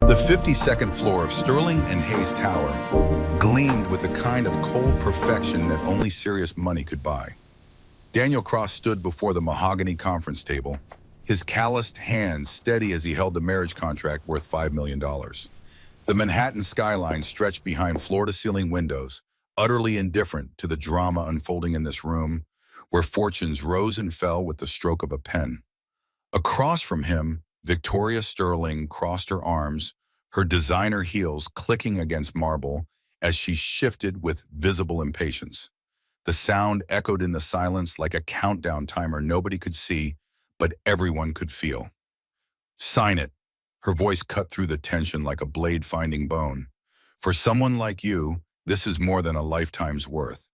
The 52nd floor of Sterling and Hayes Tower gleamed with the kind of cold perfection that only serious money could buy. Daniel Cross stood before the mahogany conference table, his calloused hands steady as he held the marriage contract worth $5 million. The Manhattan skyline stretched behind floor-to-ceiling windows, utterly indifferent to the drama unfolding in this room, where fortunes rose and fell with the stroke of a pen. Across from him, Victoria Sterling crossed her arms, her designer heels clicking against marble as she shifted with visible impatience. The sound echoed in the silence like a countdown timer nobody could see, but everyone could feel. "Sign it." Her voice cut through the tension like a blade finding bone. "For someone like you, this is more than a lifetime's worth."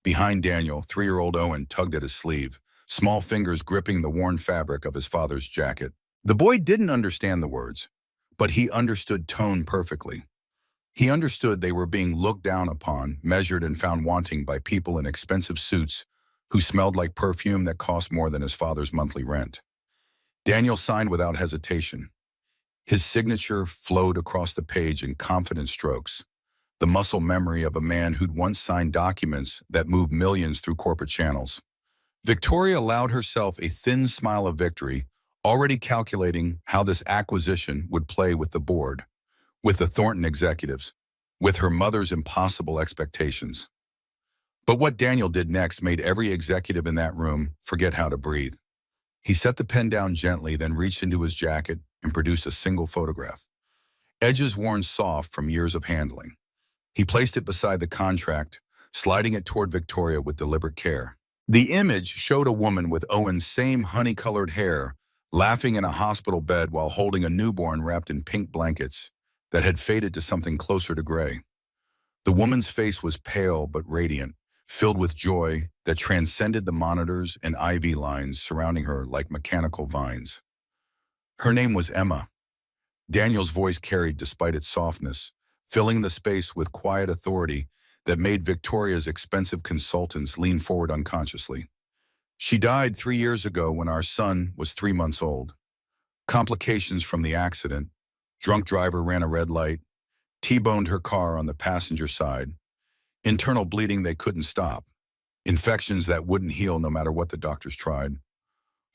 Behind Daniel, 3-year-old Owen tugged at his sleeve, small fingers gripping the worn fabric of his father's jacket. The boy didn't understand the words, but he understood tone perfectly. He understood they were being looked down upon, measured and found wanting by people in expensive suits who smelled like perfume that cost more than his father's monthly rent. Daniel signed without hesitation. His signature flowed across the page in confident strokes, the muscle memory of a man who'd once signed documents that moved millions through corporate channels. Victoria allowed herself a thin smile of victory, already calculating how this acquisition would play with the board, with the Thornton executives, with her mother's impossible expectations. But what Daniel did next made every executive in that room forget how to breathe. He set the pen down gently, then reached into his jacket and produced a single photograph, edges worn soft from years of handling. He placed it beside the contract, sliding it toward Victoria with deliberate care. The image showed a woman with Owen's same honey-colored hair, laughing in a hospital bed while holding a newborn wrapped in pink blankets that had faded to something closer to gray. The woman's face was pale but radiant, filled with joy that transcended the monitors and IV lines surrounding her like mechanical vines. Her name was Emma. Daniel's voice carried despite its softness, filling the space with quiet authority that made Victoria's expensive consultants lean forward unconsciously. "She died 3 years ago when our son was 3 months old. Complications from the accident. Drunk driver ran a red light, T-boned her car on the passenger side. Internal bleeding they couldn't stop. Infections that wouldn't heal no matter what the doctors tried.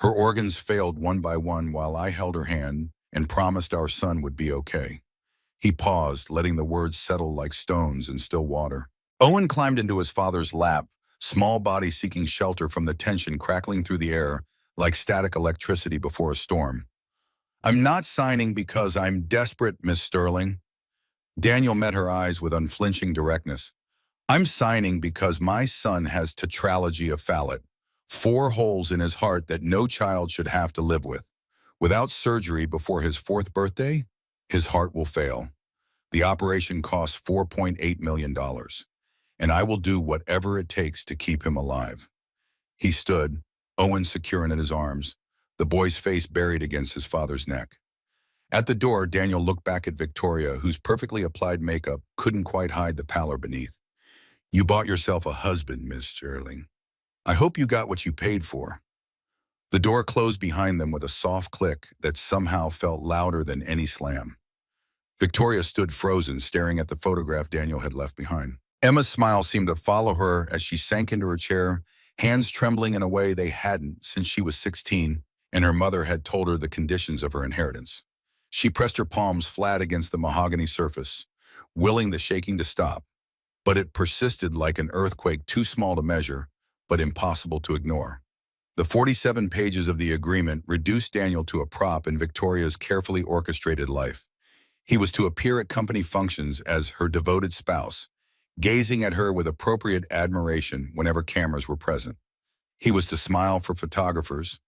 Her organs failed one by one while I held her hand and promised our son would be okay." He paused, letting the words settle like stones in still water. Owen climbed into his father's lap, small body seeking shelter from the tension crackling through the air like static electricity before a storm. "I'm not signing because I'm desperate, Miss Sterling." Daniel met her eyes with unflinching directness. "I'm signing because my son has tetralogy of Fallot, 4 holes in his heart that no child should have to live with. Without surgery before his 4th birthday, his heart will fail. The operation costs $4.8 million, and I will do whatever it takes to keep him alive." He stood, Owen secure in his arms, the boy's face buried against his father's neck. At the door, Daniel looked back at Victoria, whose perfectly applied makeup couldn't quite hide the pallor beneath. "You bought yourself a husband, Miss Sterling. I hope you got what you paid for." The door closed behind them with a soft click that somehow felt louder than any slam. Victoria stood frozen, staring at the photograph Daniel had left behind. Emma's smile seemed to follow her as she sank into her chair, hands trembling in a way they hadn't since she was 16 and her mother had told her the conditions of her inheritance. She pressed her palms flat against the mahogany surface, willing the shaking to stop, but it persisted like an earthquake too small to measure, but impossible to ignore. The 47 pages of the agreement reduced Daniel to a prop in Victoria's carefully orchestrated life. He was to appear at company functions as her devoted spouse, gazing at her with appropriate admiration whenever cameras were present. He was to smile for photographers,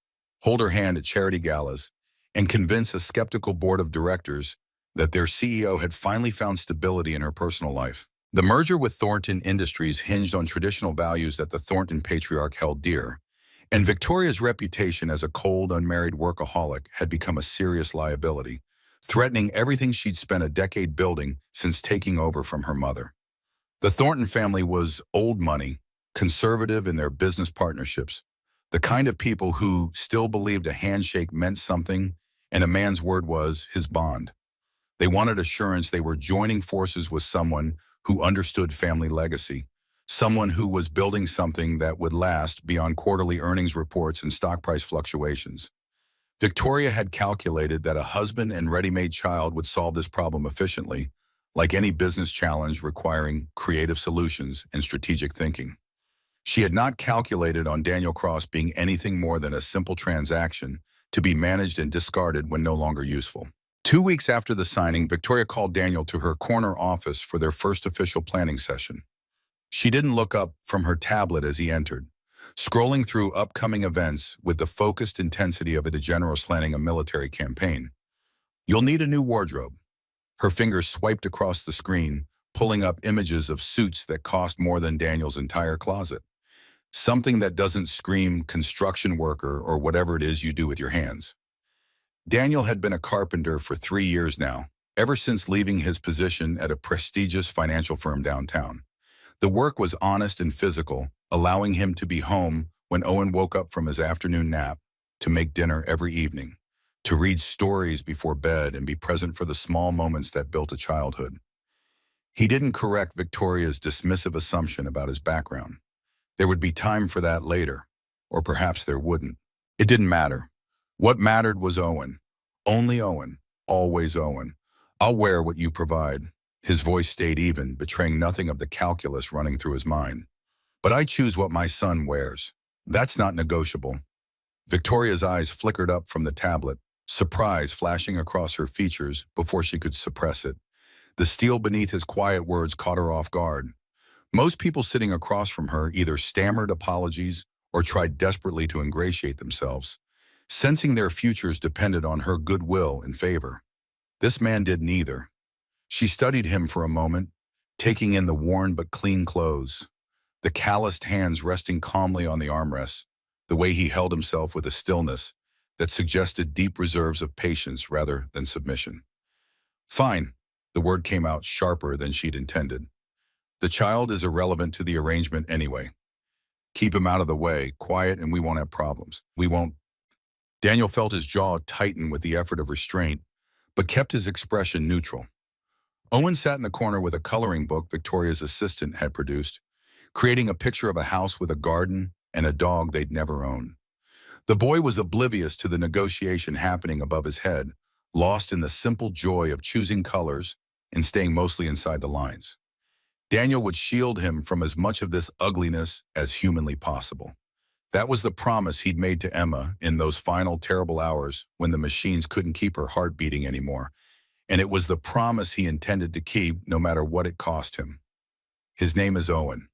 hold her hand at charity galas, and convince a skeptical board of directors that their CEO had finally found stability in her personal life. The merger with Thornton Industries hinged on traditional values that the Thornton patriarch held dear, and Victoria's reputation as a cold, unmarried workaholic had become a serious liability, threatening everything she'd spent a decade building since taking over from her mother. The Thornton family was old money, conservative in their business partnerships, the kind of people who still believed a handshake meant something and a man's word was his bond. They wanted assurance they were joining forces with someone who understood family legacy, someone who was building something that would last beyond quarterly earnings reports and stock price fluctuations. Victoria had calculated that a husband and ready-made child would solve this problem efficiently, like any business challenge requiring creative solutions and strategic thinking. She had not calculated on Daniel Cross being anything more than a simple transaction to be managed and discarded when no longer useful. 2 weeks after the signing, Victoria called Daniel to her corner office for their first official planning session. She didn't look up from her tablet as he entered, scrolling through upcoming events with the focused intensity of a general planning a military campaign. You'll need a new wardrobe. Her fingers swiped across the screen, pulling up images of suits that cost more than Daniel's entire closet. Something that doesn't scream construction worker or whatever it is you do with your hands. Daniel had been a carpenter for 3 years now, ever since leaving his position at a prestigious financial firm downtown. The work was honest and physical, allowing him to be home when Owen woke up from his afternoon nap, to make dinner every evening, to read stories before bed and be present for the small moments that built a childhood. He didn't correct Victoria's dismissive assumption about his background. There would be time for that later, or perhaps there wouldn't. It didn't matter. What mattered was Owen. Only Owen. Always Owen. I'll wear what you provide. His voice stayed even, betraying nothing of the calculus running through his mind. But I choose what my son wears. That's not negotiable. Victoria's eyes flickered up from the tablet, surprise flashing across her features before she could suppress it. The steel beneath his quiet words caught her off guard. Most people sitting across from her either stammered apologies or tried desperately to ingratiate themselves, sensing their futures depended on her goodwill and favor. This man did neither. She studied him for a moment, taking in the worn but clean clothes, the calloused hands resting calmly on the armrests, the way he held himself with a stillness that suggested deep reserves of patience rather than submission. Fine, the word came out sharper than she'd intended. The child is irrelevant to the arrangement anyway. Keep him out of the way, quiet, and we won't have problems. We won't. Daniel felt his jaw tighten with the effort of restraint, but kept his expression neutral. Owen sat in the corner with a coloring book Victoria's assistant had produced, creating a picture of a house with a garden and a dog they'd never owned. The boy was oblivious to the negotiation happening above his head, lost in the simple joy of choosing colors and staying mostly inside the lines. Daniel would shield him from as much of this ugliness as humanly possible. That was the promise he'd made to Emma in those final terrible hours when the machines couldn't keep her heart beating anymore, and it was the promise he intended to keep no matter what it cost him. His name is Owen.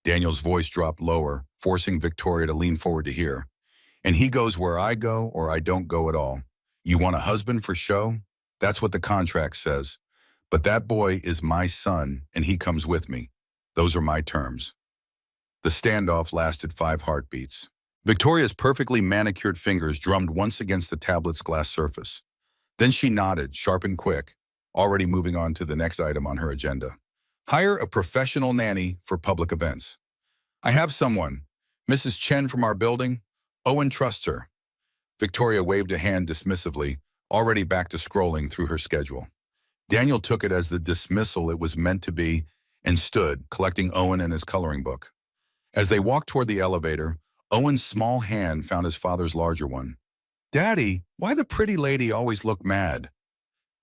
Daniel's voice dropped lower, forcing Victoria to lean forward to hear. And he goes where I go or I don't go at all. You want a husband for show? That's what the contract says. But that boy is my son, and he comes with me. Those are my terms. The standoff lasted 5 heartbeats. Victoria's perfectly manicured fingers drummed once against the tablet's glass surface. Then she nodded, sharp and quick, already moving on to the next item on her agenda. Hire a professional nanny for public events. I have someone. Mrs. Chen from our building. Owen trusts her. Victoria waved a hand dismissively, already back to scrolling through her schedule. Daniel took it as the dismissal it was meant to be and stood, collecting Owen and his coloring book. As they walked toward the elevator, Owen's small hand found his father's larger one. Daddy, why the pretty lady always look mad?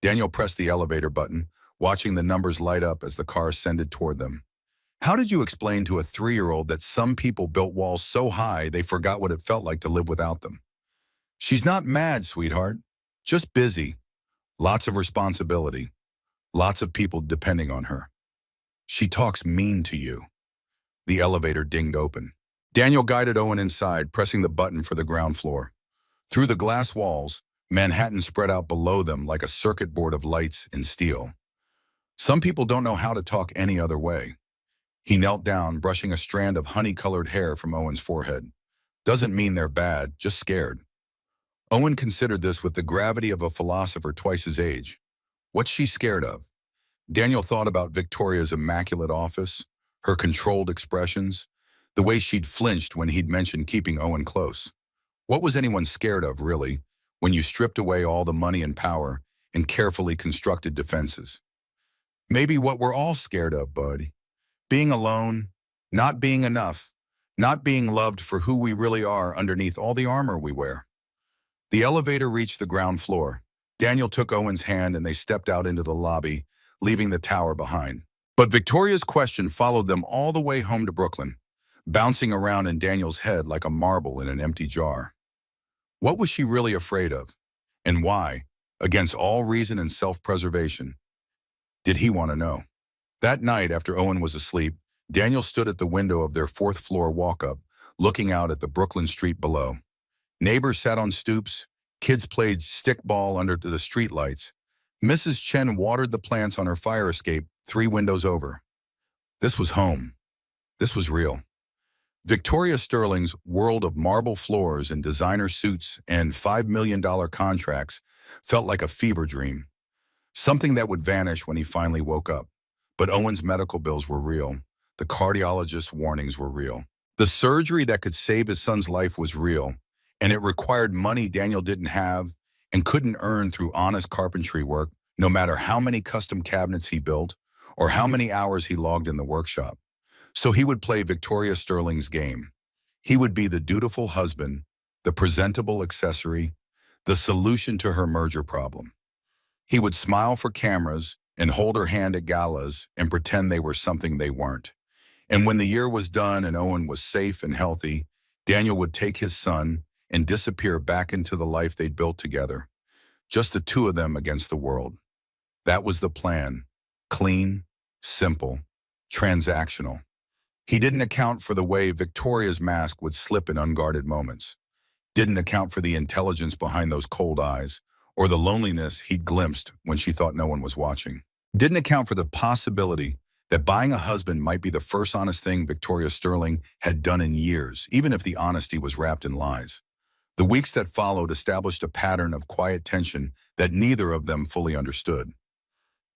Daniel pressed the elevator button, watching the numbers light up as the car ascended toward them. How did you explain to a 3-year-old that some people built walls so high they forgot what it felt like to live without them? She's not mad, sweetheart. Just busy. Lots of responsibility. Lots of people depending on her. She talks mean to you. The elevator dinged open. Daniel guided Owen inside, pressing the button for the ground floor. Through the glass walls, Manhattan spread out below them like a circuit board of lights and steel. Some people don't know how to talk any other way. He knelt down, brushing a strand of honey-colored hair from Owen's forehead. Doesn't mean they're bad, just scared. Owen considered this with the gravity of a philosopher twice his age. What's she scared of? Daniel thought about Victoria's immaculate office, her controlled expressions, the way she'd flinched when he'd mentioned keeping Owen close. What was anyone scared of, really, when you stripped away all the money and power and carefully constructed defenses. Maybe what we're all scared of, bud. Being alone, not being enough, not being loved for who we really are underneath all the armor we wear. The elevator reached the ground floor. Daniel took Owen's hand and they stepped out into the lobby, leaving the tower behind. But Victoria's question followed them all the way home to Brooklyn, bouncing around in Daniel's head like a marble in an empty jar. What was she really afraid of? And why, against all reason and self-preservation, did he want to know? That night, after Owen was asleep, Daniel stood at the window of their fourth-floor walk-up, looking out at the Brooklyn street below. Neighbors sat on stoops, kids played stickball under the streetlights. Mrs. Chen watered the plants on her fire escape 3 windows over. This was home. This was real. Victoria Sterling's world of marble floors and designer suits and $5 million contracts felt like a fever dream, something that would vanish when he finally woke up. But Owen's medical bills were real. The cardiologist's warnings were real. The surgery that could save his son's life was real, and it required money Daniel didn't have and couldn't earn through honest carpentry work, no matter how many custom cabinets he built or how many hours he logged in the workshop. So he would play Victoria Sterling's game. He would be the dutiful husband, the presentable accessory, the solution to her merger problem. He would smile for cameras and hold her hand at galas and pretend they were something they weren't. And when the year was done and Owen was safe and healthy, Daniel would take his son and disappear back into the life they'd built together. Just the two of them against the world. That was the plan. Clean, simple, transactional. He didn't account for the way Victoria's mask would slip in unguarded moments. Didn't account for the intelligence behind those cold eyes, or the loneliness he'd glimpsed when she thought no one was watching. Didn't account for the possibility that buying a husband might be the first honest thing Victoria Sterling had done in years, even if the honesty was wrapped in lies. The weeks that followed established a pattern of quiet tension that neither of them fully understood.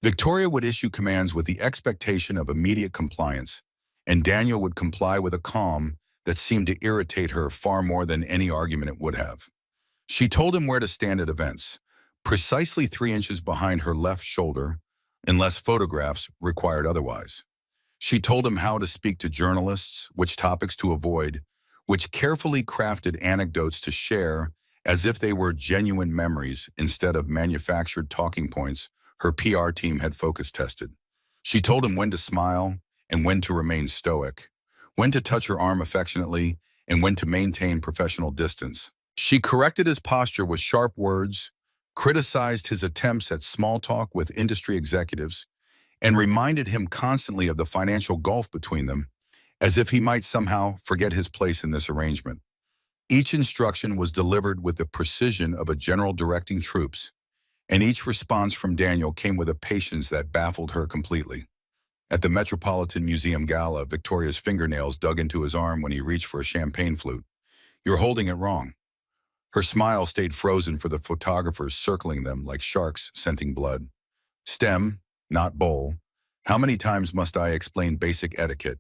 Victoria would issue commands with the expectation of immediate compliance, and Daniel would comply with a calm that seemed to irritate her far more than any argument it would have. She told him where to stand at events, precisely 3 inches behind her left shoulder, unless photographs required otherwise. She told him how to speak to journalists, which topics to avoid, which carefully crafted anecdotes to share as if they were genuine memories instead of manufactured talking points her PR team had focus tested. She told him when to smile and when to remain stoic, when to touch her arm affectionately and when to maintain professional distance. She corrected his posture with sharp words, criticized his attempts at small talk with industry executives, and reminded him constantly of the financial gulf between them, as if he might somehow forget his place in this arrangement. Each instruction was delivered with the precision of a general directing troops, and each response from Daniel came with a patience that baffled her completely. At the Metropolitan Museum Gala, Victoria's fingernails dug into his arm when he reached for a champagne flute. "You're holding it wrong." Her smile stayed frozen for the photographers circling them like sharks scenting blood. "Stem, not bowl. How many times must I explain basic etiquette?"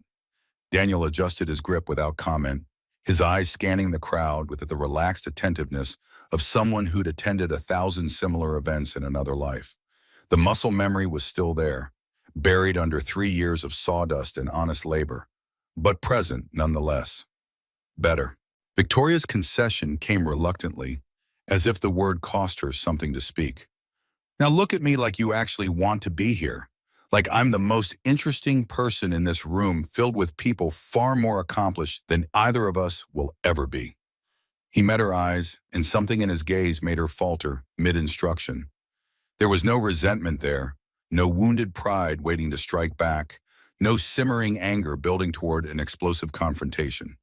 Daniel adjusted his grip without comment, his eyes scanning the crowd with the relaxed attentiveness of someone who'd attended 1,000 similar events in another life. The muscle memory was still there, buried under 3 years of sawdust and honest labor, but present nonetheless. Better. Victoria's concession came reluctantly, as if the word cost her something to speak. "Now look at me like you actually want to be here. Like I'm the most interesting person in this room filled with people far more accomplished than either of us will ever be." He met her eyes, and something in his gaze made her falter mid-instruction. There was no resentment there, no wounded pride waiting to strike back, no simmering anger building toward an explosive confrontation.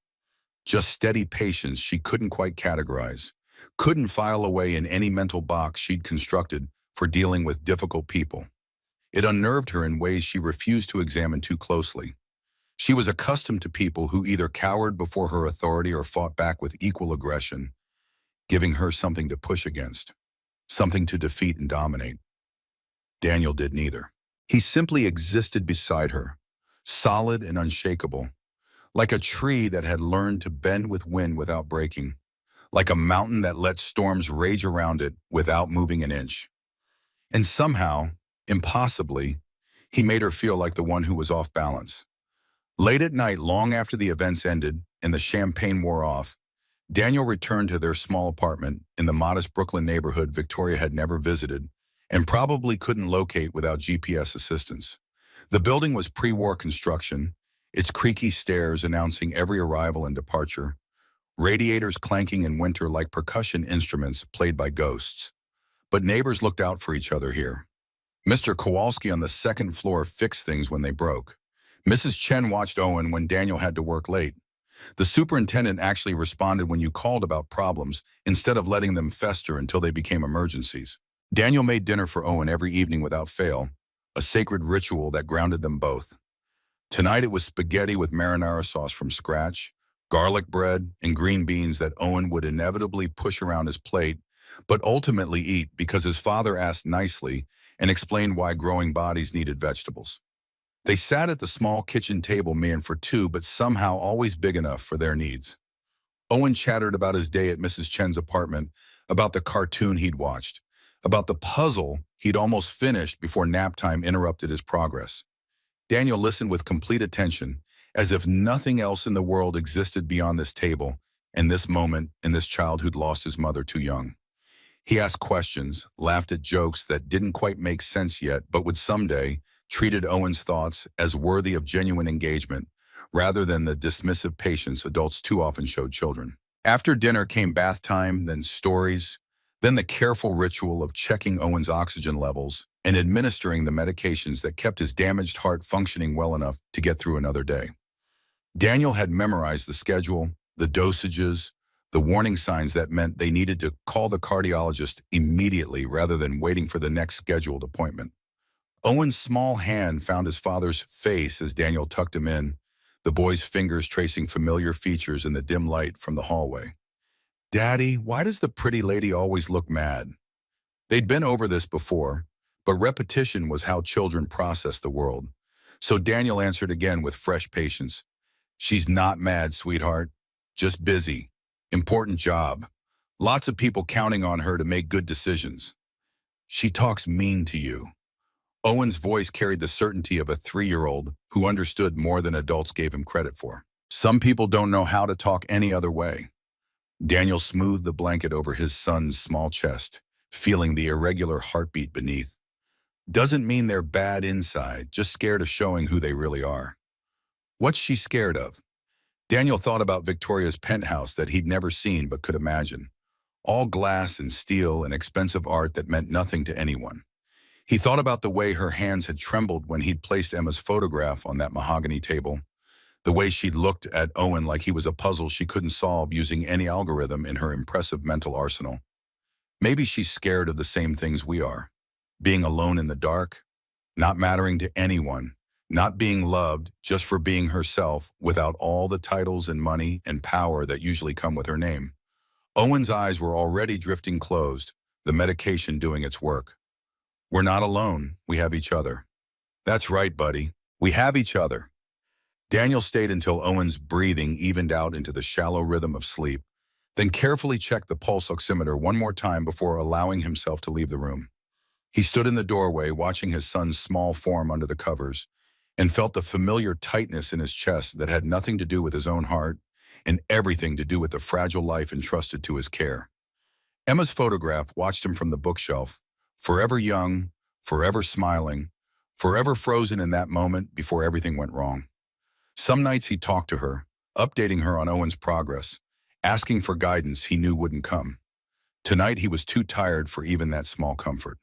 Just steady patience she couldn't quite categorize, couldn't file away in any mental box she'd constructed for dealing with difficult people. It unnerved her in ways she refused to examine too closely. She was accustomed to people who either cowered before her authority or fought back with equal aggression, giving her something to push against, something to defeat and dominate. Daniel did neither. He simply existed beside her, solid and unshakable, like a tree that had learned to bend with wind without breaking, like a mountain that let storms rage around it without moving an inch. And somehow, impossibly, he made her feel like the one who was off balance. Late at night, long after the events ended and the champagne wore off, Daniel returned to their small apartment in the modest Brooklyn neighborhood Victoria had never visited and probably couldn't locate without GPS assistance. The building was pre-war construction, its creaky stairs announcing every arrival and departure, radiators clanking in winter like percussion instruments played by ghosts. But neighbors looked out for each other here. Mr. Kowalski on the second floor fixed things when they broke. Mrs. Chen watched Owen when Daniel had to work late. The superintendent actually responded when you called about problems instead of letting them fester until they became emergencies. Daniel made dinner for Owen every evening without fail, a sacred ritual that grounded them both. Tonight it was spaghetti with marinara sauce from scratch, garlic bread, and green beans that Owen would inevitably push around his plate, but ultimately eat because his father asked nicely and explained why growing bodies needed vegetables. They sat at the small kitchen table meant for two, but somehow always big enough for their needs. Owen chattered about his day at Mrs. Chen's apartment, about the cartoon he'd watched, about the puzzle he'd almost finished before nap time interrupted his progress. Daniel listened with complete attention, as if nothing else in the world existed beyond this table and this moment in this child who'd lost his mother too young. He asked questions, laughed at jokes that didn't quite make sense yet but would someday, treated Owen's thoughts as worthy of genuine engagement rather than the dismissive patience adults too often showed children. After dinner came bath time, then stories, then the careful ritual of checking Owen's oxygen levels and administering the medications that kept his damaged heart functioning well enough to get through another day. Daniel had memorized the schedule, the dosages, the warning signs that meant they needed to call the cardiologist immediately rather than waiting for the next scheduled appointment. Owen's small hand found his father's face as Daniel tucked him in, the boy's fingers tracing familiar features in the dim light from the hallway. "Daddy, why does the pretty lady always look mad?" They'd been over this before, but repetition was how children process the world. So Daniel answered again with fresh patience. "She's not mad, sweetheart. Just busy. Important job. Lots of people counting on her to make good decisions. She talks mean to you." Owen's voice carried the certainty of a 3-year-old who understood more than adults gave him credit for. "Some people don't know how to talk any other way." Daniel smoothed the blanket over his son's small chest, feeling the irregular heartbeat beneath. "Doesn't mean they're bad inside, just scared of showing who they really are." What's she scared of? Daniel thought about Victoria's penthouse that he'd never seen but could imagine. All glass and steel and expensive art that meant nothing to anyone. He thought about the way her hands had trembled when he'd placed Emma's photograph on that mahogany table, the way she'd looked at Owen like he was a puzzle she couldn't solve using any algorithm in her impressive mental arsenal. Maybe she's scared of the same things we are. Being alone in the dark, not mattering to anyone, not being loved just for being herself without all the titles and money and power that usually come with her name. Owen's eyes were already drifting closed, the medication doing its work. "We're not alone, we have each other." "That's right, buddy. We have each other." Daniel stayed until Owen's breathing evened out into the shallow rhythm of sleep, then carefully checked the pulse oximeter one more time before allowing himself to leave the room. He stood in the doorway watching his son's small form under the covers and felt the familiar tightness in his chest that had nothing to do with his own heart and everything to do with the fragile life entrusted to his care. Emma's photograph watched him from the bookshelf, forever young, forever smiling, forever frozen in that moment before everything went wrong. Some nights he talked to her, updating her on Owen's progress, asking for guidance he knew wouldn't come. Tonight he was too tired for even that small comfort.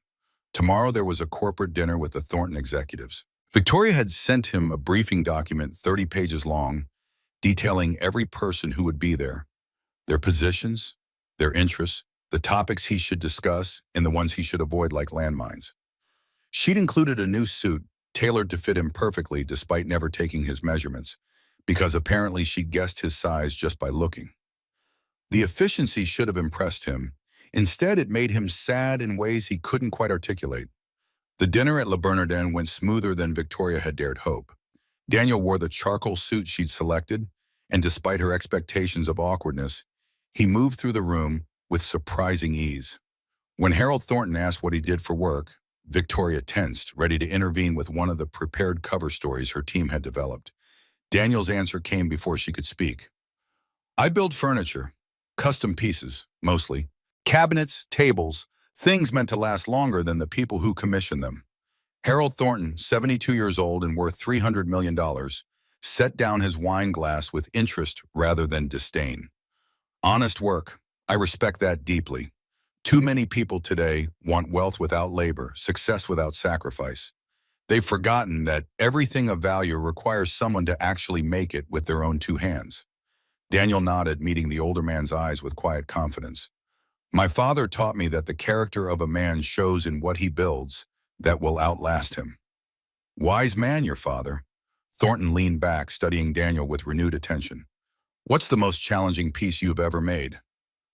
Tomorrow there was a corporate dinner with the Thornton executives. Victoria had sent him a briefing document 30 pages long, detailing every person who would be there, their positions, their interests, the topics he should discuss, and the ones he should avoid like landmines. She'd included a new suit, tailored to fit him perfectly despite never taking his measurements, because apparently she guessed his size just by looking. The efficiency should have impressed him. Instead, it made him sad in ways he couldn't quite articulate. The dinner at Le Bernardin went smoother than Victoria had dared hope. Daniel wore the charcoal suit she'd selected, and despite her expectations of awkwardness, he moved through the room with surprising ease. When Harold Thornton asked what he did for work, Victoria tensed, ready to intervene with one of the prepared cover stories her team had developed. Daniel's answer came before she could speak. I build furniture, custom pieces, mostly. Cabinets, tables, things meant to last longer than the people who commission them. Harold Thornton, 72 years old and worth $300 million, set down his wine glass with interest rather than disdain. Honest work. I respect that deeply. Too many people today want wealth without labor, success without sacrifice. They've forgotten that everything of value requires someone to actually make it with their own two hands. Daniel nodded, meeting the older man's eyes with quiet confidence. My father taught me that the character of a man shows in what he builds that will outlast him. Wise man, your father. Thornton leaned back, studying Daniel with renewed attention. What's the most challenging piece you've ever made?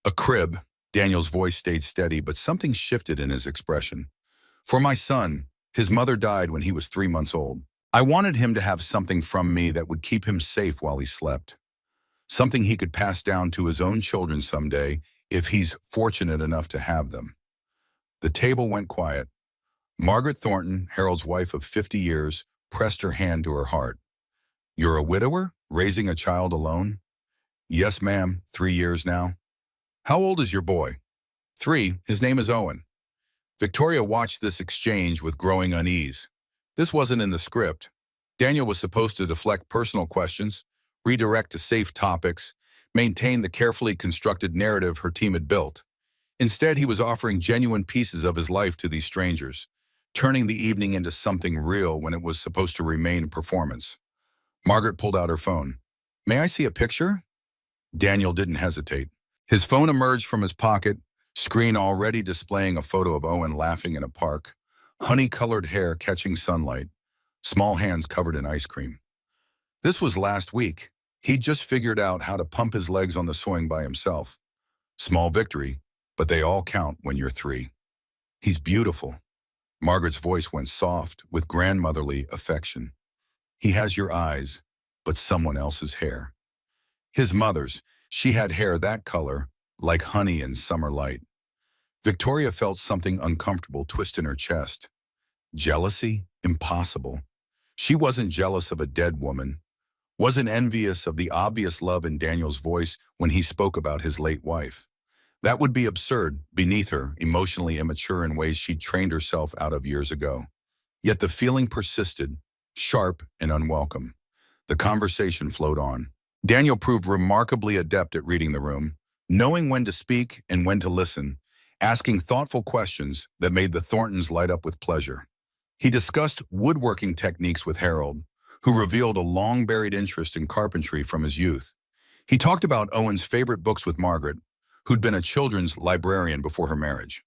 A crib. Daniel's voice stayed steady, but something shifted in his expression. For my son, his mother died when he was 3 months old. I wanted him to have something from me that would keep him safe while he slept. Something he could pass down to his own children someday if he's fortunate enough to have them. The table went quiet. Margaret Thornton, Harold's wife of 50 years, pressed her hand to her heart. You're a widower, raising a child alone? Yes, ma'am, 3 years now. How old is your boy? 3, his name is Owen. Victoria watched this exchange with growing unease. This wasn't in the script. Daniel was supposed to deflect personal questions, redirect to safe topics, maintain the carefully constructed narrative her team had built. Instead, he was offering genuine pieces of his life to these strangers, turning the evening into something real when it was supposed to remain a performance. Margaret pulled out her phone. May I see a picture? Daniel didn't hesitate. His phone emerged from his pocket, screen already displaying a photo of Owen laughing in a park, honey-colored hair catching sunlight, small hands covered in ice cream. This was last week. He'd just figured out how to pump his legs on the swing by himself. Small victory, but they all count when you're 3. He's beautiful. Margaret's voice went soft with grandmotherly affection. He has your eyes, but someone else's hair. His mother's. She had hair that color, like honey in summer light. Victoria felt something uncomfortable twist in her chest. Jealousy? Impossible. She wasn't jealous of a dead woman, wasn't envious of the obvious love in Daniel's voice when he spoke about his late wife. That would be absurd, beneath her, emotionally immature in ways she'd trained herself out of years ago. Yet the feeling persisted, sharp and unwelcome. The conversation flowed on. Daniel proved remarkably adept at reading the room, knowing when to speak and when to listen, asking thoughtful questions that made the Thorntons light up with pleasure. He discussed woodworking techniques with Harold, who revealed a long-buried interest in carpentry from his youth. He talked about Owen's favorite books with Margaret, who'd been a children's librarian before her marriage.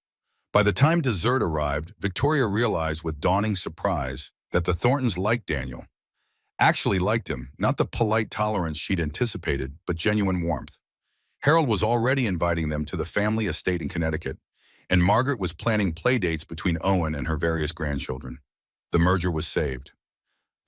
By the time dessert arrived, Victoria realized with dawning surprise that the Thorntons liked Daniel. Actually liked him, not the polite tolerance she'd anticipated, but genuine warmth. Harold was already inviting them to the family estate in Connecticut, and Margaret was planning play dates between Owen and her various grandchildren. The merger was saved.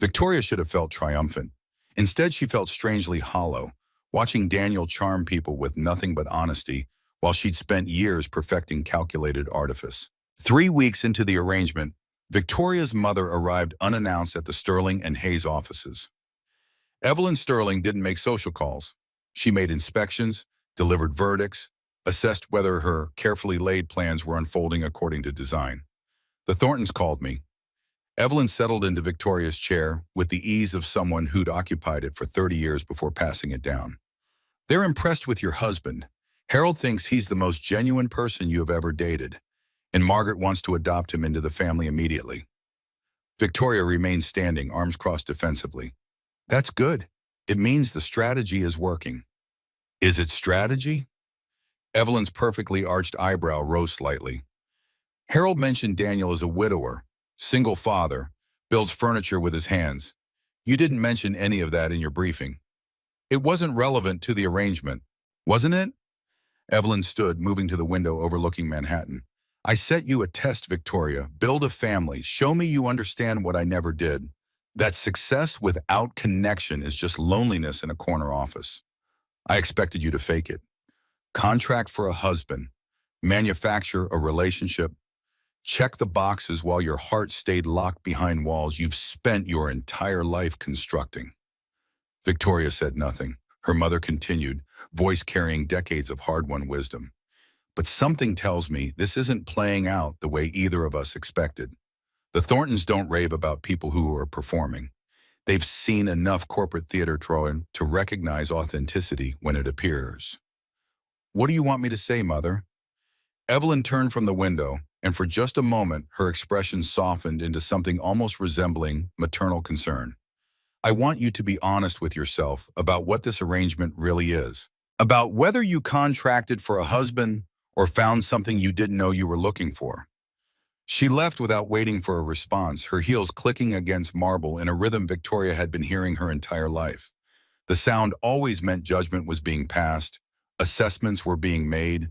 Victoria should have felt triumphant. Instead, she felt strangely hollow, watching Daniel charm people with nothing but honesty, while she'd spent years perfecting calculated artifice. 3 weeks into the arrangement, Victoria's mother arrived unannounced at the Sterling and Hayes offices. Evelyn Sterling didn't make social calls. She made inspections, delivered verdicts, assessed whether her carefully laid plans were unfolding according to design. The Thorntons called me. Evelyn settled into Victoria's chair with the ease of someone who'd occupied it for 30 years before passing it down. They're impressed with your husband. Harold thinks he's the most genuine person you have ever dated, and Margaret wants to adopt him into the family immediately. Victoria remained standing, arms crossed defensively. That's good. It means the strategy is working. Is it strategy? Evelyn's perfectly arched eyebrow rose slightly. Harold mentioned Daniel as a widower, single father, builds furniture with his hands. You didn't mention any of that in your briefing. It wasn't relevant to the arrangement, wasn't it? Evelyn stood, moving to the window overlooking Manhattan. I set you a test, Victoria. Build a family. Show me you understand what I never did. That success without connection is just loneliness in a corner office. I expected you to fake it. Contract for a husband. Manufacture a relationship. Check the boxes while your heart stayed locked behind walls you've spent your entire life constructing. Victoria said nothing. Her mother continued, voice carrying decades of hard-won wisdom. But something tells me this isn't playing out the way either of us expected. The Thorntons don't rave about people who are performing. They've seen enough corporate theater throwing to recognize authenticity when it appears. What do you want me to say, Mother? Evelyn turned from the window, and for just a moment, her expression softened into something almost resembling maternal concern. I want you to be honest with yourself about what this arrangement really is. About whether you contracted for a husband or found something you didn't know you were looking for. She left without waiting for a response, her heels clicking against marble in a rhythm Victoria had been hearing her entire life. The sound always meant judgment was being passed, assessments were being made,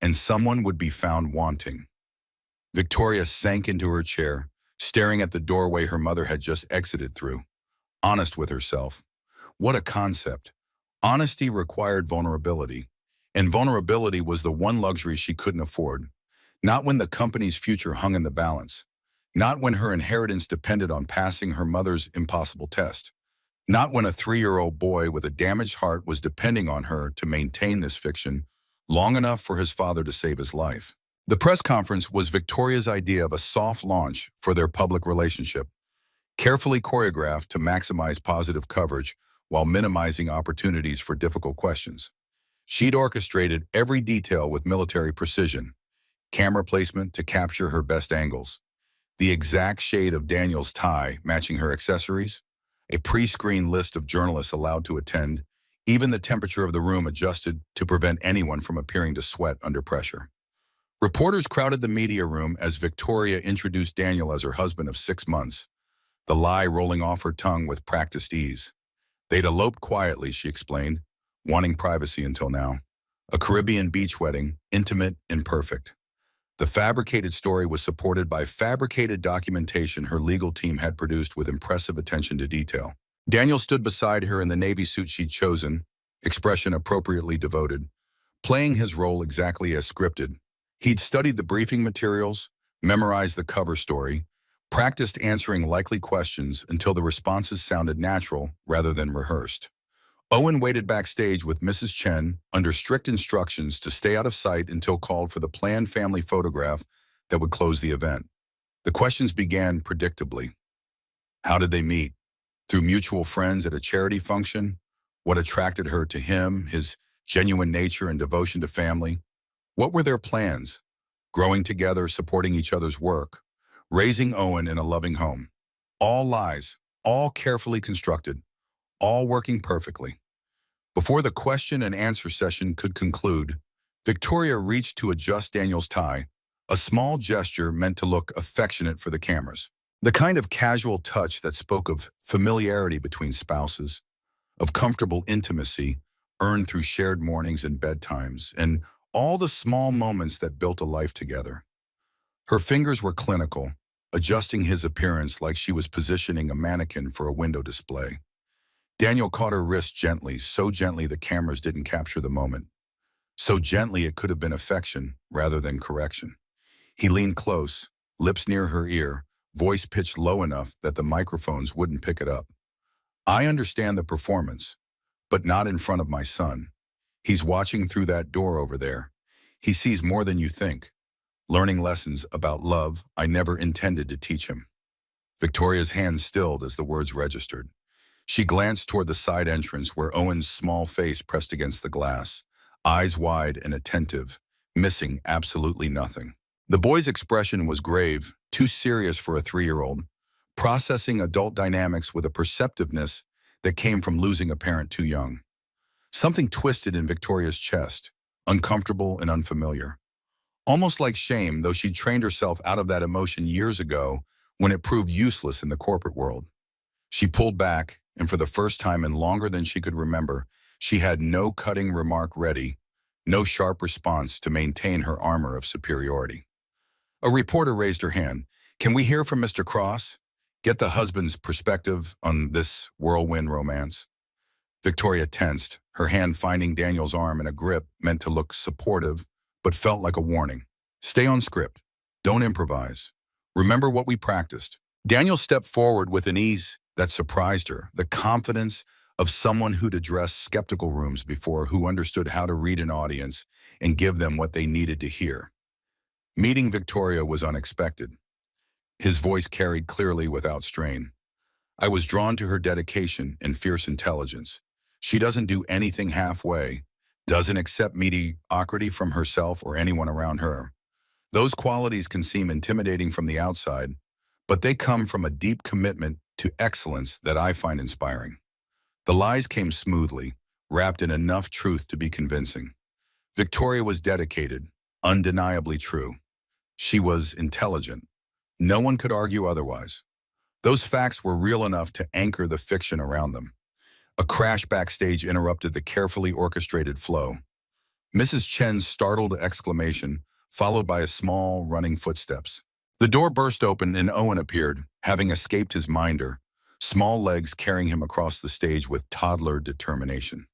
and someone would be found wanting. Victoria sank into her chair, staring at the doorway her mother had just exited through. Honest with herself. What a concept. Honesty required vulnerability, and vulnerability was the one luxury she couldn't afford. Not when the company's future hung in the balance. Not when her inheritance depended on passing her mother's impossible test. Not when a 3-year-old boy with a damaged heart was depending on her to maintain this fiction long enough for his father to save his life. The press conference was Victoria's idea of a soft launch for their public relationship, carefully choreographed to maximize positive coverage while minimizing opportunities for difficult questions. She'd orchestrated every detail with military precision, camera placement to capture her best angles, the exact shade of Daniel's tie matching her accessories, a pre-screened list of journalists allowed to attend, even the temperature of the room adjusted to prevent anyone from appearing to sweat under pressure. Reporters crowded the media room as Victoria introduced Daniel as her husband of 6 months, the lie rolling off her tongue with practiced ease. They'd eloped quietly, she explained, wanting privacy until now. A Caribbean beach wedding, intimate and perfect. The fabricated story was supported by fabricated documentation her legal team had produced with impressive attention to detail. Daniel stood beside her in the navy suit she'd chosen, expression appropriately devoted, playing his role exactly as scripted. He'd studied the briefing materials, memorized the cover story, practiced answering likely questions until the responses sounded natural rather than rehearsed. Owen waited backstage with Mrs. Chen under strict instructions to stay out of sight until called for the planned family photograph that would close the event. The questions began predictably. How did they meet? Through mutual friends at a charity function? What attracted her to him, his genuine nature and devotion to family? What were their plans? Growing together, supporting each other's work, raising Owen in a loving home. All lies, all carefully constructed, all working perfectly. Before the question and answer session could conclude, Victoria reached to adjust Daniel's tie, a small gesture meant to look affectionate for the cameras. The kind of casual touch that spoke of familiarity between spouses, of comfortable intimacy earned through shared mornings and bedtimes, and all the small moments that built a life together. Her fingers were clinical, adjusting his appearance like she was positioning a mannequin for a window display. Daniel caught her wrist gently, so gently the cameras didn't capture the moment. So gently it could have been affection rather than correction. He leaned close, lips near her ear, voice pitched low enough that the microphones wouldn't pick it up. I understand the performance, but not in front of my son. He's watching through that door over there. He sees more than you think, learning lessons about love I never intended to teach him. Victoria's hand stilled as the words registered. She glanced toward the side entrance where Owen's small face pressed against the glass, eyes wide and attentive, missing absolutely nothing. The boy's expression was grave, too serious for a 3-year-old, processing adult dynamics with a perceptiveness that came from losing a parent too young. Something twisted in Victoria's chest, uncomfortable and unfamiliar. Almost like shame, though she'd trained herself out of that emotion years ago when it proved useless in the corporate world. She pulled back, and for the first time in longer than she could remember, she had no cutting remark ready, no sharp response to maintain her armor of superiority. A reporter raised her hand. Can we hear from Mr. Cross? Get the husband's perspective on this whirlwind romance. Victoria tensed, her hand finding Daniel's arm in a grip meant to look supportive, but felt like a warning. Stay on script. Don't improvise. Remember what we practiced. Daniel stepped forward with an ease that surprised her, the confidence of someone who'd addressed skeptical rooms before, who understood how to read an audience and give them what they needed to hear. Meeting Victoria was unexpected. His voice carried clearly without strain. I was drawn to her dedication and fierce intelligence. She doesn't do anything halfway, doesn't accept mediocrity from herself or anyone around her. Those qualities can seem intimidating from the outside, but they come from a deep commitment to excellence that I find inspiring. The lies came smoothly, wrapped in enough truth to be convincing. Victoria was dedicated, undeniably true. She was intelligent. No one could argue otherwise. Those facts were real enough to anchor the fiction around them. A crash backstage interrupted the carefully orchestrated flow. Mrs. Chen's startled exclamation, followed by a small, running footsteps. The door burst open and Owen appeared, having escaped his minder, small legs carrying him across the stage with toddler determination.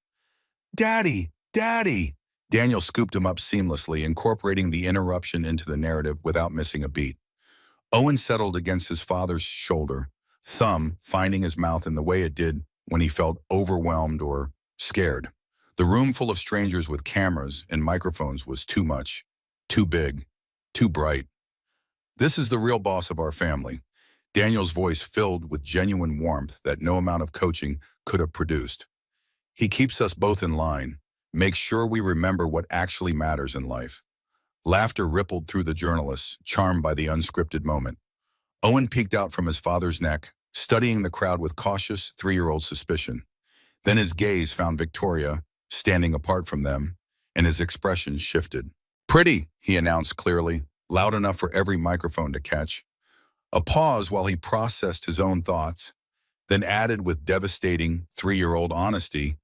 "Daddy! Daddy!" Daniel scooped him up seamlessly, incorporating the interruption into the narrative without missing a beat. Owen settled against his father's shoulder, thumb finding his mouth in the way it did when he felt overwhelmed or scared. The room full of strangers with cameras and microphones was too much, too big, too bright. "This is the real boss of our family." Daniel's voice filled with genuine warmth that no amount of coaching could have produced. "He keeps us both in line, makes sure we remember what actually matters in life." Laughter rippled through the journalists, charmed by the unscripted moment. Owen peeked out from his father's neck, studying the crowd with cautious, three-year-old suspicion. Then his gaze found Victoria, standing apart from them, and his expression shifted. "Pretty," he announced clearly, loud enough for every microphone to catch. A pause while he processed his own thoughts, then added with devastating, three-year-old honesty,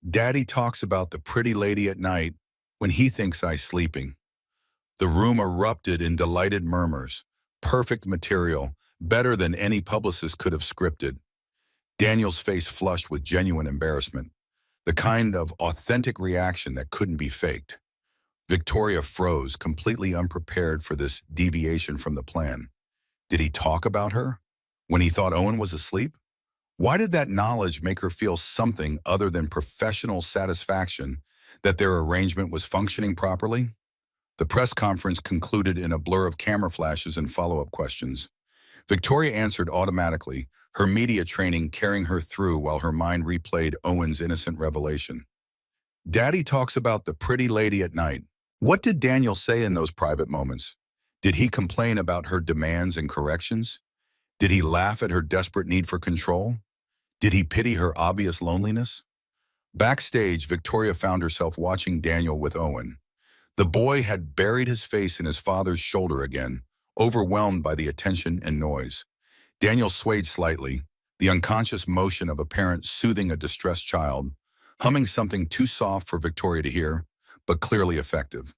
"Daddy talks about the pretty lady at night when he thinks I'm sleeping." The room erupted in delighted murmurs. Perfect material, better than any publicist could have scripted. Daniel's face flushed with genuine embarrassment, the kind of authentic reaction that couldn't be faked. Victoria froze, completely unprepared for this deviation from the plan. Did he talk about her when he thought Owen was asleep? Why did that knowledge make her feel something other than professional satisfaction that their arrangement was functioning properly? The press conference concluded in a blur of camera flashes and follow-up questions. Victoria answered automatically, her media training carrying her through while her mind replayed Owen's innocent revelation. "Daddy talks about the pretty lady at night." What did Daniel say in those private moments? Did he complain about her demands and corrections? Did he laugh at her desperate need for control? Did he pity her obvious loneliness? Backstage, Victoria found herself watching Daniel with Owen. The boy had buried his face in his father's shoulder again, overwhelmed by the attention and noise. Daniel swayed slightly, the unconscious motion of a parent soothing a distressed child, humming something too soft for Victoria to hear, but clearly effective.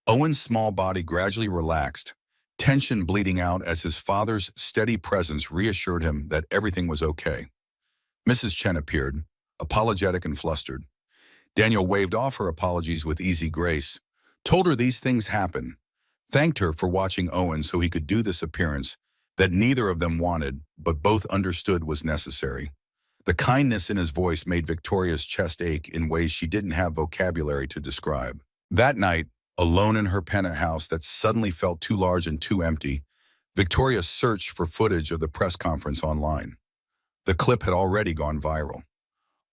Owen's small body gradually relaxed, tension bleeding out as his father's steady presence reassured him that everything was okay. Mrs. Chen appeared, apologetic and flustered. Daniel waved off her apologies with easy grace, told her these things happen, thanked her for watching Owen so he could do this appearance that neither of them wanted, but both understood was necessary. The kindness in his voice made Victoria's chest ache in ways she didn't have vocabulary to describe. That night, alone in her penthouse that suddenly felt too large and too empty, Victoria searched for footage of the press conference online. The clip had already gone viral.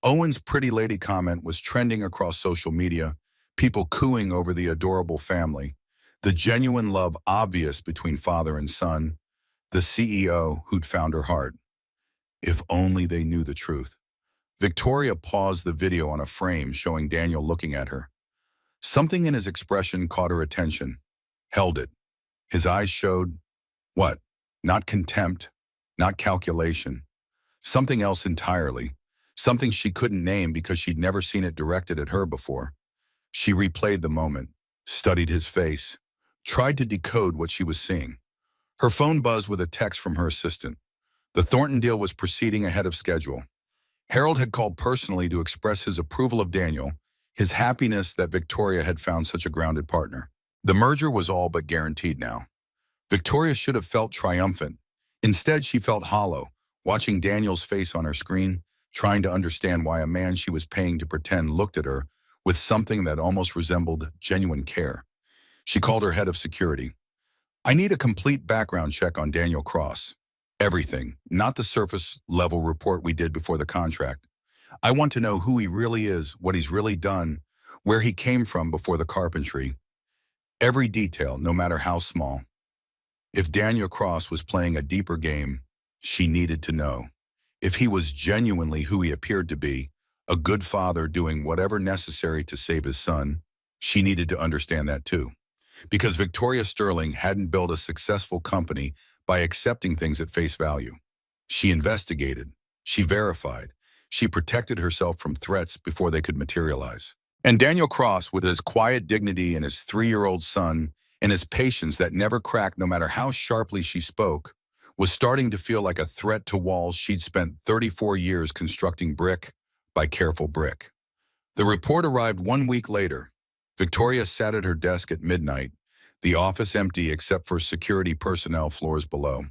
Owen's pretty lady comment was trending across social media, people cooing over the adorable family, the genuine love obvious between father and son, the CEO who'd found her heart. If only they knew the truth. Victoria paused the video on a frame showing Daniel looking at her. Something in his expression caught her attention, held it. His eyes showed, what? Not contempt, not calculation. Something else entirely. Something she couldn't name because she'd never seen it directed at her before. She replayed the moment, studied his face, tried to decode what she was seeing. Her phone buzzed with a text from her assistant. The Thornton deal was proceeding ahead of schedule. Harold had called personally to express his approval of Daniel, his happiness that Victoria had found such a grounded partner. The merger was all but guaranteed now. Victoria should have felt triumphant. Instead, she felt hollow, watching Daniel's face on her screen, trying to understand why a man she was paying to pretend looked at her with something that almost resembled genuine care. She called her head of security. I need a complete background check on Daniel Cross. Everything, not the surface level report we did before the contract. I want to know who he really is, what he's really done, where he came from before the carpentry. Every detail, no matter how small. If Daniel Cross was playing a deeper game, she needed to know. If he was genuinely who he appeared to be, a good father doing whatever necessary to save his son, she needed to understand that too. Because Victoria Sterling hadn't built a successful company by accepting things at face value. She investigated, she verified, she protected herself from threats before they could materialize. And Daniel Cross, with his quiet dignity and his 3-year-old son, and his patience that never cracked no matter how sharply she spoke, was starting to feel like a threat to walls she'd spent 34 years constructing brick by careful brick. The report arrived 1 week later. Victoria sat at her desk at midnight, the office empty except for security personnel floors below.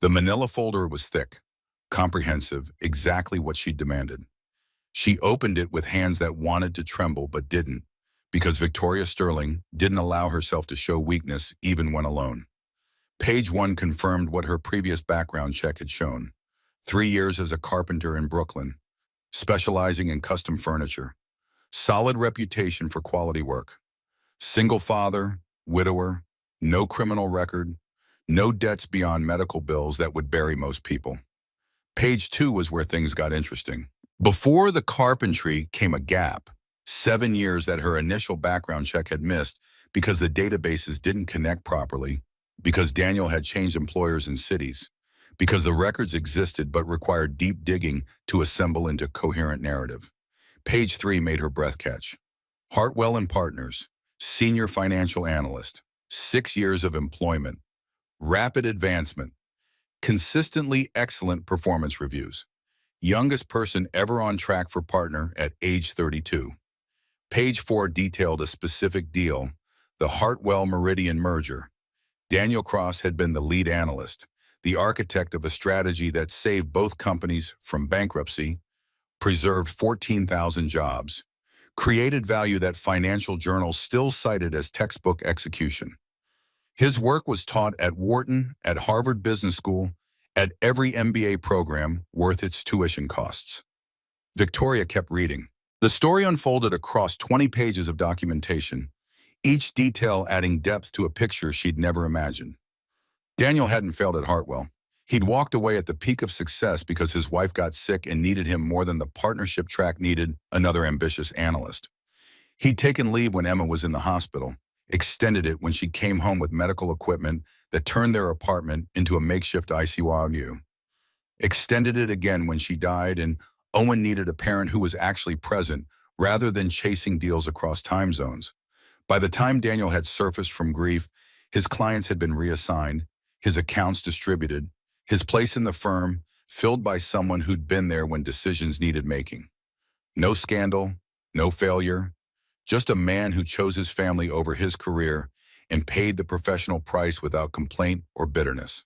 The manila folder was thick, comprehensive, exactly what she'd demanded. She opened it with hands that wanted to tremble but didn't, because Victoria Sterling didn't allow herself to show weakness even when alone. Page 1 confirmed what her previous background check had shown. 3 years as a carpenter in Brooklyn, specializing in custom furniture. Solid reputation for quality work. Single father, widower, no criminal record, no debts beyond medical bills that would bury most people. Page 2 was where things got interesting. Before the carpentry came a gap, 7 years that her initial background check had missed because the databases didn't connect properly, because Daniel had changed employers and cities, because the records existed but required deep digging to assemble into coherent narrative. Page 3 made her breath catch. Hartwell and Partners, senior financial analyst, 6 years of employment, rapid advancement, consistently excellent performance reviews, youngest person ever on track for partner at age 32. Page 4 detailed a specific deal, the Hartwell-Meridian merger. Daniel Cross had been the lead analyst, the architect of a strategy that saved both companies from bankruptcy, preserved 14,000 jobs, created value that financial journals still cited as textbook execution. His work was taught at Wharton, at Harvard Business School, at every MBA program worth its tuition costs. Victoria kept reading. The story unfolded across 20 pages of documentation, each detail adding depth to a picture she'd never imagined. Daniel hadn't failed at Hartwell. He'd walked away at the peak of success because his wife got sick and needed him more than the partnership track needed another ambitious analyst. He'd taken leave when Emma was in the hospital, extended it when she came home with medical equipment that turned their apartment into a makeshift ICU, extended it again when she died and Owen needed a parent who was actually present rather than chasing deals across time zones. By the time Daniel had surfaced from grief, his clients had been reassigned, his accounts distributed, his place in the firm filled by someone who'd been there when decisions needed making. No scandal, no failure, just a man who chose his family over his career and paid the professional price without complaint or bitterness.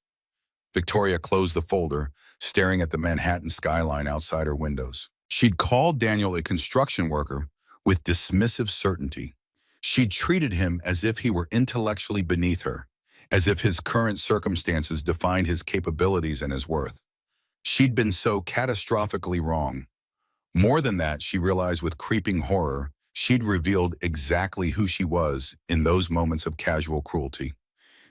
Victoria closed the folder, staring at the Manhattan skyline outside her windows. She'd called Daniel a construction worker with dismissive certainty. She'd treated him as if he were intellectually beneath her, as if his current circumstances defined his capabilities and his worth. She'd been so catastrophically wrong. More than that, she realized with creeping horror, she'd revealed exactly who she was in those moments of casual cruelty.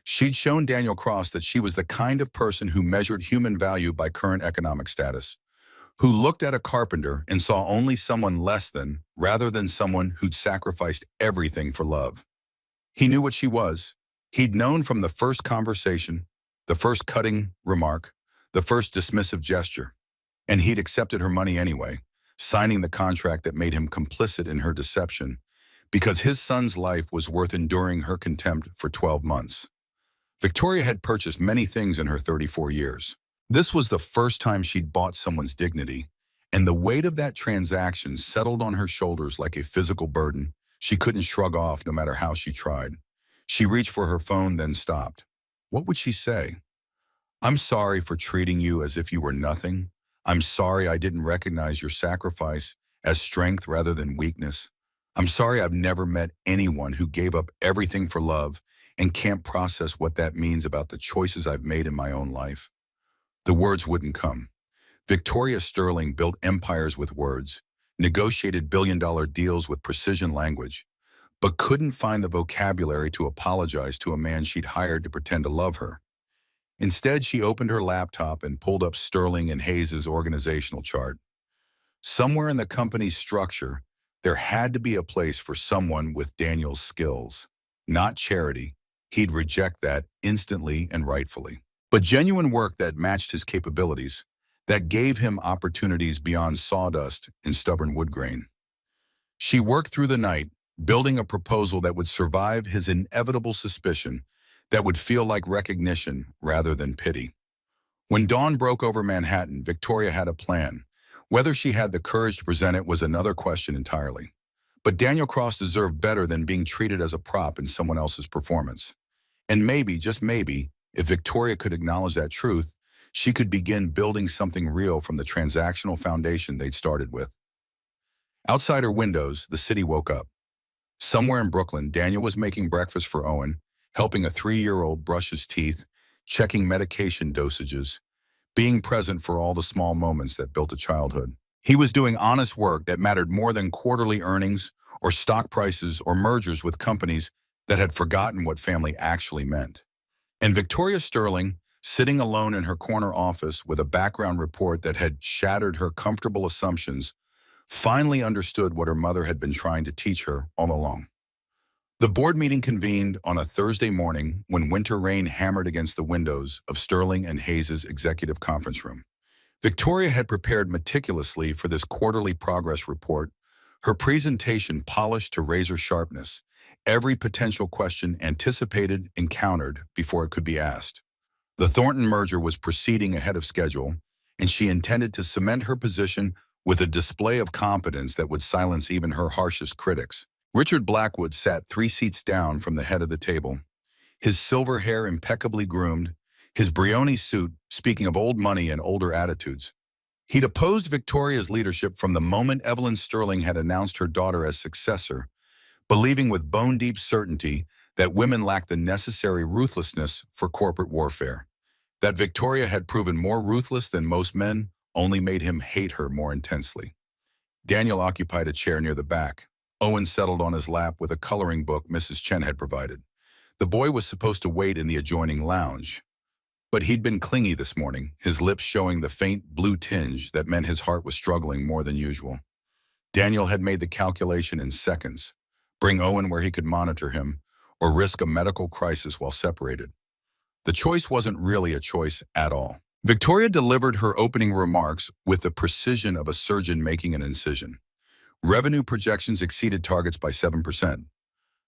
She'd shown Daniel Cross that she was the kind of person who measured human value by current economic status, who looked at a carpenter and saw only someone less than, rather than someone who'd sacrificed everything for love. He knew what she was. He'd known from the first conversation, the first cutting remark, the first dismissive gesture, and he'd accepted her money anyway, signing the contract that made him complicit in her deception, because his son's life was worth enduring her contempt for 12 months. Victoria had purchased many things in her 34 years. This was the first time she'd bought someone's dignity, and the weight of that transaction settled on her shoulders like a physical burden she couldn't shrug off no matter how she tried. She reached for her phone, then stopped. What would she say? I'm sorry for treating you as if you were nothing. I'm sorry I didn't recognize your sacrifice as strength rather than weakness. I'm sorry I've never met anyone who gave up everything for love and can't process what that means about the choices I've made in my own life. The words wouldn't come. Victoria Sterling built empires with words, negotiated billion-dollar deals with precision language, but couldn't find the vocabulary to apologize to a man she'd hired to pretend to love her. Instead, she opened her laptop and pulled up Sterling and Hayes's organizational chart. Somewhere in the company's structure, there had to be a place for someone with Daniel's skills. Not charity. He'd reject that instantly and rightfully. But genuine work that matched his capabilities, that gave him opportunities beyond sawdust and stubborn wood grain. She worked through the night, building a proposal that would survive his inevitable suspicion, that would feel like recognition rather than pity. When dawn broke over Manhattan, Victoria had a plan. Whether she had the courage to present it was another question entirely. But Daniel Cross deserved better than being treated as a prop in someone else's performance. And maybe, just maybe, if Victoria could acknowledge that truth, she could begin building something real from the transactional foundation they'd started with. Outside her windows, the city woke up. Somewhere in Brooklyn, Daniel was making breakfast for Owen, helping a 3-year-old brush his teeth, checking medication dosages, being present for all the small moments that built a childhood. He was doing honest work that mattered more than quarterly earnings or stock prices or mergers with companies that had forgotten what family actually meant. And Victoria Sterling, sitting alone in her corner office with a background report that had shattered her comfortable assumptions, finally understood what her mother had been trying to teach her all along. The board meeting convened on a Thursday morning when winter rain hammered against the windows of Sterling and Hayes's executive conference room. Victoria had prepared meticulously for this quarterly progress report, her presentation polished to razor sharpness, every potential question anticipated and countered before it could be asked. The Thornton merger was proceeding ahead of schedule, and she intended to cement her position with a display of competence that would silence even her harshest critics. Richard Blackwood sat 3 seats down from the head of the table, his silver hair impeccably groomed, his Brioni suit speaking of old money and older attitudes. He'd opposed Victoria's leadership from the moment Evelyn Sterling had announced her daughter as successor, believing with bone-deep certainty that women lacked the necessary ruthlessness for corporate warfare. That Victoria had proven more ruthless than most men only made him hate her more intensely. Daniel occupied a chair near the back. Owen settled on his lap with a coloring book Mrs. Chen had provided. The boy was supposed to wait in the adjoining lounge. But he'd been clingy this morning, his lips showing the faint blue tinge that meant his heart was struggling more than usual. Daniel had made the calculation in seconds. Bring Owen where he could monitor him, or risk a medical crisis while separated. The choice wasn't really a choice at all. Victoria delivered her opening remarks with the precision of a surgeon making an incision. Revenue projections exceeded targets by 7%.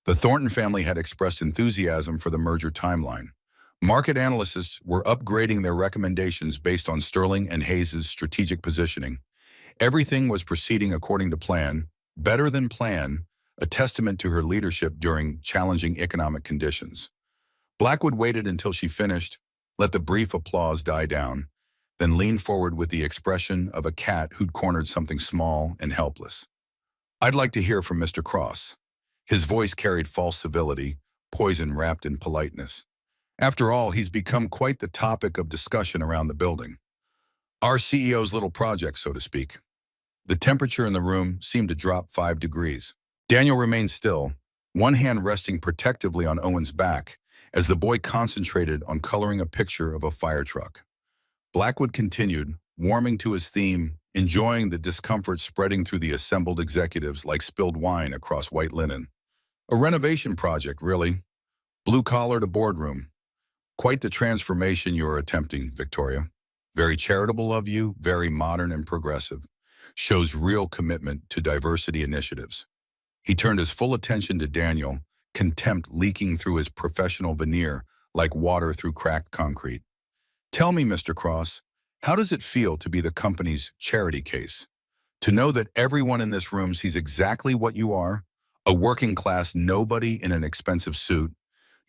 The Thornton family had expressed enthusiasm for the merger timeline. Market analysts were upgrading their recommendations based on Sterling and Hayes's strategic positioning. Everything was proceeding according to plan, better than plan, a testament to her leadership during challenging economic conditions. Blackwood waited until she finished, let the brief applause die down, then leaned forward with the expression of a cat who'd cornered something small and helpless. I'd like to hear from Mr. Cross. His voice carried false civility, poison wrapped in politeness. After all, he's become quite the topic of discussion around the building. Our CEO's little project, so to speak. The temperature in the room seemed to drop 5 degrees. Daniel remained still, one hand resting protectively on Owen's back, as the boy concentrated on coloring a picture of a fire truck. Blackwood continued, warming to his theme, enjoying the discomfort spreading through the assembled executives like spilled wine across white linen. A renovation project, really. Blue collar to boardroom. Quite the transformation you are attempting, Victoria. Very charitable of you, very modern and progressive. Shows real commitment to diversity initiatives. He turned his full attention to Daniel, contempt leaking through his professional veneer like water through cracked concrete. Tell me, Mr. Cross, how does it feel to be the company's charity case? To know that everyone in this room sees exactly what you are, a working-class nobody in an expensive suit,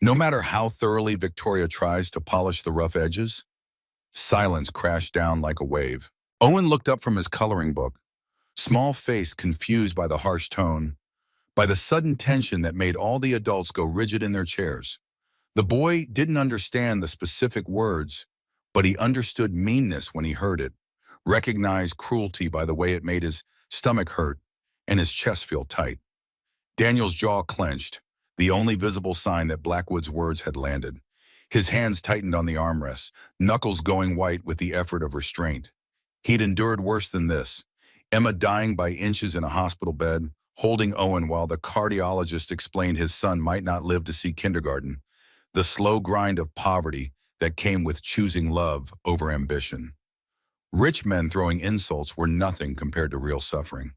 No matter how thoroughly Victoria tries to polish the rough edges, silence crashed down like a wave. Owen looked up from his coloring book, small face confused by the harsh tone, by the sudden tension that made all the adults go rigid in their chairs. The boy didn't understand the specific words, but he understood meanness when he heard it, recognized cruelty by the way it made his stomach hurt and his chest feel tight. Daniel's jaw clenched, the only visible sign that Blackwood's words had landed. His hands tightened on the armrests, knuckles going white with the effort of restraint. He'd endured worse than this. Emma dying by inches in a hospital bed, holding Owen while the cardiologist explained his son might not live to see kindergarten. The slow grind of poverty that came with choosing love over ambition. Rich men throwing insults were nothing compared to real suffering.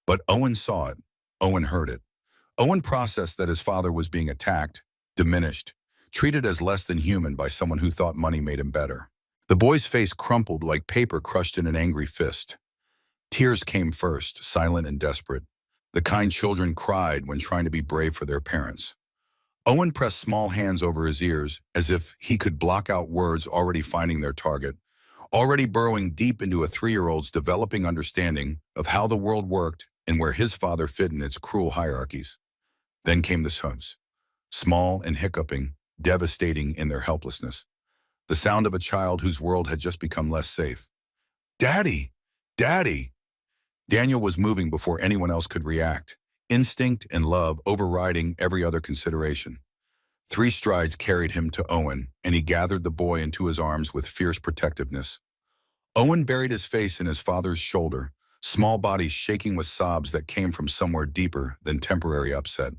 But Owen saw it. Owen heard it. Owen processed that his father was being attacked, diminished, treated as less than human by someone who thought money made him better. The boy's face crumpled like paper crushed in an angry fist. Tears came first, silent and desperate. The kind children cried when trying to be brave for their parents. Owen pressed small hands over his ears as if he could block out words already finding their target, already burrowing deep into a 3-year-old's developing understanding of how the world worked and where his father fit in its cruel hierarchies. Then came the sons, small and hiccuping, devastating in their helplessness. The sound of a child whose world had just become less safe. "Daddy! Daddy!" Daniel was moving before anyone else could react, instinct and love overriding every other consideration. 3 strides carried him to Owen, and he gathered the boy into his arms with fierce protectiveness. Owen buried his face in his father's shoulder, small body shaking with sobs that came from somewhere deeper than temporary upset.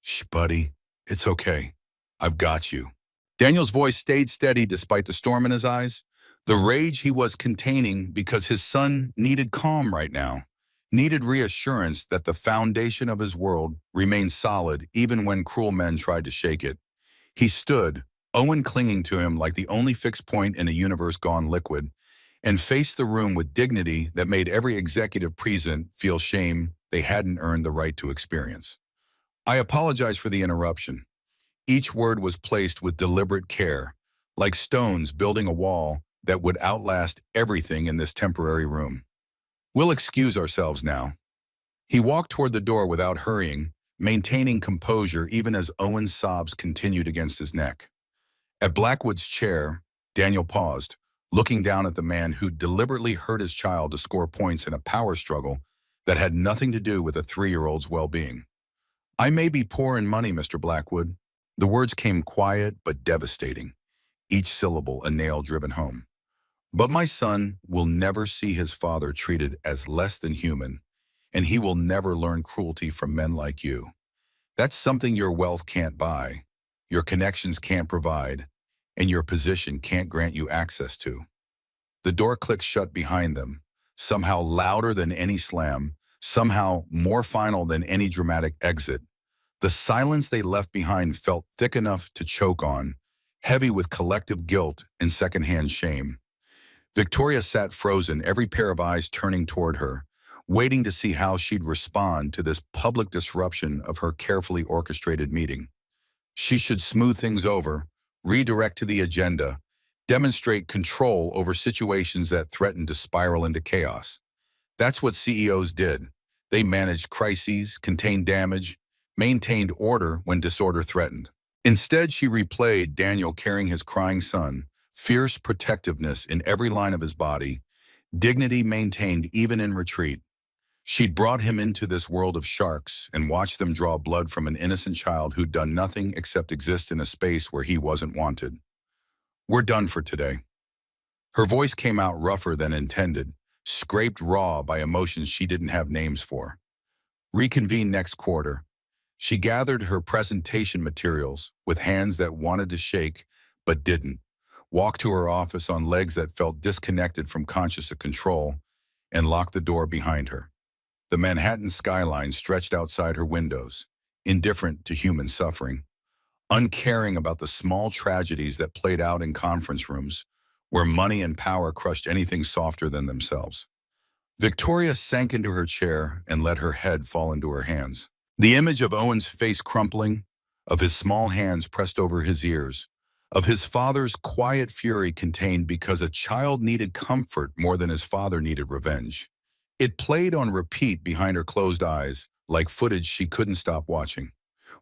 "Shh, buddy. It's okay. I've got you." Daniel's voice stayed steady despite the storm in his eyes, the rage he was containing because his son needed calm right now, needed reassurance that the foundation of his world remained solid even when cruel men tried to shake it. He stood, Owen clinging to him like the only fixed point in a universe gone liquid, and faced the room with dignity that made every executive present feel shame they hadn't earned the right to experience. "I apologize for the interruption." Each word was placed with deliberate care, like stones building a wall that would outlast everything in this temporary room. "We'll excuse ourselves now." He walked toward the door without hurrying, maintaining composure even as Owen's sobs continued against his neck. At Blackwood's chair, Daniel paused, looking down at the man who deliberately hurt his child to score points in a power struggle that had nothing to do with a 3-year-old's well-being. "I may be poor in money, Mr. Blackwood." The words came quiet but devastating, each syllable a nail driven home. "But my son will never see his father treated as less than human, and he will never learn cruelty from men like you. That's something your wealth can't buy, your connections can't provide, and your position can't grant you access to." The door clicked shut behind them, somehow louder than any slam, somehow more final than any dramatic exit. The silence they left behind felt thick enough to choke on, heavy with collective guilt and secondhand shame. Victoria sat frozen, every pair of eyes turning toward her, waiting to see how she'd respond to this public disruption of her carefully orchestrated meeting. She should smooth things over, redirect to the agenda, demonstrate control over situations that threatened to spiral into chaos. That's what CEOs did. They managed crises, contained damage, maintained order when disorder threatened. Instead, she replayed Daniel carrying his crying son, fierce protectiveness in every line of his body, dignity maintained even in retreat. She'd brought him into this world of sharks and watched them draw blood from an innocent child who'd done nothing except exist in a space where he wasn't wanted. "We're done for today." Her voice came out rougher than intended, scraped raw by emotions she didn't have names for. "Reconvene next quarter." She gathered her presentation materials with hands that wanted to shake but didn't, walked to her office on legs that felt disconnected from conscious control, and locked the door behind her. The Manhattan skyline stretched outside her windows, indifferent to human suffering, uncaring about the small tragedies that played out in conference rooms, where money and power crushed anything softer than themselves. Victoria sank into her chair and let her head fall into her hands. The image of Owen's face crumpling, of his small hands pressed over his ears, of his father's quiet fury contained because a child needed comfort more than his father needed revenge. It played on repeat behind her closed eyes, like footage she couldn't stop watching.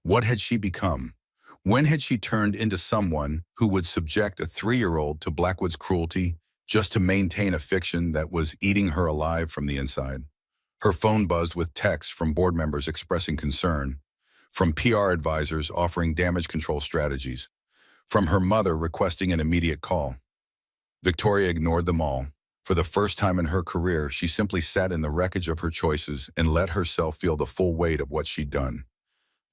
What had she become? When had she turned into someone who would subject a 3-year-old to Blackwood's cruelty just to maintain a fiction that was eating her alive from the inside? Her phone buzzed with texts from board members expressing concern, from PR advisors offering damage control strategies, from her mother requesting an immediate call. Victoria ignored them all. For the first time in her career, she simply sat in the wreckage of her choices and let herself feel the full weight of what she'd done.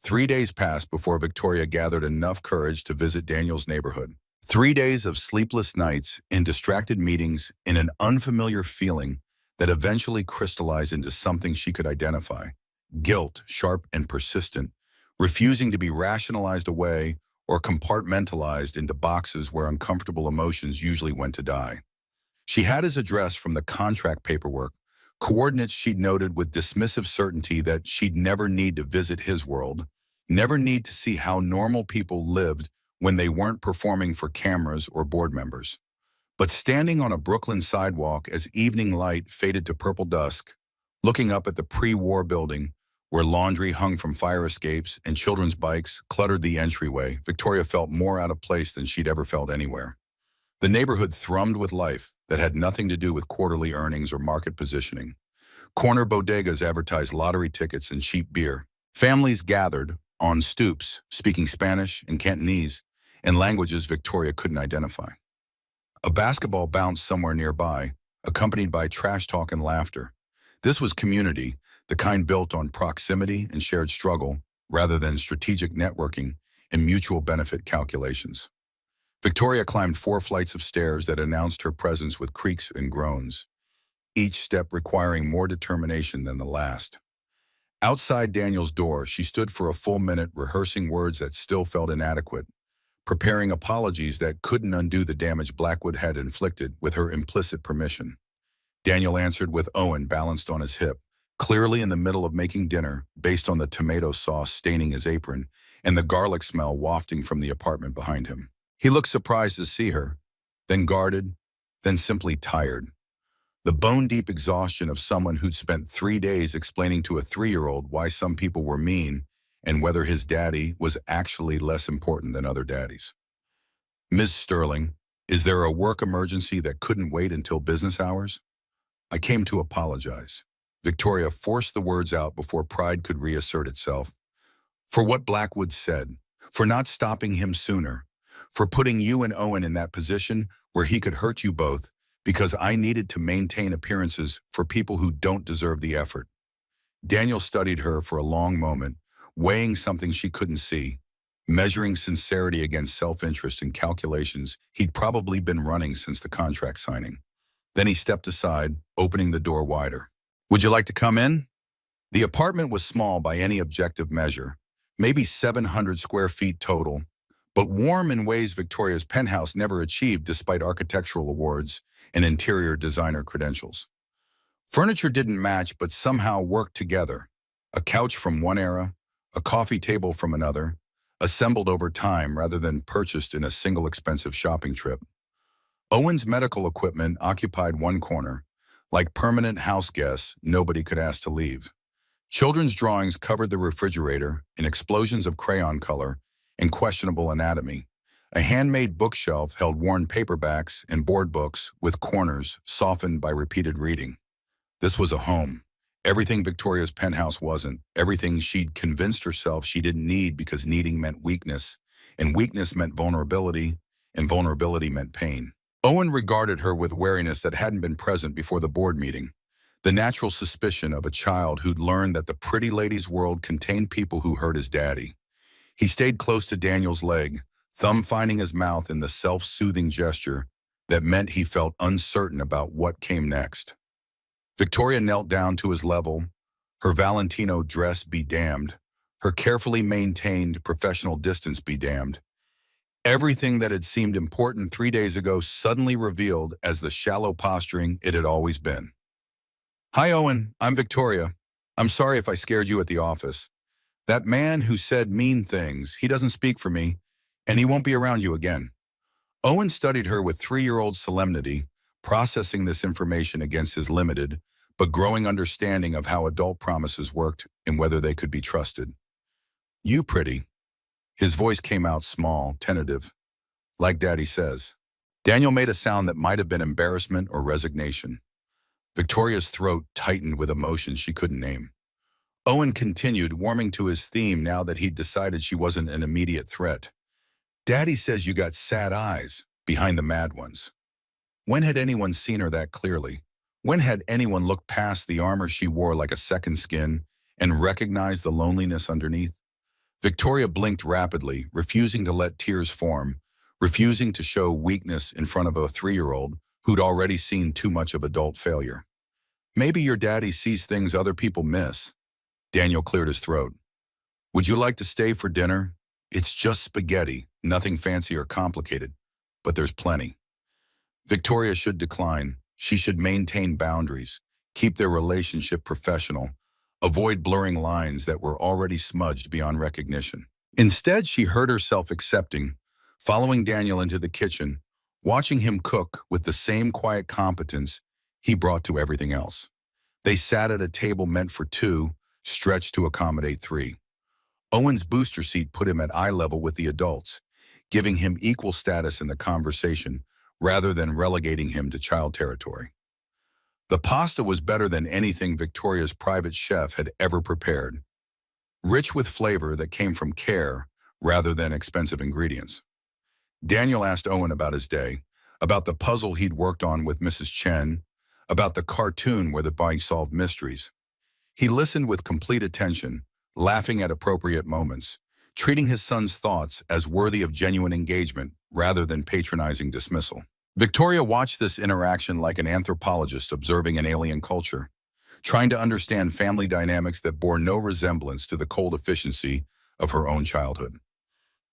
3 days passed before Victoria gathered enough courage to visit Daniel's neighborhood. 3 days of sleepless nights and distracted meetings in an unfamiliar feeling that eventually crystallized into something she could identify. Guilt, sharp and persistent, refusing to be rationalized away or compartmentalized into boxes where uncomfortable emotions usually went to die. She had his address from the contract paperwork, coordinates she'd noted with dismissive certainty that she'd never need to visit his world, never need to see how normal people lived when they weren't performing for cameras or board members. But standing on a Brooklyn sidewalk as evening light faded to purple dusk, looking up at the pre-war building where laundry hung from fire escapes and children's bikes cluttered the entryway, Victoria felt more out of place than she'd ever felt anywhere. The neighborhood thrummed with life that had nothing to do with quarterly earnings or market positioning. Corner bodegas advertised lottery tickets and cheap beer. Families gathered on stoops, speaking Spanish and Cantonese, and languages Victoria couldn't identify. A basketball bounced somewhere nearby, accompanied by trash talk and laughter. This was community, the kind built on proximity and shared struggle, rather than strategic networking and mutual benefit calculations. Victoria climbed 4 flights of stairs that announced her presence with creaks and groans, each step requiring more determination than the last. Outside Daniel's door, she stood for a full minute rehearsing words that still felt inadequate, preparing apologies that couldn't undo the damage Blackwood had inflicted with her implicit permission. Daniel answered with Owen balanced on his hip, clearly in the middle of making dinner, based on the tomato sauce staining his apron and the garlic smell wafting from the apartment behind him. He looked surprised to see her, then guarded, then simply tired. The bone-deep exhaustion of someone who'd spent 3 days explaining to a 3-year-old why some people were mean and whether his daddy was actually less important than other daddies. "Ms. Sterling, is there a work emergency that couldn't wait until business hours?" "I came to apologize." Victoria forced the words out before pride could reassert itself. "For what Blackwood said, for not stopping him sooner, for putting you and Owen in that position where he could hurt you both, because I needed to maintain appearances for people who don't deserve the effort." Daniel studied her for a long moment, weighing something she couldn't see, measuring sincerity against self-interest and calculations he'd probably been running since the contract signing. Then he stepped aside, opening the door wider. "Would you like to come in?" The apartment was small by any objective measure, maybe 700 square feet total, but warm in ways Victoria's penthouse never achieved despite architectural awards and interior designer credentials. Furniture didn't match but somehow worked together. A couch from one era, a coffee table from another, assembled over time rather than purchased in a single expensive shopping trip. Owen's medical equipment occupied one corner. Like permanent house guests, nobody could ask to leave. Children's drawings covered the refrigerator in explosions of crayon color and questionable anatomy. A handmade bookshelf held worn paperbacks and board books with corners softened by repeated reading. This was a home. Everything Victoria's penthouse wasn't, everything she'd convinced herself she didn't need because needing meant weakness, and weakness meant vulnerability, and vulnerability meant pain. Owen regarded her with wariness that hadn't been present before the board meeting, the natural suspicion of a child who'd learned that the pretty lady's world contained people who hurt his daddy. He stayed close to Daniel's leg, thumb finding his mouth in the self-soothing gesture that meant he felt uncertain about what came next. Victoria knelt down to his level, her Valentino dress be damned, her carefully maintained professional distance be damned. Everything that had seemed important 3 days ago suddenly revealed as the shallow posturing it had always been. "Hi, Owen. I'm Victoria. I'm sorry if I scared you at the office." That man who said mean things, he doesn't speak for me, and he won't be around you again. Owen studied her with 3-year-old solemnity, processing this information against his limited, but growing understanding of how adult promises worked and whether they could be trusted. You pretty. His voice came out small, tentative, like Daddy says. Daniel made a sound that might have been embarrassment or resignation. Victoria's throat tightened with emotions she couldn't name. Owen continued, warming to his theme now that he'd decided she wasn't an immediate threat. Daddy says you got sad eyes behind the mad ones. When had anyone seen her that clearly? When had anyone looked past the armor she wore like a second skin and recognized the loneliness underneath? Victoria blinked rapidly, refusing to let tears form, refusing to show weakness in front of a 3-year-old who'd already seen too much of adult failure. Maybe your daddy sees things other people miss. Daniel cleared his throat. Would you like to stay for dinner? It's just spaghetti, nothing fancy or complicated, but there's plenty. Victoria should decline. She should maintain boundaries, keep their relationship professional, avoid blurring lines that were already smudged beyond recognition. Instead, she heard herself accepting, following Daniel into the kitchen, watching him cook with the same quiet competence he brought to everything else. They sat at a table meant for 2, stretched to accommodate 3. Owen's booster seat put him at eye level with the adults, giving him equal status in the conversation rather than relegating him to child territory. The pasta was better than anything Victoria's private chef had ever prepared, rich with flavor that came from care rather than expensive ingredients. Daniel asked Owen about his day, about the puzzle he'd worked on with Mrs. Chen, about the cartoon where the boy solved mysteries. He listened with complete attention, laughing at appropriate moments, treating his son's thoughts as worthy of genuine engagement rather than patronizing dismissal. Victoria watched this interaction like an anthropologist observing an alien culture, trying to understand family dynamics that bore no resemblance to the cold efficiency of her own childhood.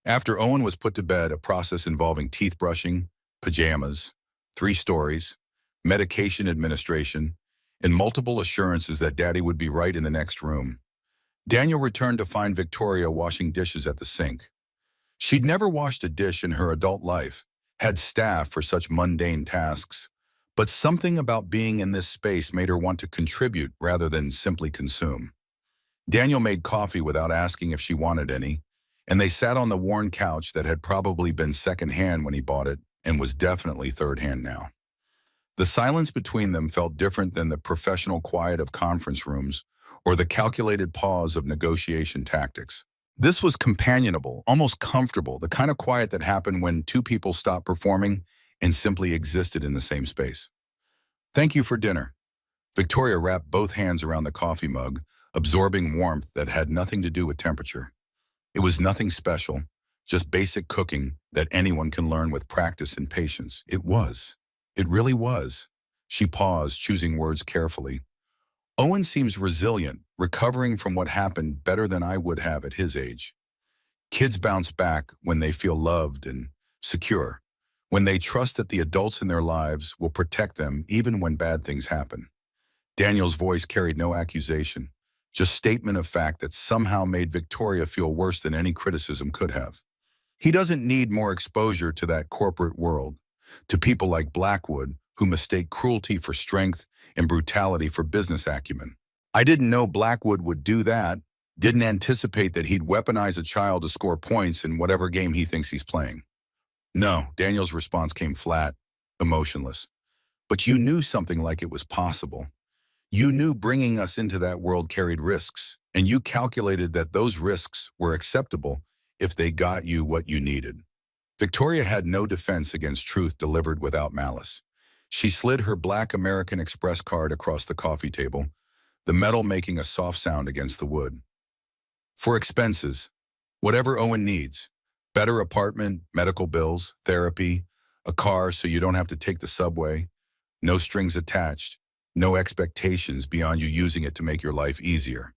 After Owen was put to bed, a process involving teeth brushing, pajamas, 3 stories, medication administration, and multiple assurances that Daddy would be right in the next room, Daniel returned to find Victoria washing dishes at the sink. She'd never washed a dish in her adult life, had staff for such mundane tasks, but something about being in this space made her want to contribute rather than simply consume. Daniel made coffee without asking if she wanted any, and they sat on the worn couch that had probably been second-hand when he bought it and was definitely third-hand now. The silence between them felt different than the professional quiet of conference rooms or the calculated pause of negotiation tactics. This was companionable, almost comfortable, the kind of quiet that happened when 2 people stopped performing and simply existed in the same space. Thank you for dinner. Victoria wrapped both hands around the coffee mug, absorbing warmth that had nothing to do with temperature. It was nothing special, just basic cooking that anyone can learn with practice and patience. It was. It really was. She paused, choosing words carefully. Owen seems resilient, recovering from what happened better than I would have at his age. Kids bounce back when they feel loved and secure, when they trust that the adults in their lives will protect them even when bad things happen. Daniel's voice carried no accusation, just statement of fact that somehow made Victoria feel worse than any criticism could have. He doesn't need more exposure to that corporate world, to people like Blackwood who mistake cruelty for strength and brutality for business acumen. I didn't know Blackwood would do that, didn't anticipate that he'd weaponize a child to score points in whatever game he thinks he's playing. No, Daniel's response came flat, emotionless. But you knew something like it was possible. You knew bringing us into that world carried risks, and you calculated that those risks were acceptable if they got you what you needed. Victoria had no defense against truth delivered without malice. She slid her black American Express card across the coffee table, the metal making a soft sound against the wood. For expenses, whatever Owen needs, better apartment, medical bills, therapy, a car so you don't have to take the subway, no strings attached, no expectations beyond you using it to make your life easier.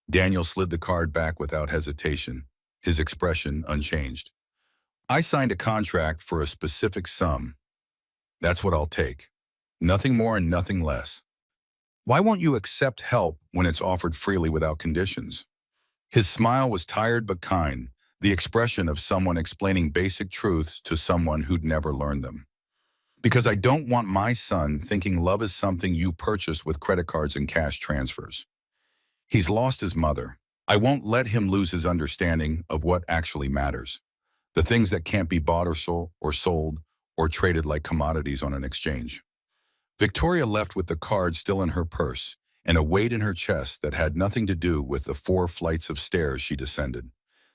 Daniel slid the card back without hesitation, his expression unchanged. I signed a contract for a specific sum. That's what I'll take. Nothing more and nothing less. Why won't you accept help when it's offered freely without conditions? His smile was tired but kind, the expression of someone explaining basic truths to someone who'd never learned them. Because I don't want my son thinking love is something you purchase with credit cards and cash transfers. He's lost his mother. I won't let him lose his understanding of what actually matters. The things that can't be bought or sold or traded like commodities on an exchange. Victoria left with the card still in her purse and a weight in her chest that had nothing to do with the 4 flights of stairs she descended.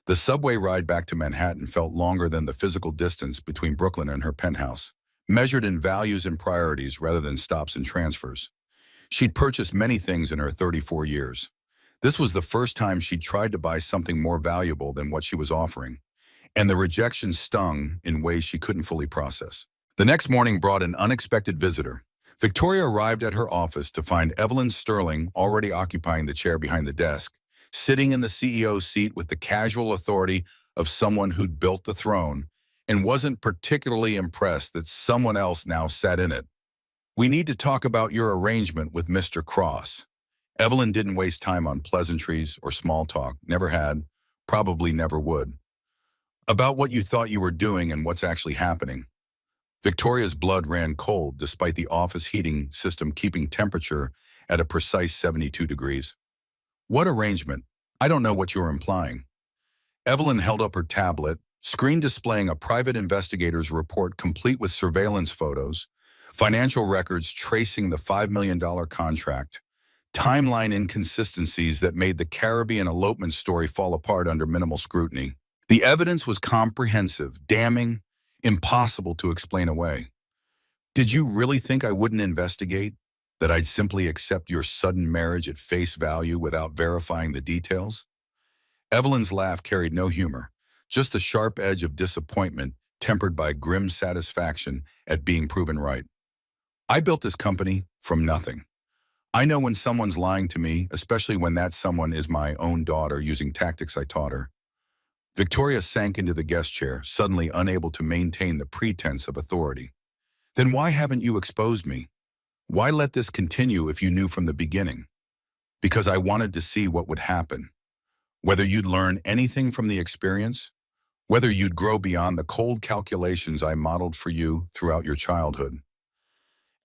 The subway ride back to Manhattan felt longer than the physical distance between Brooklyn and her penthouse, measured in values and priorities rather than stops and transfers. She'd purchased many things in her 34 years. This was the first time she'd tried to buy something more valuable than what she was offering, and the rejection stung in ways she couldn't fully process. The next morning brought an unexpected visitor. Victoria arrived at her office to find Evelyn Sterling already occupying the chair behind the desk, sitting in the CEO's seat with the casual authority of someone who'd built the throne and wasn't particularly impressed that someone else now sat in it. "We need to talk about your arrangement with Mr. Cross." Evelyn didn't waste time on pleasantries or small talk, never had, probably never would. "About what you thought you were doing and what's actually happening." Victoria's blood ran cold despite the office heating system keeping temperature at a precise 72 degrees. "What arrangement? I don't know what you're implying." Evelyn held up her tablet, screen displaying a private investigator's report complete with surveillance photos, financial records tracing the $5 million contract, timeline inconsistencies that made the Caribbean elopement story fall apart under minimal scrutiny. The evidence was comprehensive, damning, impossible to explain away. "Did you really think I wouldn't investigate? That I'd simply accept your sudden marriage at face value without verifying the details?" Evelyn's laugh carried no humor, just the sharp edge of disappointment tempered by grim satisfaction at being proven right. "I built this company from nothing. I know when someone's lying to me, especially when that someone is my own daughter using tactics I taught her." Victoria sank into the guest chair, suddenly unable to maintain the pretense of authority. "Then why haven't you exposed me? Why let this continue if you knew from the beginning?" "Because I wanted to see what would happen. Whether you'd learn anything from the experience, whether you'd grow beyond the cold calculations I modeled for you throughout your childhood."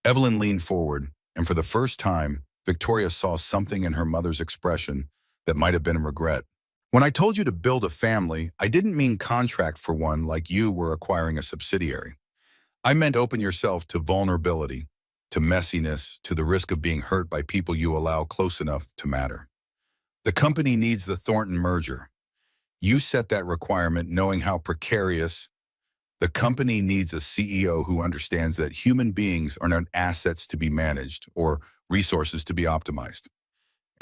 Evelyn leaned forward, and for the first time, Victoria saw something in her mother's expression that might have been regret. "When I told you to build a family, I didn't mean contract for one like you were acquiring a subsidiary. I meant open yourself to vulnerability, to messiness, to the risk of being hurt by people you allow close enough to matter. The company needs the Thornton merger. You set that requirement knowing how precarious. The company needs a CEO who understands that human beings are not assets to be managed or resources to be optimized."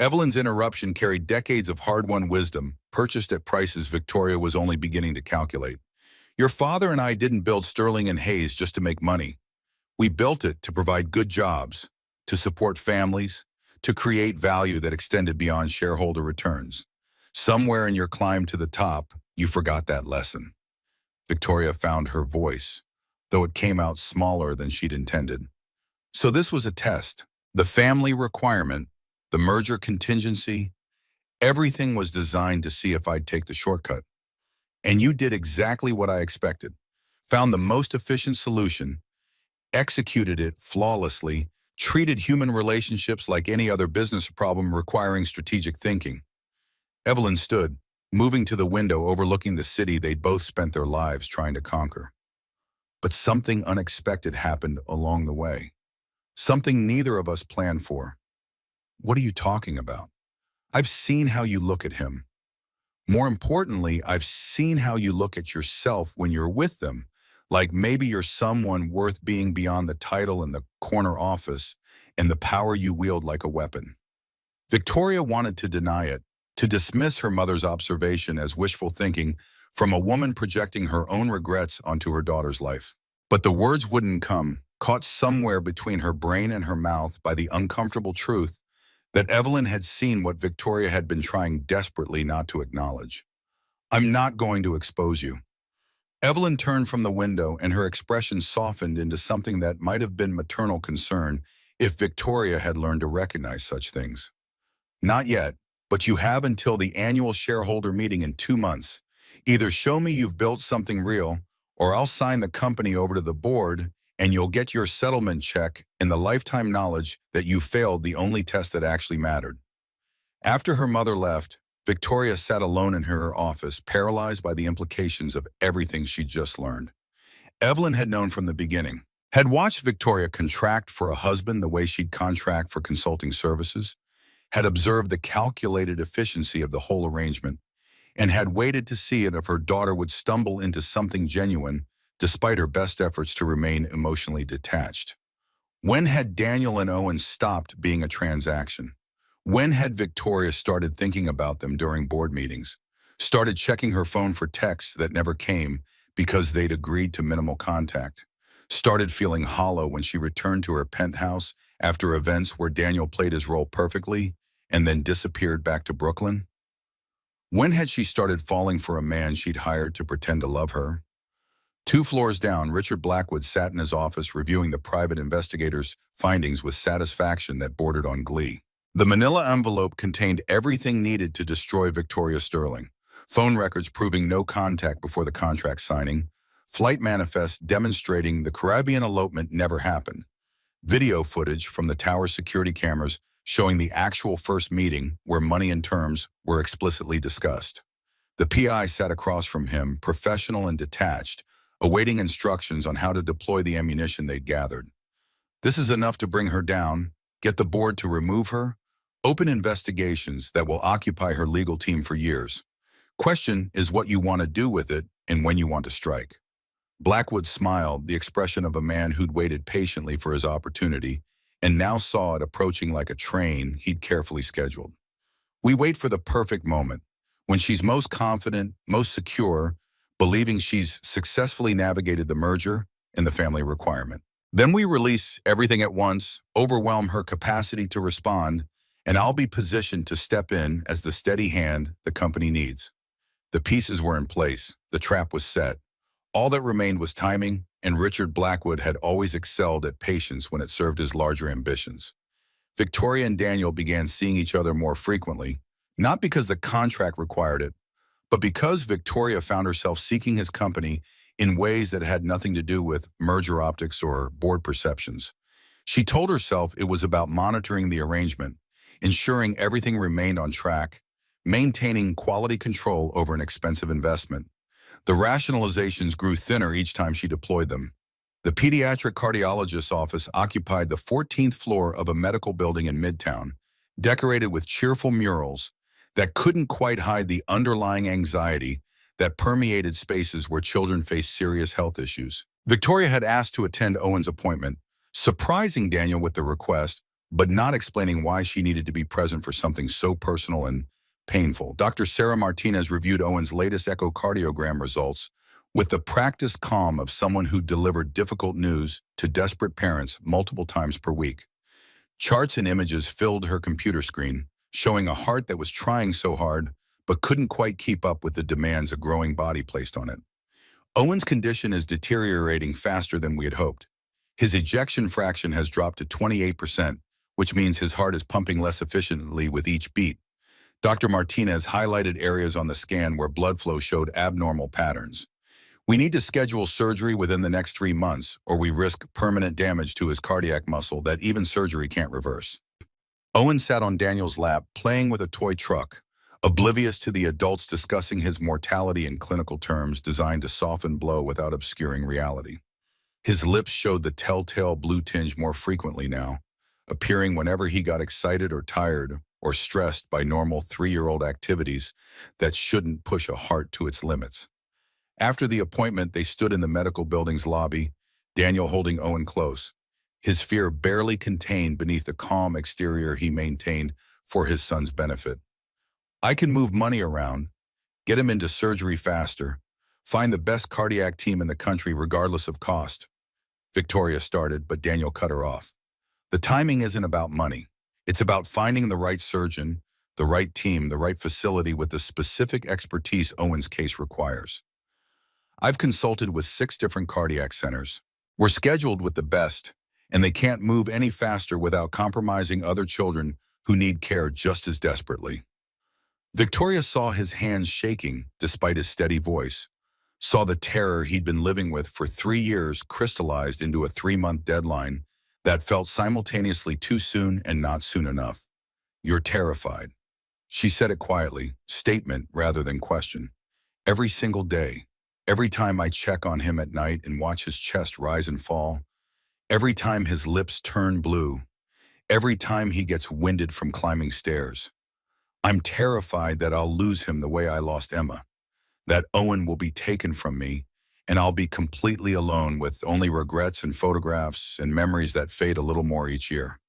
Evelyn's interruption carried decades of hard-won wisdom, purchased at prices Victoria was only beginning to calculate. "Your father and I didn't build Sterling and Hayes just to make money. We built it to provide good jobs, to support families, to create value that extended beyond shareholder returns. Somewhere in your climb to the top, you forgot that lesson." Victoria found her voice, though it came out smaller than she'd intended. "So this was a test. The family requirement, the merger contingency, everything was designed to see if I'd take the shortcut. And you did exactly what I expected. Found the most efficient solution, executed it flawlessly, treated human relationships like any other business problem requiring strategic thinking." Evelyn stood, moving to the window overlooking the city they'd both spent their lives trying to conquer. But something unexpected happened along the way. Something neither of us planned for. "What are you talking about?" "I've seen how you look at him. More importantly, I've seen how you look at yourself when you're with them, like maybe you're someone worth being beyond the title in the corner office and the power you wield like a weapon." Victoria wanted to deny it, to dismiss her mother's observation as wishful thinking from a woman projecting her own regrets onto her daughter's life. But the words wouldn't come, caught somewhere between her brain and her mouth by the uncomfortable truth that Evelyn had seen what Victoria had been trying desperately not to acknowledge. "I'm not going to expose you." Evelyn turned from the window and her expression softened into something that might have been maternal concern if Victoria had learned to recognize such things. "Not yet, but you have until the annual shareholder meeting in 2 months. Either show me you've built something real, or I'll sign the company over to the board and you'll get your settlement check and the lifetime knowledge that you failed the only test that actually mattered. After her mother left, Victoria sat alone in her office, paralyzed by the implications of everything she'd just learned. Evelyn had known from the beginning, had watched Victoria contract for a husband the way she'd contract for consulting services, had observed the calculated efficiency of the whole arrangement, and had waited to see it if her daughter would stumble into something genuine despite her best efforts to remain emotionally detached. When had Daniel and Owen stopped being a transaction? When had Victoria started thinking about them during board meetings? Started checking her phone for texts that never came because they'd agreed to minimal contact? Started feeling hollow when she returned to her penthouse after events where Daniel played his role perfectly and then disappeared back to Brooklyn? When had she started falling for a man she'd hired to pretend to love her? 2 floors down, Richard Blackwood sat in his office reviewing the private investigator's findings with satisfaction that bordered on glee. The manila envelope contained everything needed to destroy Victoria Sterling. Phone records proving no contact before the contract signing. Flight manifests demonstrating the Caribbean elopement never happened. Video footage from the tower security cameras showing the actual first meeting where money and terms were explicitly discussed. The PI sat across from him, professional and detached, awaiting instructions on how to deploy the ammunition they'd gathered. This is enough to bring her down, get the board to remove her, open investigations that will occupy her legal team for years. Question is what you want to do with it and when you want to strike. Blackwood smiled, the expression of a man who'd waited patiently for his opportunity and now saw it approaching like a train he'd carefully scheduled. We wait for the perfect moment, when she's most confident, most secure, believing she's successfully navigated the merger and the family requirement. Then we release everything at once, overwhelm her capacity to respond, and I'll be positioned to step in as the steady hand the company needs. The pieces were in place, the trap was set. All that remained was timing, and Richard Blackwood had always excelled at patience when it served his larger ambitions. Victoria and Daniel began seeing each other more frequently, not because the contract required it, but because Victoria found herself seeking his company in ways that had nothing to do with merger optics or board perceptions. She told herself it was about monitoring the arrangement, ensuring everything remained on track, maintaining quality control over an expensive investment. The rationalizations grew thinner each time she deployed them. The pediatric cardiologist's office occupied the 14th floor of a medical building in Midtown, decorated with cheerful murals that couldn't quite hide the underlying anxiety that permeated spaces where children face serious health issues. Victoria had asked to attend Owen's appointment, surprising Daniel with the request, but not explaining why she needed to be present for something so personal and painful. Dr. Sarah Martinez reviewed Owen's latest echocardiogram results with the practiced calm of someone who delivered difficult news to desperate parents multiple times per week. Charts and images filled her computer screen, showing a heart that was trying so hard but couldn't quite keep up with the demands a growing body placed on it. Owen's condition is deteriorating faster than we had hoped. His ejection fraction has dropped to 28%, which means his heart is pumping less efficiently with each beat. Dr. Martinez highlighted areas on the scan where blood flow showed abnormal patterns. We need to schedule surgery within the next 3 months, or we risk permanent damage to his cardiac muscle that even surgery can't reverse. Owen sat on Daniel's lap, playing with a toy truck, oblivious to the adults discussing his mortality in clinical terms designed to soften blow without obscuring reality. His lips showed the telltale blue tinge more frequently now, appearing whenever he got excited or tired or stressed by normal 3-year-old activities that shouldn't push a heart to its limits. After the appointment, they stood in the medical building's lobby, Daniel holding Owen close, his fear barely contained beneath the calm exterior he maintained for his son's benefit. I can move money around, get him into surgery faster, find the best cardiac team in the country regardless of cost. Victoria started, but Daniel cut her off. The timing isn't about money. It's about finding the right surgeon, the right team, the right facility with the specific expertise Owen's case requires. I've consulted with 6 different cardiac centers. We're scheduled with the best, and they can't move any faster without compromising other children who need care just as desperately. Victoria saw his hands shaking despite his steady voice, saw the terror he'd been living with for 3 years crystallized into a 3-month deadline that felt simultaneously too soon and not soon enough. "You're terrified." She said it quietly, statement rather than question. "Every single day, every time I check on him at night and watch his chest rise and fall, every time his lips turn blue, every time he gets winded from climbing stairs, I'm terrified that I'll lose him the way I lost Emma, that Owen will be taken from me, and I'll be completely alone with only regrets and photographs and memories that fade a little more each year."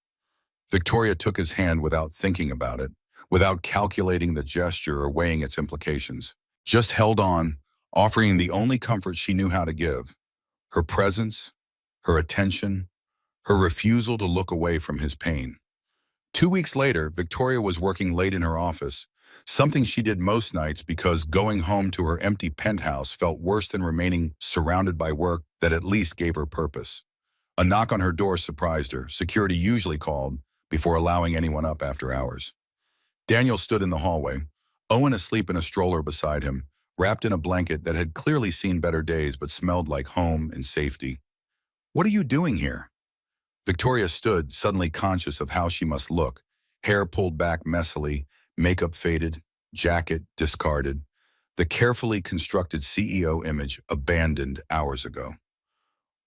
Victoria took his hand without thinking about it, without calculating the gesture or weighing its implications. Just held on, offering the only comfort she knew how to give: her presence, her attention, her refusal to look away from his pain. 2 weeks later, Victoria was working late in her office, something she did most nights because going home to her empty penthouse felt worse than remaining surrounded by work that at least gave her purpose. A knock on her door surprised her. Security usually called before allowing anyone up after hours. Daniel stood in the hallway, Owen asleep in a stroller beside him, wrapped in a blanket that had clearly seen better days but smelled like home and safety. "What are you doing here?" Victoria stood, suddenly conscious of how she must look, hair pulled back messily, makeup faded, jacket discarded, the carefully constructed CEO image abandoned hours ago.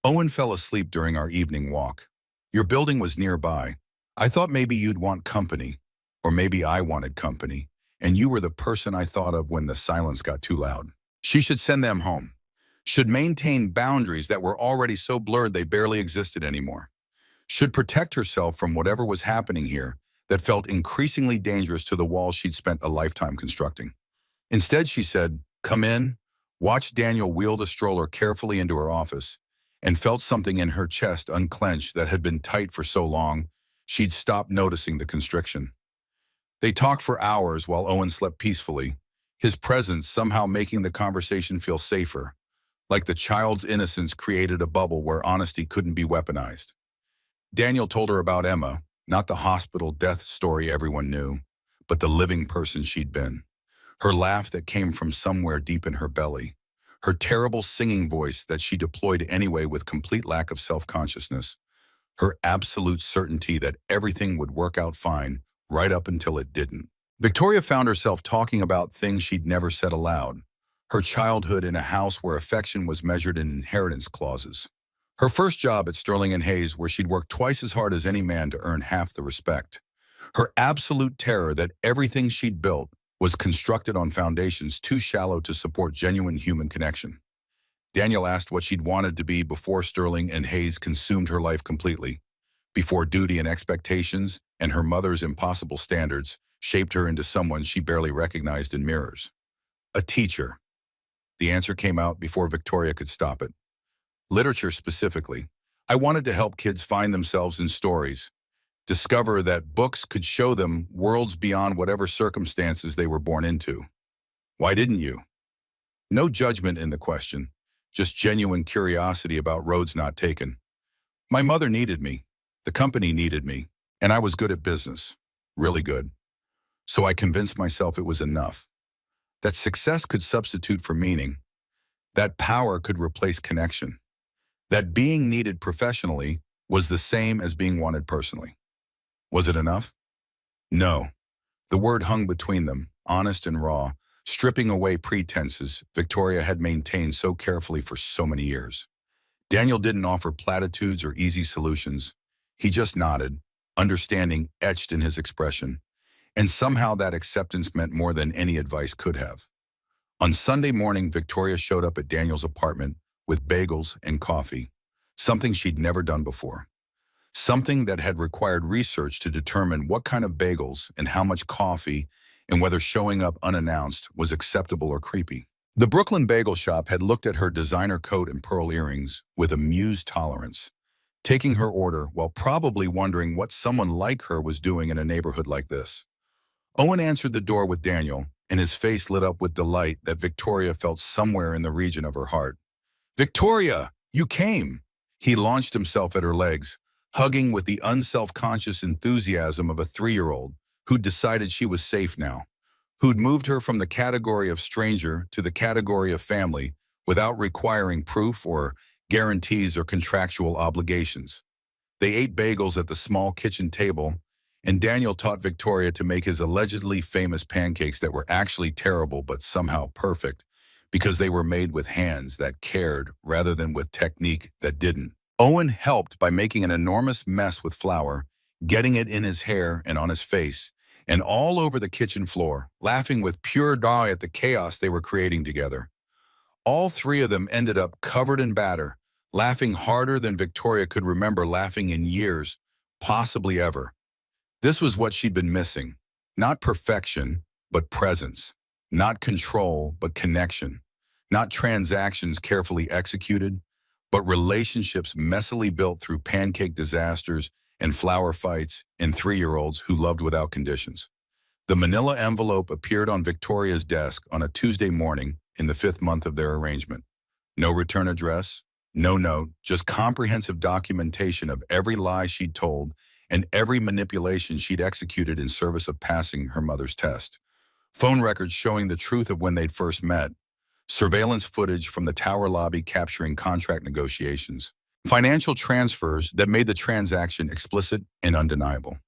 "Owen fell asleep during our evening walk. Your building was nearby. I thought maybe you'd want company, or maybe I wanted company, and you were the person I thought of when the silence got too loud." She should send them home. Should maintain boundaries that were already so blurred they barely existed anymore. Should protect herself from whatever was happening here that felt increasingly dangerous to the walls she'd spent a lifetime constructing. Instead, she said, "Come in," watched Daniel wheel the stroller carefully into her office, and felt something in her chest unclench that had been tight for so long she'd stopped noticing the constriction. They talked for hours while Owen slept peacefully, his presence somehow making the conversation feel safer, like the child's innocence created a bubble where honesty couldn't be weaponized. Daniel told her about Emma, not the hospital death story everyone knew, but the living person she'd been. Her laugh that came from somewhere deep in her belly. Her terrible singing voice that she deployed anyway with complete lack of self-consciousness. Her absolute certainty that everything would work out fine, right up until it didn't. Victoria found herself talking about things she'd never said aloud. Her childhood in a house where affection was measured in inheritance clauses. Her first job at Sterling and Hayes, where she'd worked twice as hard as any man to earn half the respect. Her absolute terror that everything she'd built was constructed on foundations too shallow to support genuine human connection. Daniel asked what she'd wanted to be before Sterling and Hayes consumed her life completely, before duty and expectations and her mother's impossible standards shaped her into someone she barely recognized in mirrors. A teacher. The answer came out before Victoria could stop it. Literature specifically. I wanted to help kids find themselves in stories, discover that books could show them worlds beyond whatever circumstances they were born into. Why didn't you? No judgment in the question, just genuine curiosity about roads not taken. My mother needed me, the company needed me, and I was good at business, really good. So I convinced myself it was enough, that success could substitute for meaning, that power could replace connection, that being needed professionally was the same as being wanted personally. Was it enough? No. The word hung between them, honest and raw, stripping away pretenses Victoria had maintained so carefully for so many years. Daniel didn't offer platitudes or easy solutions. He just nodded, understanding etched in his expression, and somehow that acceptance meant more than any advice could have. On Sunday morning, Victoria showed up at Daniel's apartment with bagels and coffee, something she'd never done before. Something that had required research to determine what kind of bagels and how much coffee and whether showing up unannounced was acceptable or creepy. The Brooklyn Bagel Shop had looked at her designer coat and pearl earrings with amused tolerance, taking her order while probably wondering what someone like her was doing in a neighborhood like this. Owen answered the door with Daniel, and his face lit up with delight that Victoria felt somewhere in the region of her heart. "Victoria, you came!" He launched himself at her legs, hugging with the unself-conscious enthusiasm of a 3-year-old who'd decided she was safe now. who'd moved her from the category of stranger to the category of family without requiring proof or guarantees or contractual obligations. They ate bagels at the small kitchen table, and Daniel taught Victoria to make his allegedly famous pancakes that were actually terrible but somehow perfect because they were made with hands that cared rather than with technique that didn't. Owen helped by making an enormous mess with flour, getting it in his hair and on his face, and all over the kitchen floor, laughing with pure joy at the chaos they were creating together. All three of them ended up covered in batter, laughing harder than Victoria could remember laughing in years, possibly ever. This was what she'd been missing. Not perfection, but presence. Not control, but connection. Not transactions carefully executed, but relationships messily built through pancake disasters and flour fights and 3-year-olds who loved without conditions. The manila envelope appeared on Victoria's desk on a Tuesday morning in the 5th month of their arrangement. No return address, no note, just comprehensive documentation of every lie she'd told and every manipulation she'd executed in service of passing her mother's test. Phone records showing the truth of when they'd first met, surveillance footage from the tower lobby capturing contract negotiations, financial transfers that made the transaction explicit and undeniable.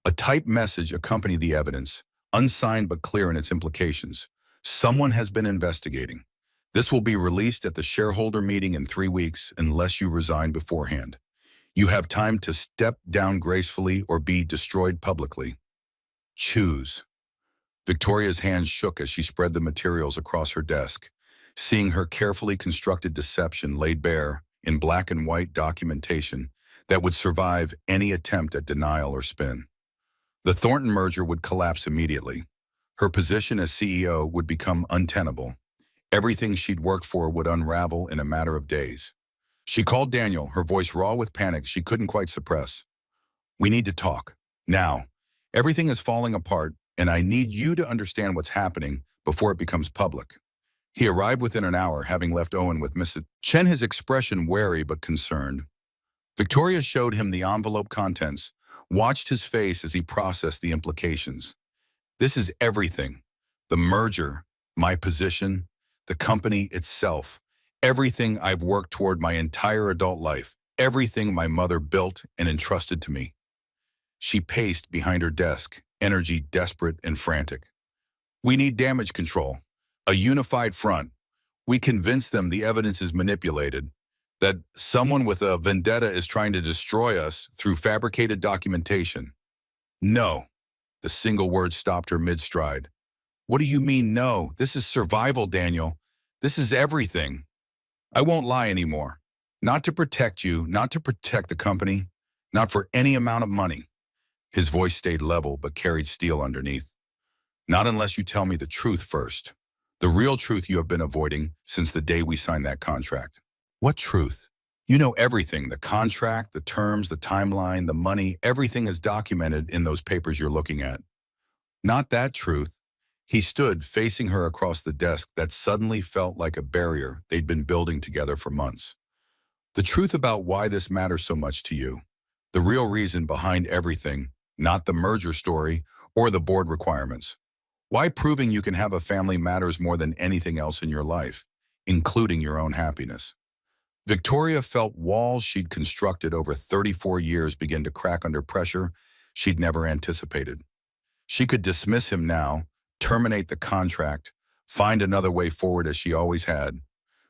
A typed message accompanied the evidence, unsigned but clear in its implications. Someone has been investigating. This will be released at the shareholder meeting in 3 weeks unless you resign beforehand. You have time to step down gracefully or be destroyed publicly. Choose. Victoria's hands shook as she spread the materials across her desk, seeing her carefully constructed deception laid bare in black and white documentation that would survive any attempt at denial or spin. The Thornton merger would collapse immediately. Her position as CEO would become untenable. Everything she'd worked for would unravel in a matter of days. She called Daniel, her voice raw with panic she couldn't quite suppress. "We need to talk. Now. Everything is falling apart, and I need you to understand what's happening before it becomes public." He arrived within an hour, having left Owen with Mrs. Chen, his expression wary but concerned. Victoria showed him the envelope contents, watched his face as he processed the implications. "This is everything. The merger, my position, the company itself, everything I've worked toward my entire adult life, everything my mother built and entrusted to me." She paced behind her desk, energy desperate and frantic. "We need damage control, a unified front. We convince them the evidence is manipulated, that someone with a vendetta is trying to destroy us through fabricated documentation." "No." The single word stopped her mid-stride. "What do you mean, no? This is survival, Daniel. This is everything. I won't lie anymore. Not to protect you, not to protect the company, not for any amount of money." His voice stayed level but carried steel underneath. "Not unless you tell me the truth first. The real truth you have been avoiding since the day we signed that contract." "What truth?" "You know everything, the contract, the terms, the timeline, the money, everything is documented in those papers you're looking at." "Not that truth." He stood facing her across the desk that suddenly felt like a barrier they'd been building together for months. "The truth about why this matters so much to you. The real reason behind everything, not the merger story or the board requirements. Why proving you can have a family matters more than anything else in your life, including your own happiness." Victoria felt walls she'd constructed over 34 years begin to crack under pressure she'd never anticipated. She could dismiss him now, terminate the contract, find another way forward as she always had.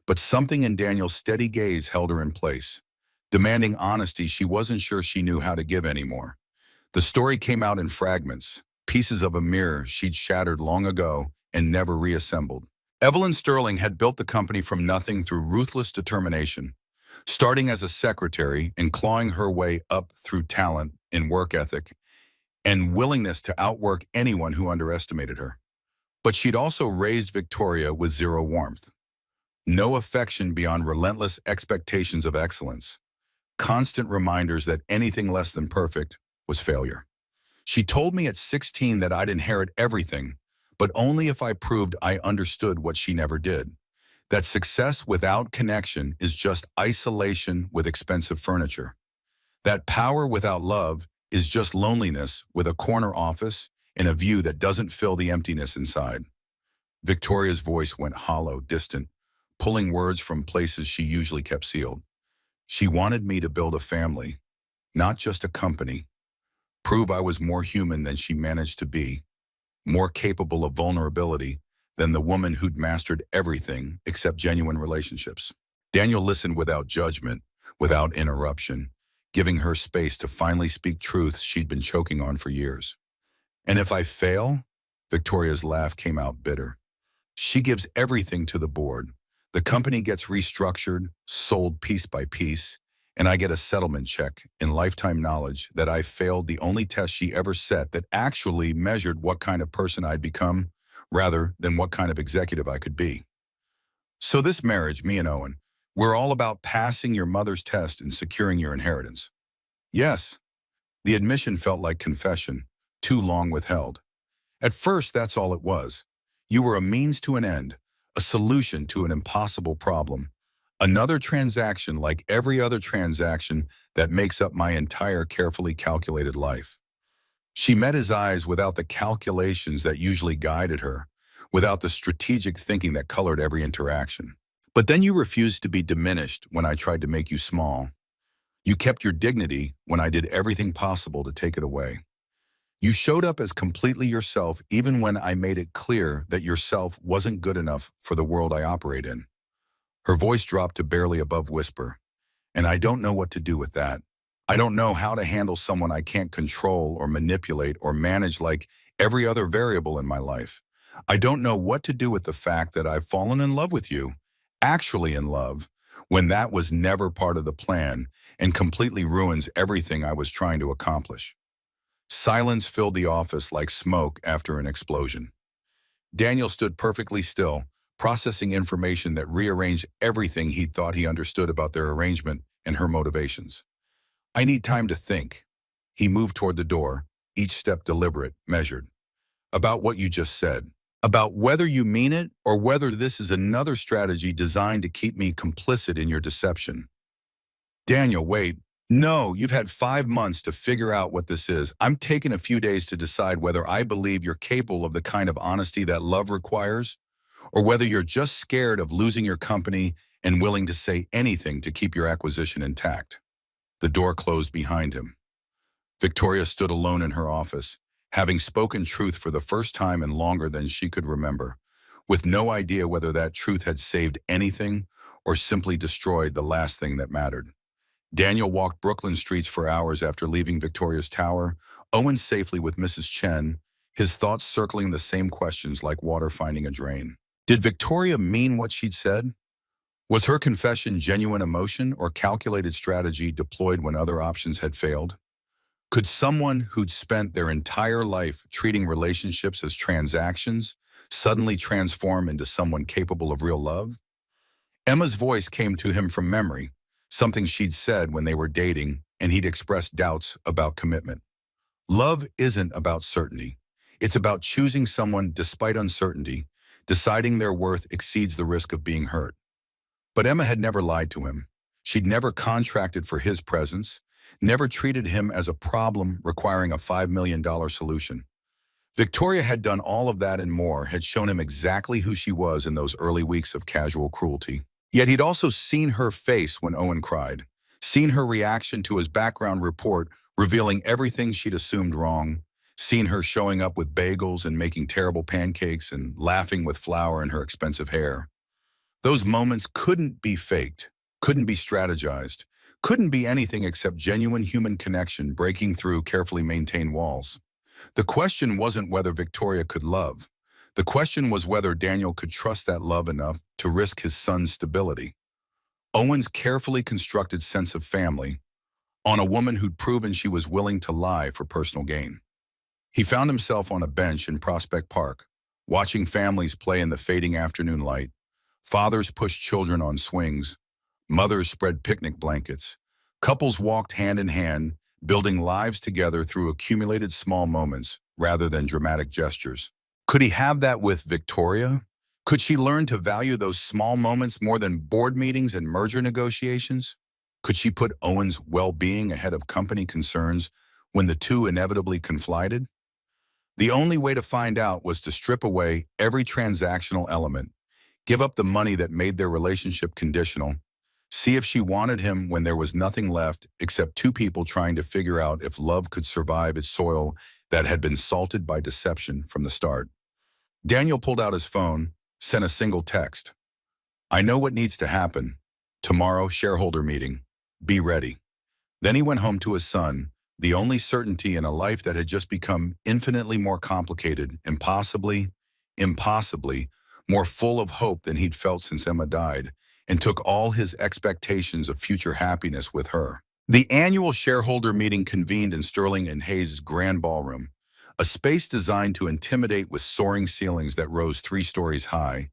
But something in Daniel's steady gaze held her in place, demanding honesty she wasn't sure she knew how to give anymore. The story came out in fragments, pieces of a mirror she'd shattered long ago and never reassembled. Evelyn Sterling had built the company from nothing through ruthless determination, starting as a secretary and clawing her way up through talent and work ethic and willingness to outwork anyone who underestimated her. But she'd also raised Victoria with zero warmth. No affection beyond relentless expectations of excellence. Constant reminders that anything less than perfect was failure. She told me at 16 that I'd inherit everything, but only if I proved I understood what she never did. That success without connection is just isolation with expensive furniture. That power without love is just loneliness with a corner office in a view that doesn't fill the emptiness inside. Victoria's voice went hollow, distant, pulling words from places she usually kept sealed. She wanted me to build a family, not just a company, prove I was more human than she managed to be, more capable of vulnerability than the woman who'd mastered everything except genuine relationships. Daniel listened without judgment, without interruption, giving her space to finally speak truths she'd been choking on for years. And if I fail? Victoria's laugh came out bitter. She gives everything to the board. The company gets restructured, sold piece by piece, and I get a settlement check in lifetime knowledge that I failed the only test she ever set that actually measured what kind of person I'd become, rather than what kind of executive I could be. So this marriage, me and Owen, we're all about passing your mother's test and securing your inheritance. Yes, the admission felt like confession, too long withheld. At first, that's all it was. You were a means to an end, a solution to an impossible problem. Another transaction like every other transaction that makes up my entire carefully calculated life. She met his eyes without the calculations that usually guided her, without the strategic thinking that colored every interaction. But then you refused to be diminished when I tried to make you small. You kept your dignity when I did everything possible to take it away. You showed up as completely yourself even when I made it clear that yourself wasn't good enough for the world I operate in. Her voice dropped to barely above whisper, and I don't know what to do with that. I don't know how to handle someone I can't control or manipulate or manage like every other variable in my life. I don't know what to do with the fact that I've fallen in love with you, actually in love, when that was never part of the plan and completely ruins everything I was trying to accomplish. Silence filled the office like smoke after an explosion. Daniel stood perfectly still, processing information that rearranged everything he thought he understood about their arrangement and her motivations. I need time to think. He moved toward the door, each step deliberate, measured. About what you just said. About whether you mean it or whether this is another strategy designed to keep me complicit in your deception. Daniel, wait. No, you've had 5 months to figure out what this is. I'm taking a few days to decide whether I believe you're capable of the kind of honesty that love requires, or whether you're just scared of losing your company and willing to say anything to keep your acquisition intact. The door closed behind him. Victoria stood alone in her office, having spoken truth for the first time in longer than she could remember, with no idea whether that truth had saved anything or simply destroyed the last thing that mattered. Daniel walked Brooklyn streets for hours after leaving Victoria's tower, Owen safely with Mrs. Chen, his thoughts circling the same questions like water finding a drain. Did Victoria mean what she'd said? Was her confession genuine emotion or calculated strategy deployed when other options had failed? Could someone who'd spent their entire life treating relationships as transactions suddenly transform into someone capable of real love? Emma's voice came to him from memory, something she'd said when they were dating and he'd expressed doubts about commitment. Love isn't about certainty. It's about choosing someone despite uncertainty, deciding their worth exceeds the risk of being hurt. But Emma had never lied to him. She'd never contracted for his presence, never treated him as a problem requiring a $5 million solution. Victoria had done all of that and more, had shown him exactly who she was in those early weeks of casual cruelty. Yet he'd also seen her face when Owen cried, seen her reaction to his background report revealing everything she'd assumed wrong, seen her showing up with bagels and making terrible pancakes and laughing with flour in her expensive hair. Those moments couldn't be faked, couldn't be strategized, couldn't be anything except genuine human connection breaking through carefully maintained walls. The question wasn't whether Victoria could love. The question was whether Daniel could trust that love enough to risk his son's stability. Owen's carefully constructed sense of family on a woman who'd proven she was willing to lie for personal gain. He found himself on a bench in Prospect Park, watching families play in the fading afternoon light. Fathers pushed children on swings. Mothers spread picnic blankets. Couples walked hand in hand, building lives together through accumulated small moments rather than dramatic gestures. Could he have that with Victoria? Could she learn to value those small moments more than board meetings and merger negotiations? Could she put Owen's well-being ahead of company concerns when the two inevitably confided? The only way to find out was to strip away every transactional element, give up the money that made their relationship conditional, see if she wanted him when there was nothing left except two people trying to figure out if love could survive its soil that had been salted by deception from the start. Daniel pulled out his phone, sent a single text. I know what needs to happen. Tomorrow, shareholder meeting. Be ready. Then he went home to his son, the only certainty in a life that had just become infinitely more complicated, impossibly, more full of hope than he'd felt since Emma died, and took all his expectations of future happiness with her. The annual shareholder meeting convened in Sterling and Hayes' grand ballroom, a space designed to intimidate with soaring ceilings that rose 3 stories high,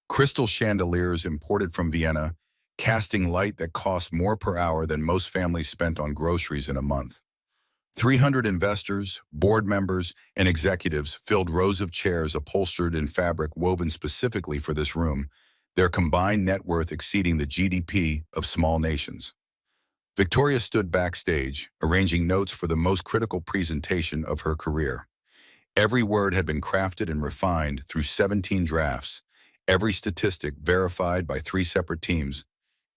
crystal chandeliers imported from Vienna, casting light that cost more per hour than most families spent on groceries in a month. 300 investors, board members, and executives filled rows of chairs upholstered in fabric woven specifically for this room, their combined net worth exceeding the GDP of small nations. Victoria stood backstage, arranging notes for the most critical presentation of her career. Every word had been crafted and refined through 17 drafts, every statistic verified by 3 separate teams,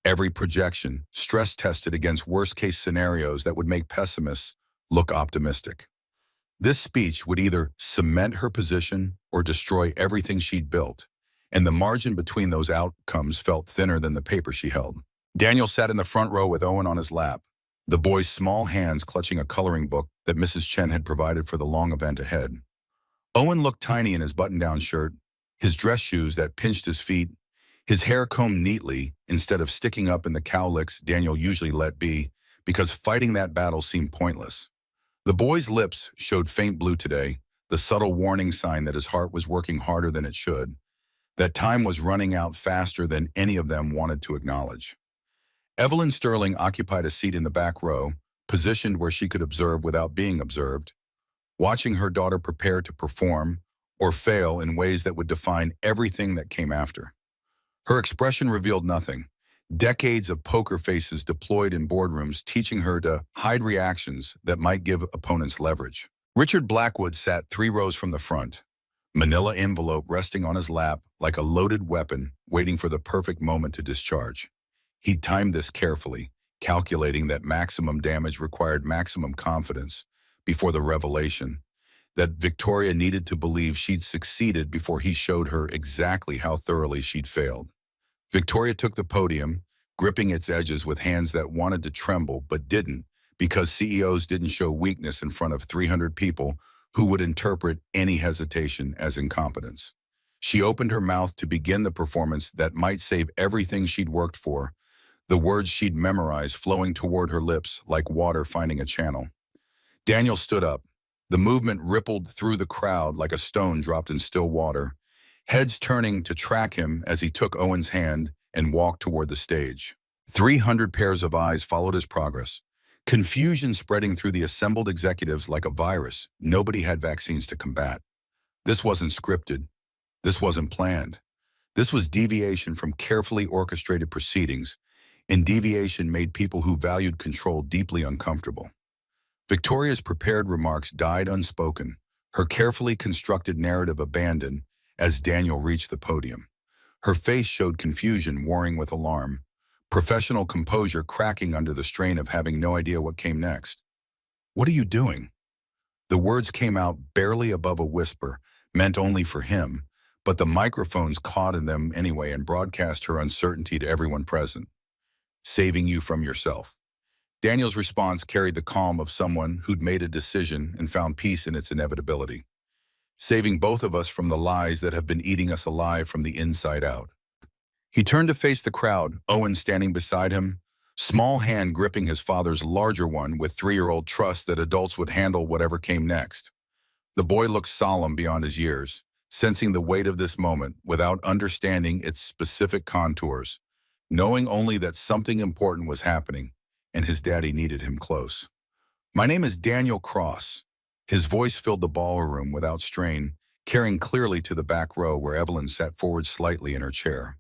every projection stress-tested against worst-case scenarios that would make pessimists look optimistic. This speech would either cement her position or destroy everything she'd built, and the margin between those outcomes felt thinner than the paper she held. Daniel sat in the front row with Owen on his lap, the boy's small hands clutching a coloring book that Mrs. Chen had provided for the long event ahead. Owen looked tiny in his button-down shirt, his dress shoes that pinched his feet, his hair combed neatly instead of sticking up in the cowlicks Daniel usually let be, because fighting that battle seemed pointless. The boy's lips showed faint blue today, the subtle warning sign that his heart was working harder than it should, that time was running out faster than any of them wanted to acknowledge. Evelyn Sterling occupied a seat in the back row, positioned where she could observe without being observed, watching her daughter prepare to perform or fail in ways that would define everything that came after. Her expression revealed nothing. Decades of poker faces deployed in boardrooms teaching her to hide reactions that might give opponents leverage. Richard Blackwood sat 3 rows from the front, manila envelope resting on his lap like a loaded weapon waiting for the perfect moment to discharge. He'd timed this carefully, calculating that maximum damage required maximum confidence before the revelation, that Victoria needed to believe she'd succeeded before he showed her exactly how thoroughly she'd failed. Victoria took the podium, gripping its edges with hands that wanted to tremble but didn't, because CEOs didn't show weakness in front of 300 people who would interpret any hesitation as incompetence. She opened her mouth to begin the performance that might save everything she'd worked for, the words she'd memorized flowing toward her lips like water finding a channel. Daniel stood up. The movement rippled through the crowd like a stone dropped in still water, heads turning to track him as he took Owen's hand and walked toward the stage. 300 pairs of eyes followed his progress, confusion spreading through the assembled executives like a virus nobody had vaccines to combat. This wasn't scripted. This wasn't planned. This was deviation from carefully orchestrated proceedings, and deviation made people who valued control deeply uncomfortable. Victoria's prepared remarks died unspoken, her carefully constructed narrative abandoned as Daniel reached the podium. Her face showed confusion warring with alarm, professional composure cracking under the strain of having no idea what came next. "What are you doing?" The words came out barely above a whisper, meant only for him, but the microphones caught in them anyway and broadcast her uncertainty to everyone present. "Saving you from yourself." Daniel's response carried the calm of someone who'd made a decision and found peace in its inevitability. "Saving both of us from the lies that have been eating us alive from the inside out." He turned to face the crowd, Owen standing beside him, small hand gripping his father's larger one with 3-year-old trust that adults would handle whatever came next. The boy looked solemn beyond his years, sensing the weight of this moment without understanding its specific contours, knowing only that something important was happening, and his daddy needed him close. "My name is Daniel Cross." His voice filled the ballroom without strain, carrying clearly to the back row where Evelyn sat forward slightly in her chair.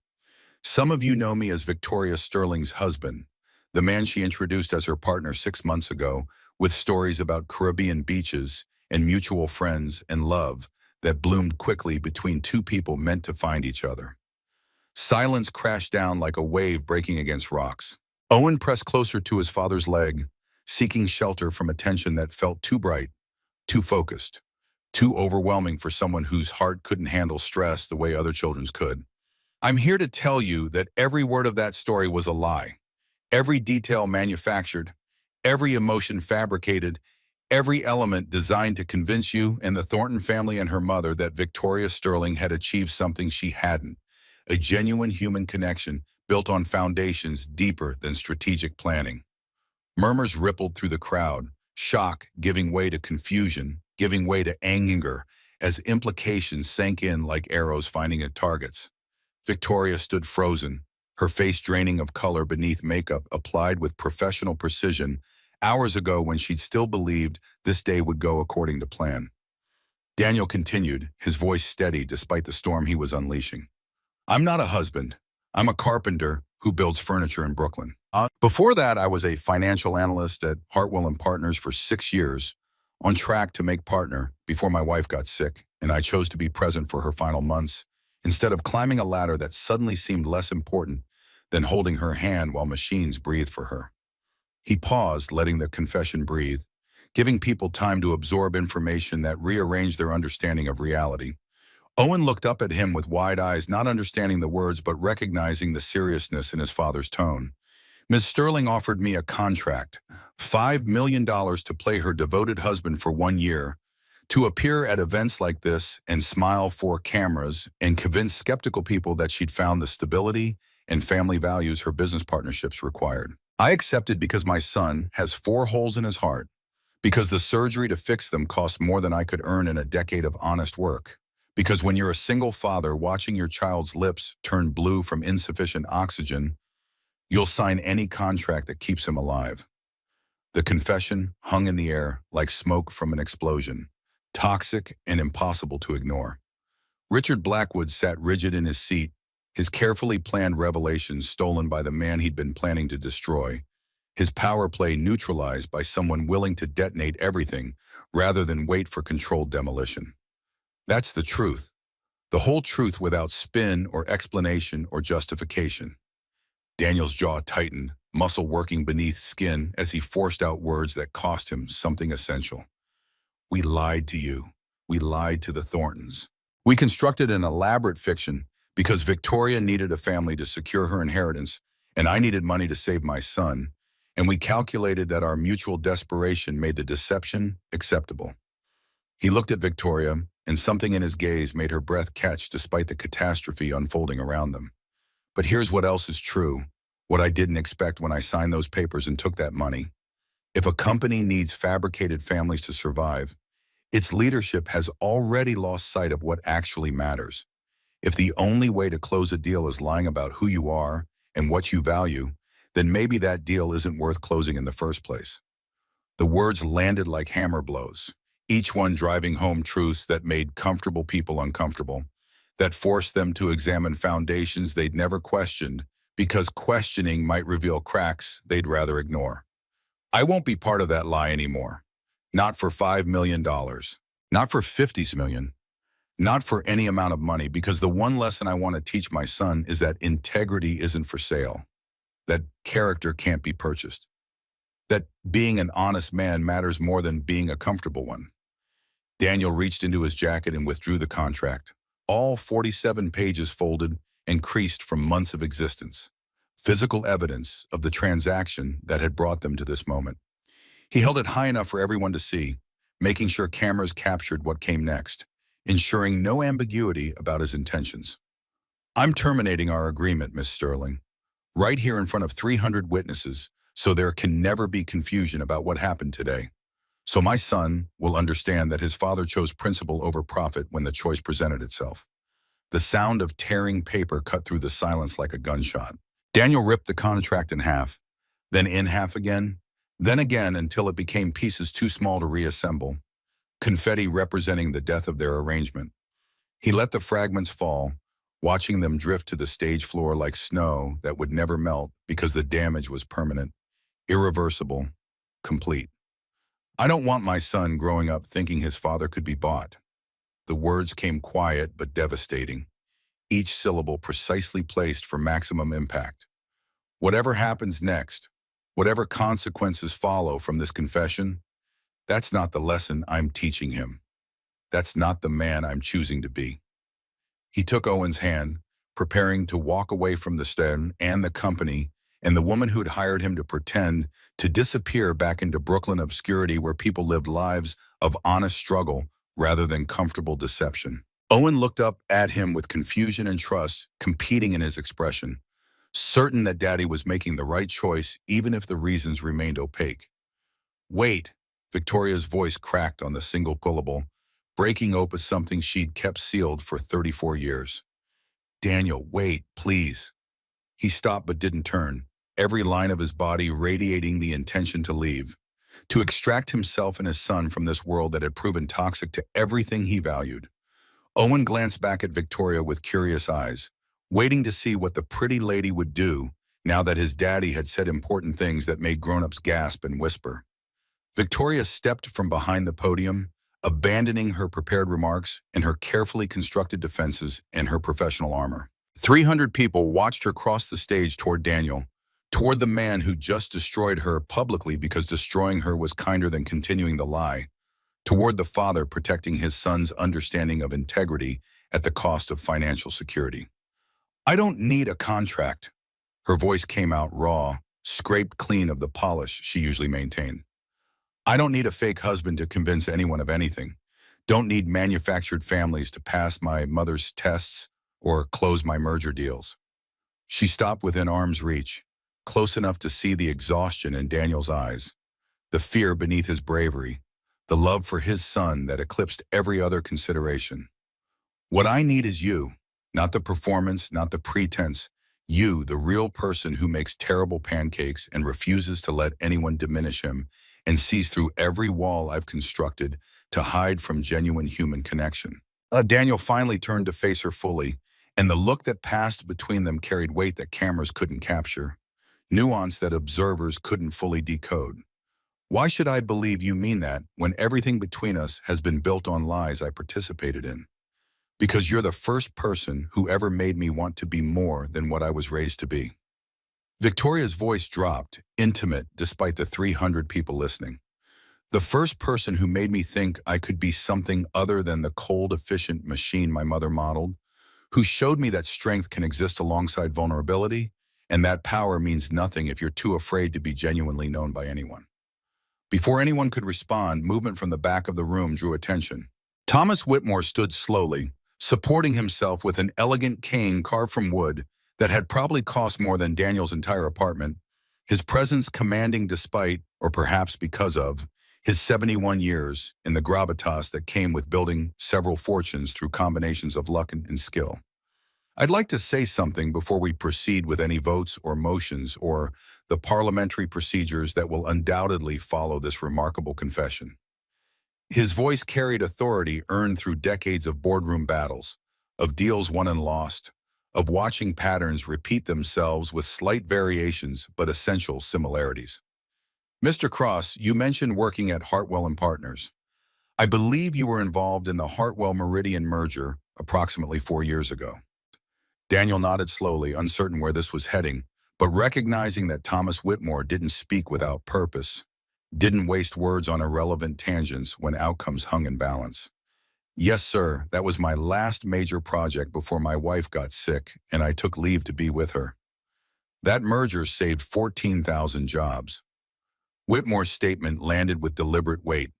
"Some of you know me as Victoria Sterling's husband, the man she introduced as her partner 6 months ago, with stories about Caribbean beaches and mutual friends and love that bloomed quickly between two people meant to find each other. Silence crashed down like a wave breaking against rocks. Owen pressed closer to his father's leg, seeking shelter from attention that felt too bright, too focused, too overwhelming for someone whose heart couldn't handle stress the way other children's could. I'm here to tell you that every word of that story was a lie. Every detail manufactured, every emotion fabricated, every element designed to convince you and the Thornton family and her mother that Victoria Sterling had achieved something she hadn't, a genuine human connection built on foundations deeper than strategic planning. Murmurs rippled through the crowd, shock giving way to confusion, giving way to anger, as implications sank in like arrows finding at targets. Victoria stood frozen, her face draining of color beneath makeup applied with professional precision, hours ago when she'd still believed this day would go according to plan. Daniel continued, his voice steady despite the storm he was unleashing. I'm not a husband. I'm a carpenter who builds furniture in Brooklyn. Before that, I was a financial analyst at Hartwell and Partners for 6 years, on track to make partner before my wife got sick, and I chose to be present for her final months, instead of climbing a ladder that suddenly seemed less important than holding her hand while machines breathed for her. He paused, letting the confession breathe, giving people time to absorb information that rearranged their understanding of reality. Owen looked up at him with wide eyes, not understanding the words but recognizing the seriousness in his father's tone. Ms. Sterling offered me a contract, $5 million to play her devoted husband for 1 year, to appear at events like this and smile for cameras and convince skeptical people that she'd found the stability and family values her business partnerships required. I accepted because my son has 4 holes in his heart, because the surgery to fix them cost more than I could earn in a decade of honest work, because when you're a single father watching your child's lips turn blue from insufficient oxygen, you'll sign any contract that keeps him alive. The confession hung in the air like smoke from an explosion, toxic and impossible to ignore. Richard Blackwood sat rigid in his seat, his carefully planned revelations stolen by the man he'd been planning to destroy, his power play neutralized by someone willing to detonate everything rather than wait for controlled demolition. That's the truth. The whole truth without spin or explanation or justification. Daniel's jaw tightened, muscle working beneath skin as he forced out words that cost him something essential. We lied to you. We lied to the Thorntons. We constructed an elaborate fiction because Victoria needed a family to secure her inheritance, and I needed money to save my son, and we calculated that our mutual desperation made the deception acceptable. He looked at Victoria, and something in his gaze made her breath catch despite the catastrophe unfolding around them. But here's what else is true, what I didn't expect when I signed those papers and took that money. If a company needs fabricated families to survive, its leadership has already lost sight of what actually matters. If the only way to close a deal is lying about who you are and what you value, then maybe that deal isn't worth closing in the first place. The words landed like hammer blows, each one driving home truths that made comfortable people uncomfortable, that forced them to examine foundations they'd never questioned because questioning might reveal cracks they'd rather ignore. I won't be part of that lie anymore. Not for $5 million. Not for $50 million. Not for any amount of money, because the one lesson I want to teach my son is that integrity isn't for sale. That character can't be purchased. That being an honest man matters more than being a comfortable one. Daniel reached into his jacket and withdrew the contract. All 47 pages folded and creased from months of existence. Physical evidence of the transaction that had brought them to this moment. He held it high enough for everyone to see, making sure cameras captured what came next, ensuring no ambiguity about his intentions. I'm terminating our agreement, Miss Sterling, right here in front of 300 witnesses, so there can never be confusion about what happened today. So my son will understand that his father chose principle over profit when the choice presented itself. The sound of tearing paper cut through the silence like a gunshot. Daniel ripped the contract in half, then in half again, then again until it became pieces too small to reassemble, confetti representing the death of their arrangement. He let the fragments fall, watching them drift to the stage floor like snow that would never melt because the damage was permanent, irreversible, complete. I don't want my son growing up thinking his father could be bought. The words came quiet but devastating, each syllable precisely placed for maximum impact. Whatever happens next, whatever consequences follow from this confession, that's not the lesson I'm teaching him. That's not the man I'm choosing to be. He took Owen's hand, preparing to walk away from the stand and the company and the woman who'd hired him to pretend, to disappear back into Brooklyn obscurity where people lived lives of honest struggle rather than comfortable deception. Owen looked up at him with confusion and trust competing in his expression, certain that Daddy was making the right choice even if the reasons remained opaque. Wait, Victoria's voice cracked on the single syllable, breaking open something she'd kept sealed for 34 years. Daniel, wait, please. He stopped but didn't turn, every line of his body radiating the intention to leave, to extract himself and his son from this world that had proven toxic to everything he valued. Owen glanced back at Victoria with curious eyes, waiting to see what the pretty lady would do now that his daddy had said important things that made grown-ups gasp and whisper. Victoria stepped from behind the podium, abandoning her prepared remarks and her carefully constructed defenses and her professional armor. 300 people watched her cross the stage toward Daniel, toward the man who just destroyed her publicly because destroying her was kinder than continuing the lie, toward the father protecting his son's understanding of integrity at the cost of financial security. I don't need a contract. Her voice came out raw, scraped clean of the polish she usually maintained. I don't need a fake husband to convince anyone of anything. Don't need manufactured families to pass my mother's tests or close my merger deals. She stopped within arm's reach, close enough to see the exhaustion in Daniel's eyes, the fear beneath his bravery, the love for his son that eclipsed every other consideration. What I need is you, not the performance, not the pretense. You, the real person who makes terrible pancakes and refuses to let anyone diminish him and sees through every wall I've constructed to hide from genuine human connection. Daniel finally turned to face her fully, and the look that passed between them carried weight that cameras couldn't capture, nuance that observers couldn't fully decode. Why should I believe you mean that when everything between us has been built on lies I participated in? Because you're the first person who ever made me want to be more than what I was raised to be. Victoria's voice dropped, intimate despite the 300 people listening. The first person who made me think I could be something other than the cold, efficient machine my mother modeled, who showed me that strength can exist alongside vulnerability, and that power means nothing if you're too afraid to be genuinely known by anyone. Before anyone could respond, movement from the back of the room drew attention. Thomas Whitmore stood slowly, supporting himself with an elegant cane carved from wood that had probably cost more than Daniel's entire apartment, his presence commanding despite, or perhaps because of, his 71 years in the gravitas that came with building several fortunes through combinations of luck and skill. I'd like to say something before we proceed with any votes or motions or the parliamentary procedures that will undoubtedly follow this remarkable confession. His voice carried authority earned through decades of boardroom battles, of deals won and lost, of watching patterns repeat themselves with slight variations but essential similarities. Mr. Cross, you mentioned working at Hartwell and Partners. I believe you were involved in the Hartwell-Meridian merger approximately 4 years ago. Daniel nodded slowly, uncertain where this was heading, but recognizing that Thomas Whitmore didn't speak without purpose, didn't waste words on irrelevant tangents when outcomes hung in balance. Yes, sir, that was my last major project before my wife got sick and I took leave to be with her. That merger saved 14,000 jobs. Whitmore's statement landed with deliberate weight.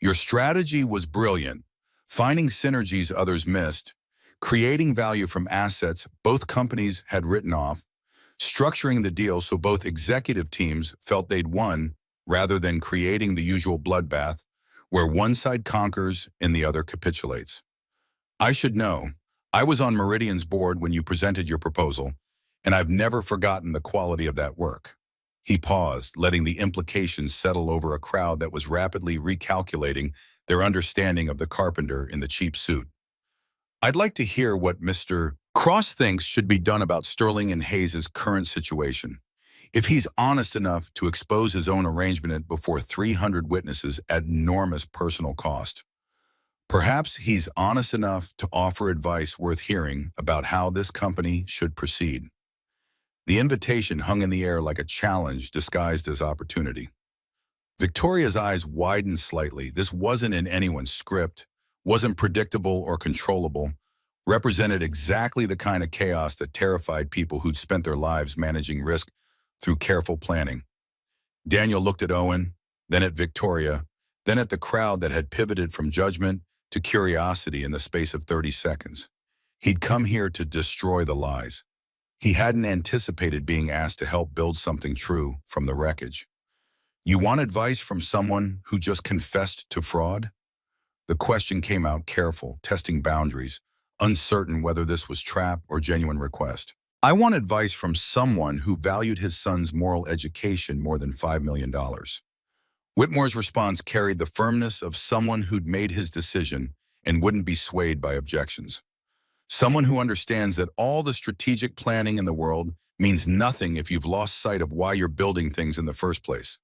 Your strategy was brilliant, finding synergies others missed, creating value from assets both companies had written off, structuring the deal so both executive teams felt they'd won rather than creating the usual bloodbath where one side conquers and the other capitulates. I should know, I was on Meridian's board when you presented your proposal, and I've never forgotten the quality of that work. He paused, letting the implications settle over a crowd that was rapidly recalculating their understanding of the carpenter in the cheap suit. I'd like to hear what Mr. Cross thinks should be done about Sterling and Hayes' current situation. If he's honest enough to expose his own arrangement before 300 witnesses at enormous personal cost. Perhaps he's honest enough to offer advice worth hearing about how this company should proceed. The invitation hung in the air like a challenge disguised as opportunity. Victoria's eyes widened slightly. This wasn't in anyone's script, wasn't predictable or controllable, represented exactly the kind of chaos that terrified people who'd spent their lives managing risk through careful planning. Daniel looked at Owen, then at Victoria, then at the crowd that had pivoted from judgment to curiosity in the space of 30 seconds. He'd come here to destroy the lies. He hadn't anticipated being asked to help build something true from the wreckage. You want advice from someone who just confessed to fraud? The question came out careful, testing boundaries, uncertain whether this was trap or genuine request. I want advice from someone who valued his son's moral education more than $5 million. Whitmore's response carried the firmness of someone who'd made his decision and wouldn't be swayed by objections. Someone who understands that all the strategic planning in the world means nothing if you've lost sight of why you're building things in the first place.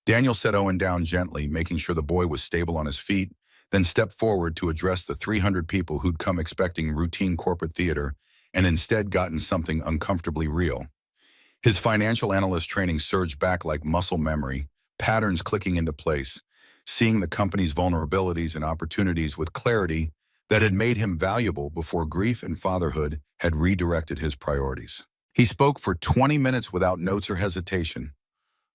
Daniel set Owen down gently, making sure the boy was stable on his feet, then stepped forward to address the 300 people who'd come expecting routine corporate theater and instead gotten something uncomfortably real. His financial analyst training surged back like muscle memory, patterns clicking into place, seeing the company's vulnerabilities and opportunities with clarity that had made him valuable before grief and fatherhood had redirected his priorities. He spoke for 20 minutes without notes or hesitation,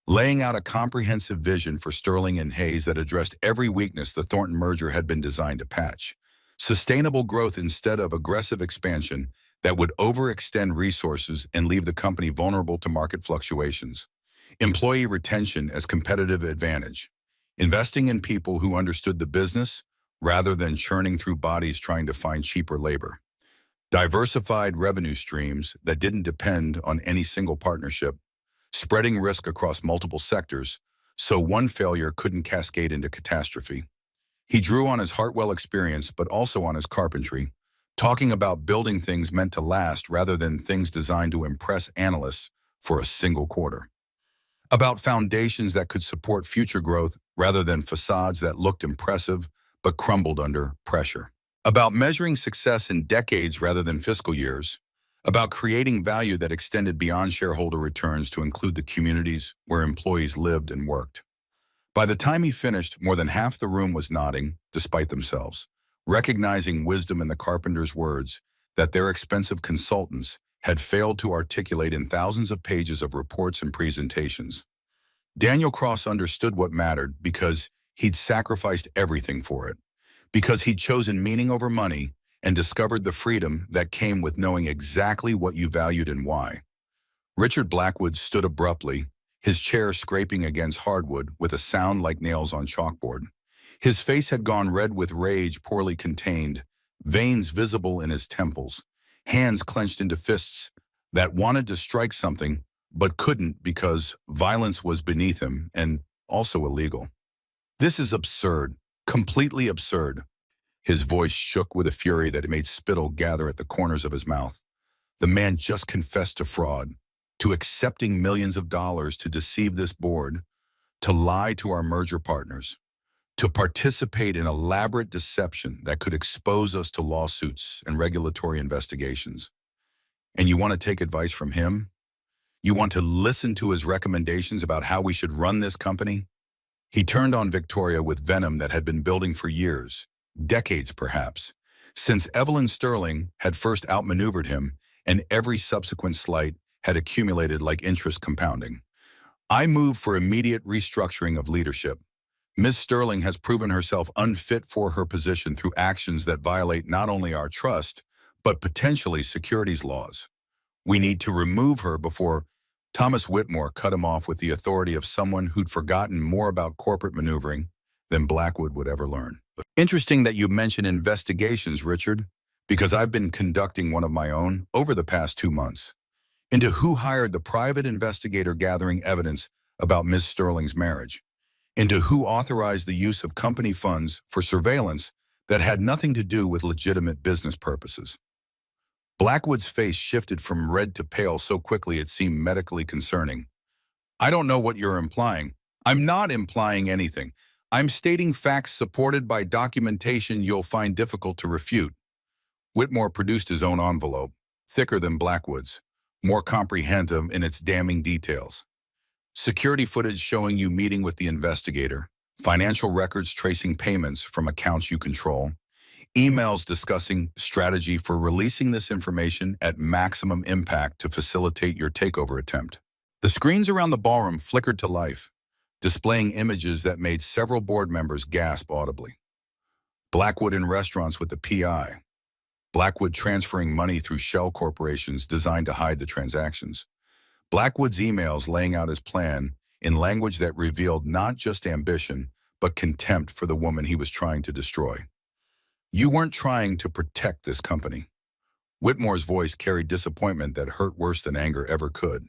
laying out a comprehensive vision for Sterling and Hayes that addressed every weakness the Thornton merger had been designed to patch. Sustainable growth instead of aggressive expansion that would overextend resources and leave the company vulnerable to market fluctuations. Employee retention as competitive advantage. Investing in people who understood the business rather than churning through bodies trying to find cheaper labor. Diversified revenue streams that didn't depend on any single partnership, spreading risk across multiple sectors so one failure couldn't cascade into catastrophe. He drew on his Hartwell experience but also on his carpentry, talking about building things meant to last rather than things designed to impress analysts for a single quarter. About foundations that could support future growth rather than facades that looked impressive but crumbled under pressure. About measuring success in decades rather than fiscal years. About creating value that extended beyond shareholder returns to include the communities where employees lived and worked. By the time he finished, more than half the room was nodding, despite themselves, recognizing wisdom in the carpenter's words that their expensive consultants had failed to articulate in thousands of pages of reports and presentations. Daniel Cross understood what mattered because he'd sacrificed everything for it, because he'd chosen meaning over money and discovered the freedom that came with knowing exactly what you valued and why. Richard Blackwood stood abruptly, his chair scraping against hardwood with a sound like nails on chalkboard. His face had gone red with rage poorly contained, veins visible in his temples, hands clenched into fists that wanted to strike something but couldn't because violence was beneath him and also illegal. This is absurd, completely absurd. His voice shook with a fury that made spittle gather at the corners of his mouth. The man just confessed to fraud, to accepting millions of dollars to deceive this board, to lie to our merger partners, to participate in elaborate deception that could expose us to lawsuits and regulatory investigations. And you want to take advice from him? You want to listen to his recommendations about how we should run this company? He turned on Victoria with venom that had been building for years, decades perhaps, since Evelyn Sterling had first outmaneuvered him and every subsequent slight had accumulated like interest compounding. I move for immediate restructuring of leadership. Ms. Sterling has proven herself unfit for her position through actions that violate not only our trust, but potentially securities laws. We need to remove her before Thomas Whitmore cut him off with the authority of someone who'd forgotten more about corporate maneuvering than Blackwood would ever learn. Interesting that you mention investigations, Richard, because I've been conducting one of my own over the past 2 months into who hired the private investigator gathering evidence about Ms. Sterling's marriage, into who authorized the use of company funds for surveillance that had nothing to do with legitimate business purposes. Blackwood's face shifted from red to pale so quickly it seemed medically concerning. I don't know what you're implying. I'm not implying anything. I'm stating facts supported by documentation you'll find difficult to refute. Whitmore produced his own envelope, thicker than Blackwood's, more comprehensive in its damning details. Security footage showing you meeting with the investigator, financial records tracing payments from accounts you control, emails discussing strategy for releasing this information at maximum impact to facilitate your takeover attempt. The screens around the ballroom flickered to life, displaying images that made several board members gasp audibly. Blackwood in restaurants with the PI. Blackwood transferring money through shell corporations designed to hide the transactions. Blackwood's emails laying out his plan in language that revealed not just ambition, but contempt for the woman he was trying to destroy. You weren't trying to protect this company. Whitmore's voice carried disappointment that hurt worse than anger ever could.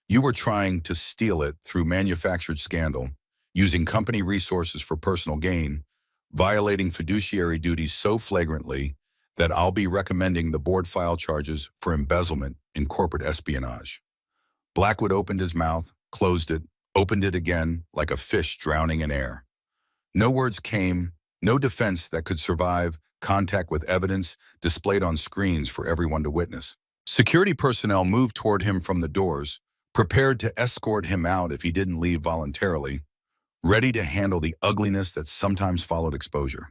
You were trying to steal it through manufactured scandal, using company resources for personal gain, violating fiduciary duties so flagrantly that I'll be recommending the board file charges for embezzlement in corporate espionage. Blackwood opened his mouth, closed it, opened it again like a fish drowning in air. No words came, no defense that could survive contact with evidence displayed on screens for everyone to witness. Security personnel moved toward him from the doors, prepared to escort him out if he didn't leave voluntarily, ready to handle the ugliness that sometimes followed exposure.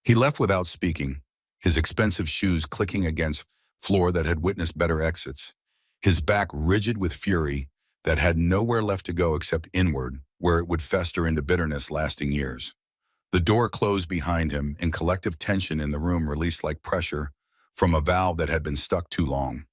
He left without speaking, his expensive shoes clicking against floor that had witnessed better exits, his back rigid with fury that had nowhere left to go except inward, where it would fester into bitterness lasting years. The door closed behind him, and collective tension in the room released like pressure from a valve that had been stuck too long.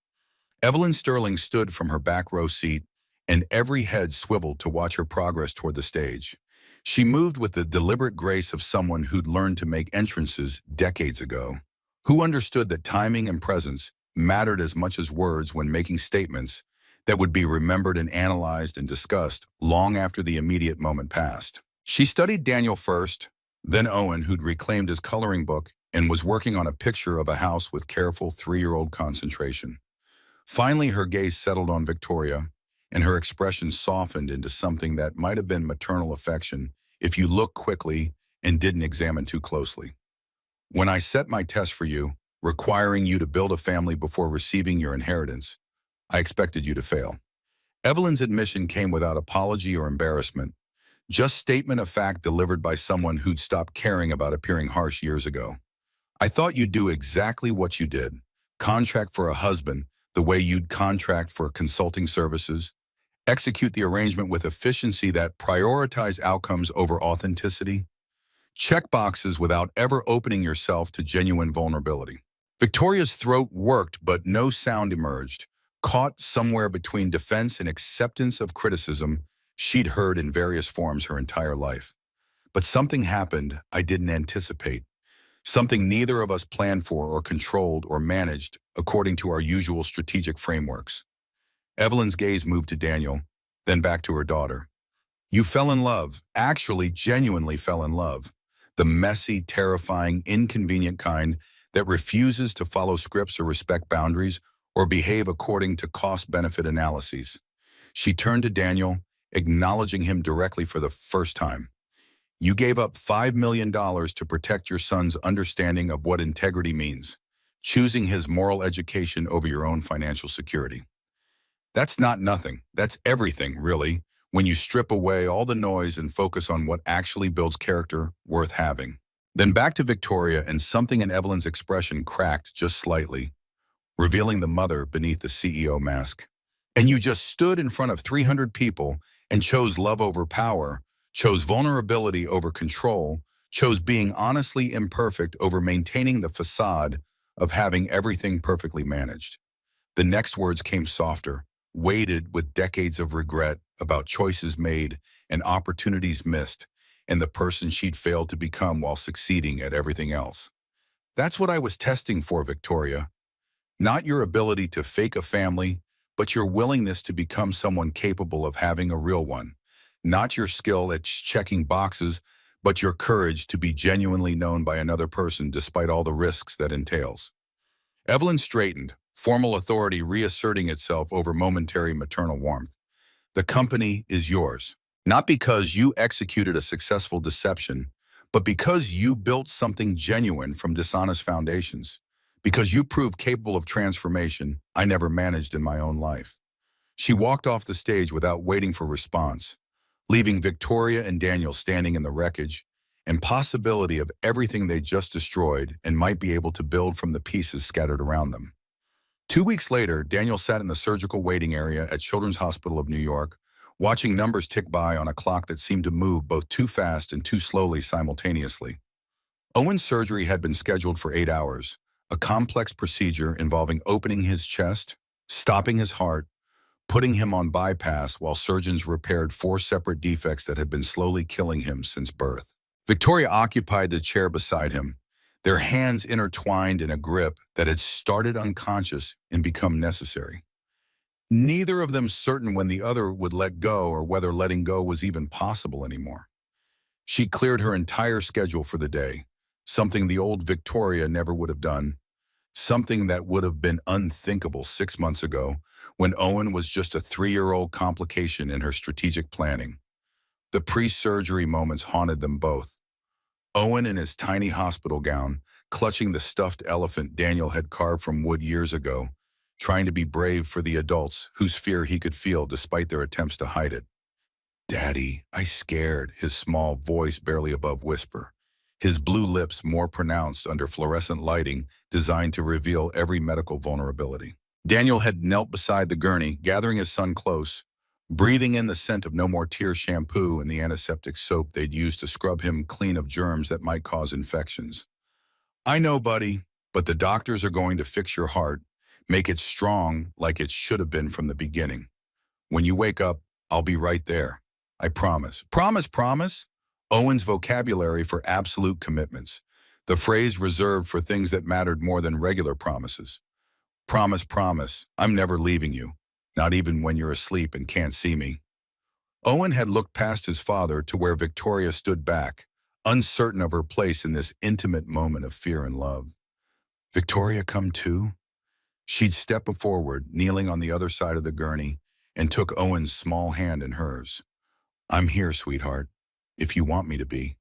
Evelyn Sterling stood from her back row seat, and every head swiveled to watch her progress toward the stage. She moved with the deliberate grace of someone who'd learned to make entrances decades ago, who understood that timing and presence mattered as much as words when making statements that would be remembered and analyzed and discussed long after the immediate moment passed. She studied Daniel first, then Owen, who'd reclaimed his coloring book and was working on a picture of a house with careful 3-year-old concentration. Finally, her gaze settled on Victoria, and her expression softened into something that might have been maternal affection if you looked quickly and didn't examine too closely. When I set my test for you, requiring you to build a family before receiving your inheritance, I expected you to fail. Evelyn's admission came without apology or embarrassment, just statement of fact delivered by someone who'd stopped caring about appearing harsh years ago. I thought you'd do exactly what you did, contract for a husband the way you'd contract for consulting services, execute the arrangement with efficiency that prioritized outcomes over authenticity, check boxes without ever opening yourself to genuine vulnerability. Victoria's throat worked, but no sound emerged, caught somewhere between defense and acceptance of criticism she'd heard in various forms her entire life. But something happened I didn't anticipate, something neither of us planned for or controlled or managed according to our usual strategic frameworks. Evelyn's gaze moved to Daniel, then back to her daughter. You fell in love, actually genuinely fell in love. The messy, terrifying, inconvenient kind that refuses to follow scripts or respect boundaries or behave according to cost-benefit analyses. She turned to Daniel, acknowledging him directly for the first time. You gave up $5 million to protect your son's understanding of what integrity means, choosing his moral education over your own financial security. That's not nothing. That's everything, really, when you strip away all the noise and focus on what actually builds character worth having. Then back to Victoria, and something in Evelyn's expression cracked just slightly, revealing the mother beneath the CEO mask. And you just stood in front of 300 people and chose love over power, chose vulnerability over control, chose being honestly imperfect over maintaining the facade of having everything perfectly managed. The next words came softer, weighted with decades of regret about choices made and opportunities missed, and the person she'd failed to become while succeeding at everything else. That's what I was testing for, Victoria. Not your ability to fake a family, but your willingness to become someone capable of having a real one. Not your skill at checking boxes, but your courage to be genuinely known by another person despite all the risks that entails. Evelyn straightened, formal authority reasserting itself over momentary maternal warmth. The company is yours. Not because you executed a successful deception, but because you built something genuine from dishonest foundations. Because you proved capable of transformation I never managed in my own life. She walked off the stage without waiting for response, leaving Victoria and Daniel standing in the wreckage and possibility of everything they just destroyed and might be able to build from the pieces scattered around them. 2 weeks later, Daniel sat in the surgical waiting area at Children's Hospital of New York, watching numbers tick by on a clock that seemed to move both too fast and too slowly simultaneously. Owen's surgery had been scheduled for 8 hours, a complex procedure involving opening his chest, stopping his heart, putting him on bypass while surgeons repaired 4 separate defects that had been slowly killing him since birth. Victoria occupied the chair beside him, their hands intertwined in a grip that had started unconscious and become necessary. Neither of them certain when the other would let go or whether letting go was even possible anymore. She cleared her entire schedule for the day, something the old Victoria never would have done, something that would have been unthinkable 6 months ago when Owen was just a 3-year-old complication in her strategic planning. The pre-surgery moments haunted them both. Owen in his tiny hospital gown, clutching the stuffed elephant Daniel had carved from wood years ago, trying to be brave for the adults whose fear he could feel despite their attempts to hide it. "Daddy, I scared," his small voice barely above whisper, his blue lips more pronounced under fluorescent lighting designed to reveal every medical vulnerability. Daniel had knelt beside the gurney, gathering his son close, breathing in the scent of No More Tears shampoo and the antiseptic soap they'd used to scrub him clean of germs that might cause infections. "I know, buddy, but the doctors are going to fix your heart, make it strong like it should have been from the beginning. When you wake up, I'll be right there. I promise." Promise, promise? Owen's vocabulary for absolute commitments. The phrase reserved for things that mattered more than regular promises. "Promise, promise, I'm never leaving you, not even when you're asleep and can't see me." Owen had looked past his father to where Victoria stood back, uncertain of her place in this intimate moment of fear and love. "Victoria come too?" She'd stepped forward, kneeling on the other side of the gurney, and took Owen's small hand in hers. "I'm here, sweetheart, if you want me to be.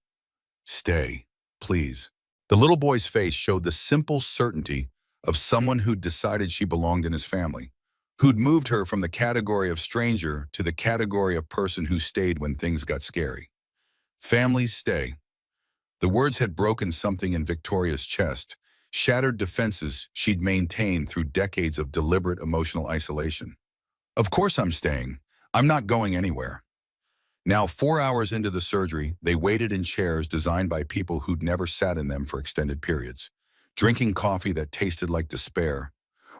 Stay, please." The little boy's face showed the simple certainty of someone who'd decided she belonged in his family, who'd moved her from the category of stranger to the category of person who stayed when things got scary. Families stay. The words had broken something in Victoria's chest, shattered defenses she'd maintained through decades of deliberate emotional isolation. "Of course I'm staying. I'm not going anywhere." Now, 4 hours into the surgery, they waited in chairs designed by people who'd never sat in them for extended periods, drinking coffee that tasted like despair,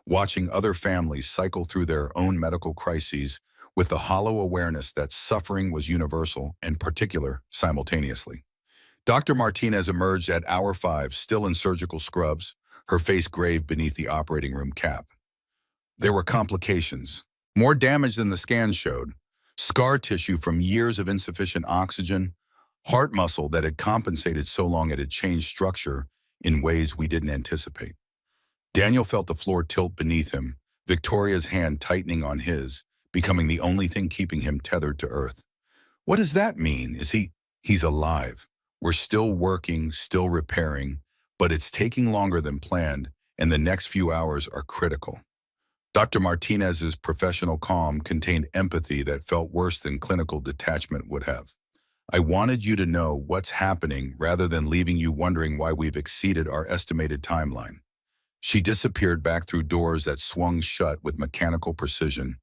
watching other families cycle through their own medical crises with the hollow awareness that suffering was universal and particular simultaneously. Dr. Martinez emerged at hour 5, still in surgical scrubs, her face grave beneath the operating room cap. There were complications, more damage than the scans showed, scar tissue from years of insufficient oxygen, heart muscle that had compensated so long it had changed structure in ways we didn't anticipate. Daniel felt the floor tilt beneath him, Victoria's hand tightening on his, becoming the only thing keeping him tethered to earth. "What does that mean? Is he—" "He's alive. We're still working, still repairing, but it's taking longer than planned, and the next few hours are critical." Dr. Martinez's professional calm contained empathy that felt worse than clinical detachment would have. "I wanted you to know what's happening rather than leaving you wondering why we've exceeded our estimated timeline." She disappeared back through doors that swung shut with mechanical precision,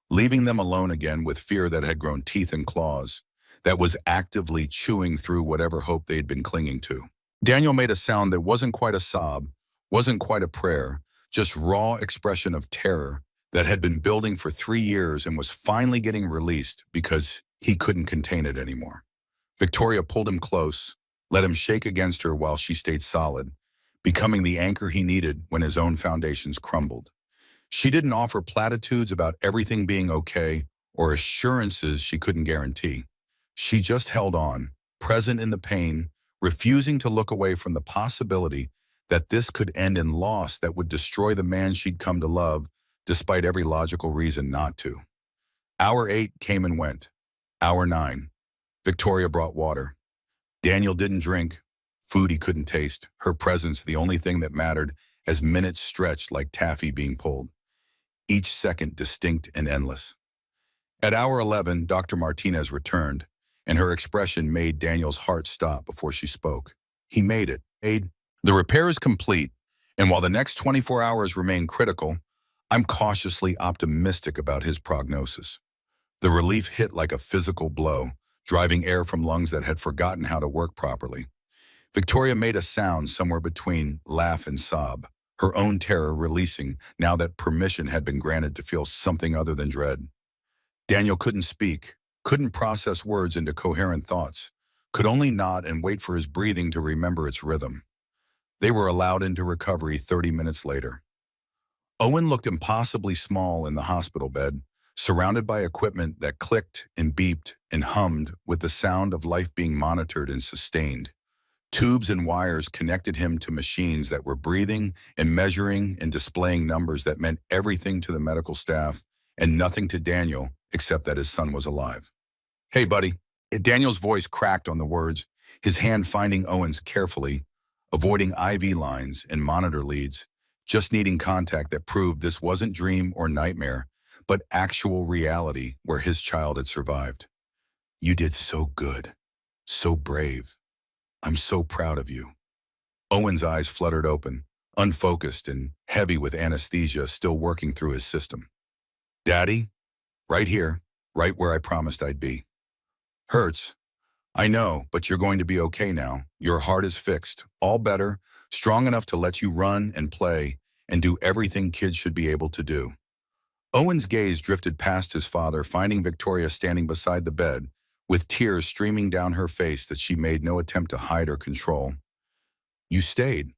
leaving them alone again with fear that had grown teeth and claws, that was actively chewing through whatever hope they'd been clinging to. Daniel made a sound that wasn't quite a sob, wasn't quite a prayer, just raw expression of terror that had been building for 3 years and was finally getting released because he couldn't contain it anymore. Victoria pulled him close, let him shake against her while she stayed solid, becoming the anchor he needed when his own foundations crumbled. She didn't offer platitudes about everything being okay or assurances she couldn't guarantee. She just held on, present in the pain, refusing to look away from the possibility that this could end in loss that would destroy the man she'd come to love, despite every logical reason not to. Hour 8 came and went. Hour 9. Victoria brought water. Daniel didn't drink. Food he couldn't taste. Her presence the only thing that mattered as minutes stretched like taffy being pulled. Each second distinct and endless. At hour 11, Dr. Martinez returned, and her expression made Daniel's heart stop before she spoke. He made it. The repair is complete, and while the next 24 hours remain critical, I'm cautiously optimistic about his prognosis. The relief hit like a physical blow, driving air from lungs that had forgotten how to work properly. Victoria made a sound somewhere between laugh and sob, her own terror releasing now that permission had been granted to feel something other than dread. Daniel couldn't speak, couldn't process words into coherent thoughts, could only nod and wait for his breathing to remember its rhythm. They were allowed into recovery 30 minutes later. Owen looked impossibly small in the hospital bed, surrounded by equipment that clicked and beeped and hummed with the sound of life being monitored and sustained. Tubes and wires connected him to machines that were breathing and measuring and displaying numbers that meant everything to the medical staff and nothing to Daniel except that his son was alive. "Hey, buddy." Daniel's voice cracked on the words, his hand finding Owen's carefully, avoiding IV lines and monitor leads, just needing contact that proved this wasn't dream or nightmare, but actual reality where his child had survived. "You did so good, so brave. I'm so proud of you." Owen's eyes fluttered open, unfocused and heavy with anesthesia still working through his system. "Daddy, right here, right where I promised I'd be. Hurts. I know, but you're going to be okay now. Your heart is fixed, all better, strong enough to let you run and play and do everything kids should be able to do." Owen's gaze drifted past his father, finding Victoria standing beside the bed, with tears streaming down her face that she made no attempt to hide or control. "You stayed."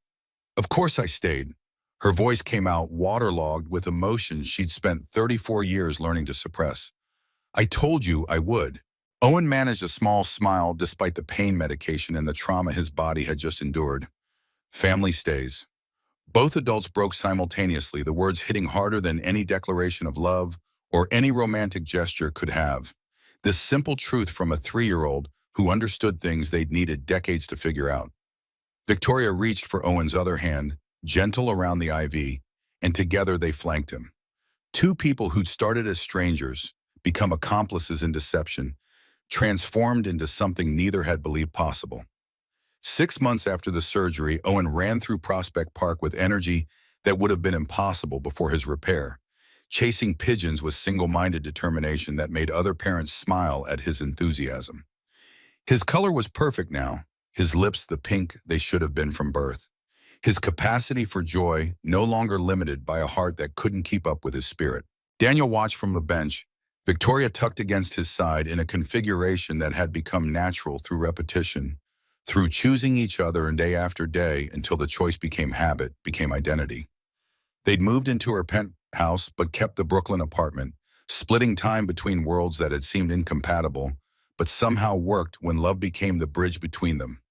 "Of course I stayed." Her voice came out waterlogged with emotions she'd spent 34 years learning to suppress. "I told you I would." Owen managed a small smile despite the pain medication and the trauma his body had just endured. "Family stays." Both adults broke simultaneously, the words hitting harder than any declaration of love or any romantic gesture could have. This simple truth from a 3-year-old who understood things they'd needed decades to figure out. Victoria reached for Owen's other hand, gentle around the IV, and together they flanked him. Two people who'd started as strangers, become accomplices in deception, transformed into something neither had believed possible. 6 months after the surgery, Owen ran through Prospect Park with energy that would have been impossible before his repair, chasing pigeons with single-minded determination that made other parents smile at his enthusiasm. His color was perfect now, his lips the pink they should have been from birth. His capacity for joy no longer limited by a heart that couldn't keep up with his spirit. Daniel watched from the bench, Victoria tucked against his side in a configuration that had become natural through repetition, through choosing each other and day after day until the choice became habit, became identity. They'd moved into her penthouse but kept the Brooklyn apartment, splitting time between worlds that had seemed incompatible, but somehow worked when love became the bridge between them.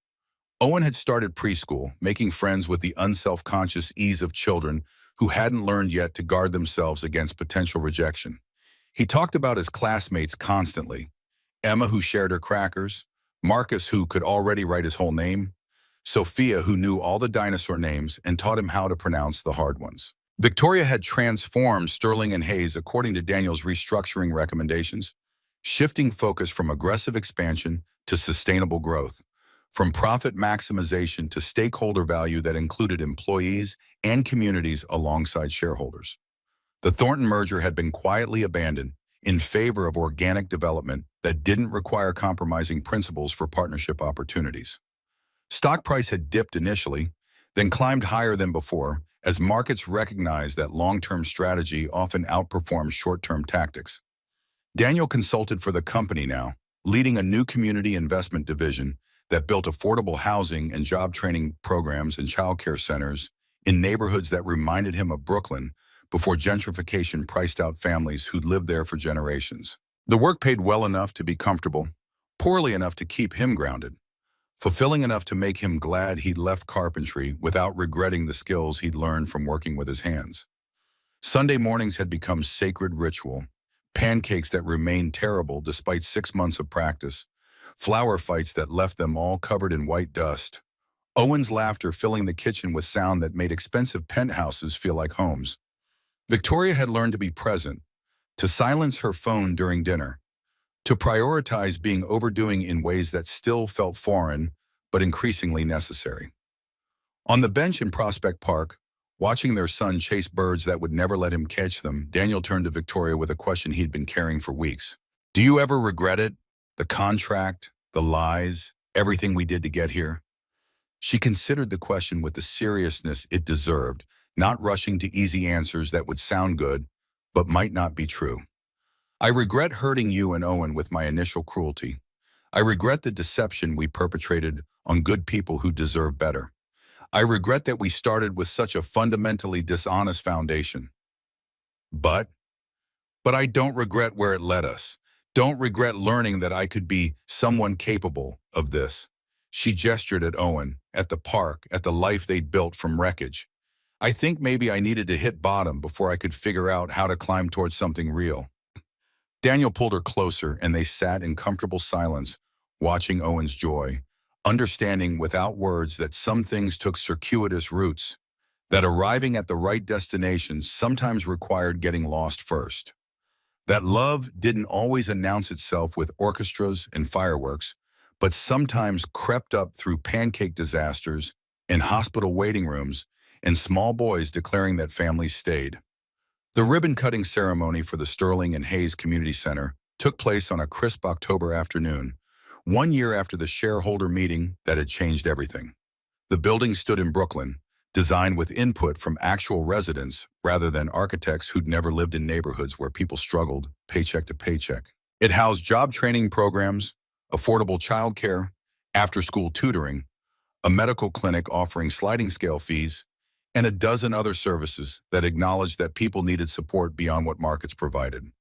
Owen had started preschool, making friends with the unself-conscious ease of children who hadn't learned yet to guard themselves against potential rejection. He talked about his classmates constantly. Emma, who shared her crackers, Marcus, who could already write his whole name, Sophia, who knew all the dinosaur names and taught him how to pronounce the hard ones. Victoria had transformed Sterling and Hayes according to Daniel's restructuring recommendations, shifting focus from aggressive expansion to sustainable growth, from profit maximization to stakeholder value that included employees and communities alongside shareholders. The Thornton merger had been quietly abandoned in favor of organic development that didn't require compromising principles for partnership opportunities. Stock price had dipped initially, then climbed higher than before as markets recognized that long-term strategy often outperforms short-term tactics. Daniel consulted for the company now, leading a new community investment division that built affordable housing and job training programs and childcare centers in neighborhoods that reminded him of Brooklyn before gentrification priced out families who'd lived there for generations. The work paid well enough to be comfortable, poorly enough to keep him grounded, fulfilling enough to make him glad he'd left carpentry without regretting the skills he'd learned from working with his hands. Sunday mornings had become sacred ritual, pancakes that remained terrible despite 6 months of practice, flour fights that left them all covered in white dust, Owen's laughter filling the kitchen with sound that made expensive penthouses feel like homes. Victoria had learned to be present, to silence her phone during dinner, to prioritize being overdoing in ways that still felt foreign, but increasingly necessary. On the bench in Prospect Park, watching their son chase birds that would never let him catch them, Daniel turned to Victoria with a question he'd been carrying for weeks. Do you ever regret it? The contract, the lies, everything we did to get here? She considered the question with the seriousness it deserved, not rushing to easy answers that would sound good, but might not be true. I regret hurting you and Owen with my initial cruelty. I regret the deception we perpetrated on good people who deserve better. I regret that we started with such a fundamentally dishonest foundation. But I don't regret where it led us. Don't regret learning that I could be someone capable of this. She gestured at Owen, at the park, at the life they'd built from wreckage. I think maybe I needed to hit bottom before I could figure out how to climb towards something real. Daniel pulled her closer, and they sat in comfortable silence, watching Owen's joy, understanding without words that some things took circuitous routes, that arriving at the right destination sometimes required getting lost first. That love didn't always announce itself with orchestras and fireworks, but sometimes crept up through pancake disasters, in hospital waiting rooms, and small boys declaring that families stayed. The ribbon-cutting ceremony for the Sterling and Hayes Community Center took place on a crisp October afternoon, 1 year after the shareholder meeting that had changed everything. The building stood in Brooklyn, designed with input from actual residents rather than architects who'd never lived in neighborhoods where people struggled paycheck to paycheck. It housed job training programs, affordable childcare, after-school tutoring, a medical clinic offering sliding scale fees, and a dozen other services that acknowledged that people needed support beyond what markets provided.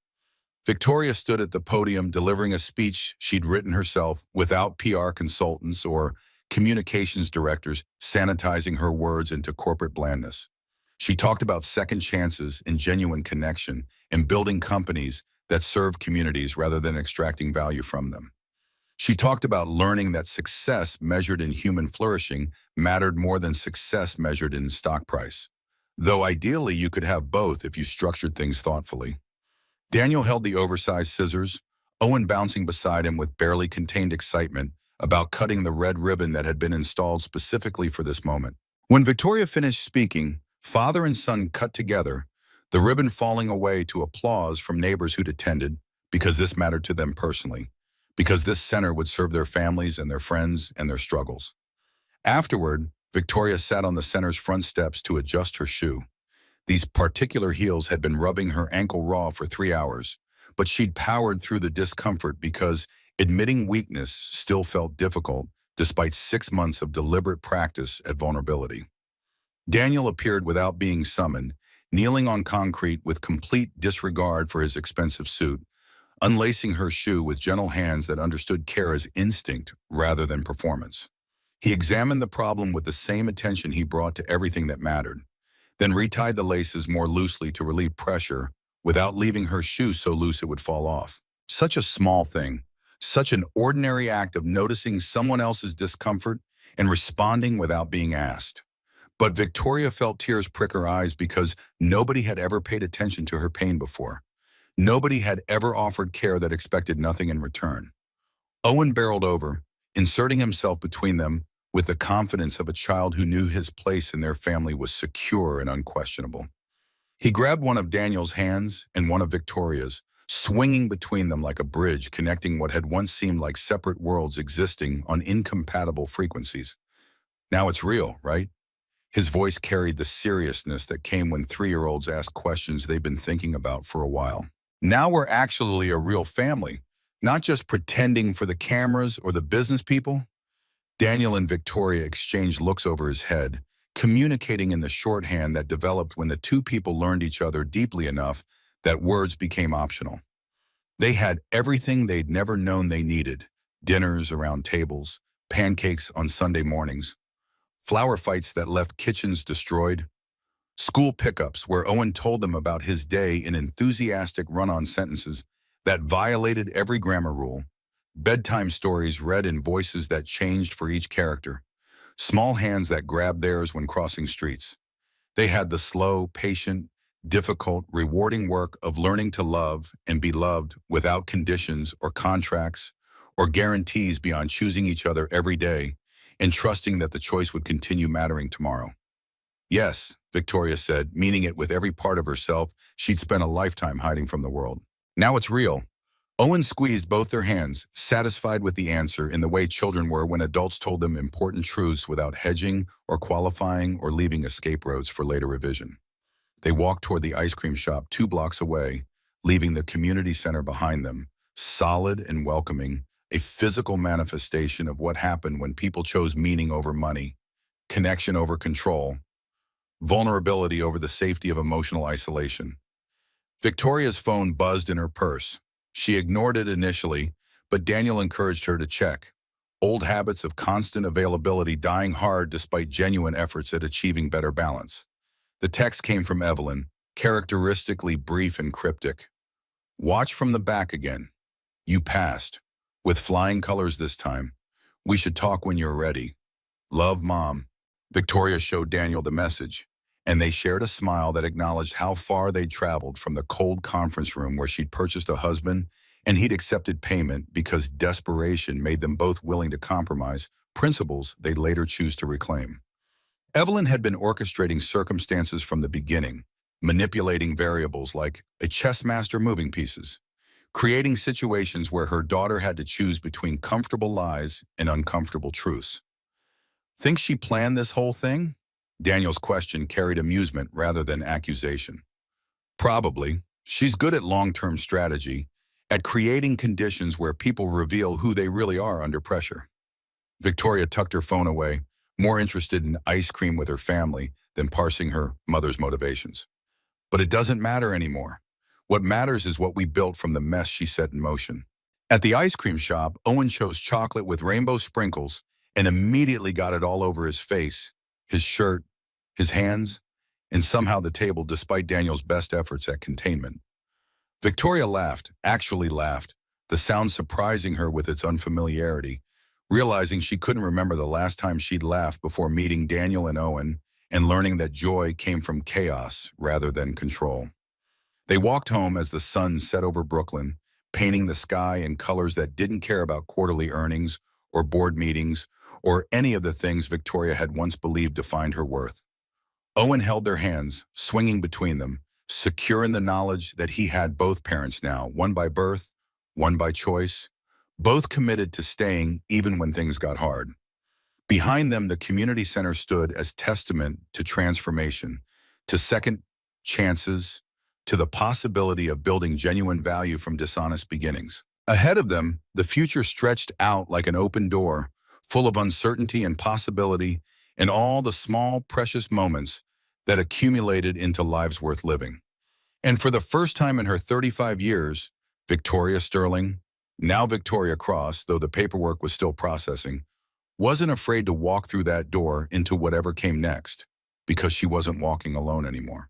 Victoria stood at the podium delivering a speech she'd written herself without PR consultants or communications directors sanitizing her words into corporate blandness. She talked about second chances and genuine connection and building companies that serve communities rather than extracting value from them. She talked about learning that success measured in human flourishing mattered more than success measured in stock price. Though ideally you could have both if you structured things thoughtfully. Daniel held the oversized scissors, Owen bouncing beside him with barely contained excitement about cutting the red ribbon that had been installed specifically for this moment. When Victoria finished speaking, father and son cut together, the ribbon falling away to applause from neighbors who'd attended because this mattered to them personally, because this center would serve their families and their friends and their struggles. Afterward, Victoria sat on the center's front steps to adjust her shoe. These particular heels had been rubbing her ankle raw for 3 hours, but she'd powered through the discomfort because admitting weakness still felt difficult despite 6 months of deliberate practice at vulnerability. Daniel appeared without being summoned, kneeling on concrete with complete disregard for his expensive suit, unlacing her shoe with gentle hands that understood care as instinct rather than performance. He examined the problem with the same attention he brought to everything that mattered, then retied the laces more loosely to relieve pressure without leaving her shoe so loose it would fall off. Such a small thing, such an ordinary act of noticing someone else's discomfort and responding without being asked. But Victoria felt tears prick her eyes because nobody had ever paid attention to her pain before. Nobody had ever offered care that expected nothing in return. Owen barreled over, inserting himself between them with the confidence of a child who knew his place in their family was secure and unquestionable. He grabbed one of Daniel's hands and one of Victoria's, swinging between them like a bridge connecting what had once seemed like separate worlds existing on incompatible frequencies. Now it's real, right? His voice carried the seriousness that came when 3-year-olds ask questions they've been thinking about for a while. Now we're actually a real family, not just pretending for the cameras or the business people. Daniel and Victoria exchanged looks over his head, communicating in the shorthand that developed when the two people learned each other deeply enough that words became optional. They had everything they'd never known they needed: dinners around tables, pancakes on Sunday mornings, flower fights that left kitchens destroyed, School pickups, where Owen told them about his day in enthusiastic run-on sentences that violated every grammar rule. Bedtime stories read in voices that changed for each character. Small hands that grabbed theirs when crossing streets. They had the slow, patient, difficult, rewarding work of learning to love and be loved without conditions or contracts or guarantees beyond choosing each other every day and trusting that the choice would continue mattering tomorrow. Yes, Victoria said, meaning it with every part of herself she'd spent a lifetime hiding from the world. Now it's real. Owen squeezed both their hands, satisfied with the answer in the way children were when adults told them important truths without hedging or qualifying or leaving escape roads for later revision. They walked toward the ice cream shop 2 blocks away, leaving the community center behind them, solid and welcoming, a physical manifestation of what happened when people chose meaning over money, connection over control, vulnerability over the safety of emotional isolation. Victoria's phone buzzed in her purse. She ignored it initially, but Daniel encouraged her to check. Old habits of constant availability dying hard despite genuine efforts at achieving better balance. The text came from Evelyn, characteristically brief and cryptic. Watch from the back again. You passed. With flying colors this time. We should talk when you're ready. Love, Mom. Victoria showed Daniel the message, and they shared a smile that acknowledged how far they'd traveled from the cold conference room where she'd purchased a husband and he'd accepted payment because desperation made them both willing to compromise, principles they'd later choose to reclaim. Evelyn had been orchestrating circumstances from the beginning, manipulating variables like a chess master moving pieces, creating situations where her daughter had to choose between comfortable lies and uncomfortable truths. Think she planned this whole thing? Daniel's question carried amusement rather than accusation. Probably. She's good at long-term strategy, at creating conditions where people reveal who they really are under pressure. Victoria tucked her phone away, more interested in ice cream with her family than parsing her mother's motivations. But it doesn't matter anymore. What matters is what we built from the mess she set in motion. At the ice cream shop, Owen chose chocolate with rainbow sprinkles and immediately got it all over his face, his shirt, his hands, and somehow the table despite Daniel's best efforts at containment. Victoria laughed, actually laughed, the sound surprising her with its unfamiliarity, realizing she couldn't remember the last time she'd laughed before meeting Daniel and Owen and learning that joy came from chaos rather than control. They walked home as the sun set over Brooklyn, painting the sky in colors that didn't care about quarterly earnings or board meetings or any of the things Victoria had once believed defined her worth. Owen held their hands, swinging between them, secure in the knowledge that he had both parents now, one by birth, one by choice, both committed to staying even when things got hard. Behind them, the community center stood as testament to transformation, to second chances, to the possibility of building genuine value from dishonest beginnings. Ahead of them, the future stretched out like an open door, full of uncertainty and possibility, and all the small, precious moments that accumulated into lives worth living. And for the first time in her 35 years, Victoria Sterling, now Victoria Cross, though the paperwork was still processing, wasn't afraid to walk through that door into whatever came next, because she wasn't walking alone anymore.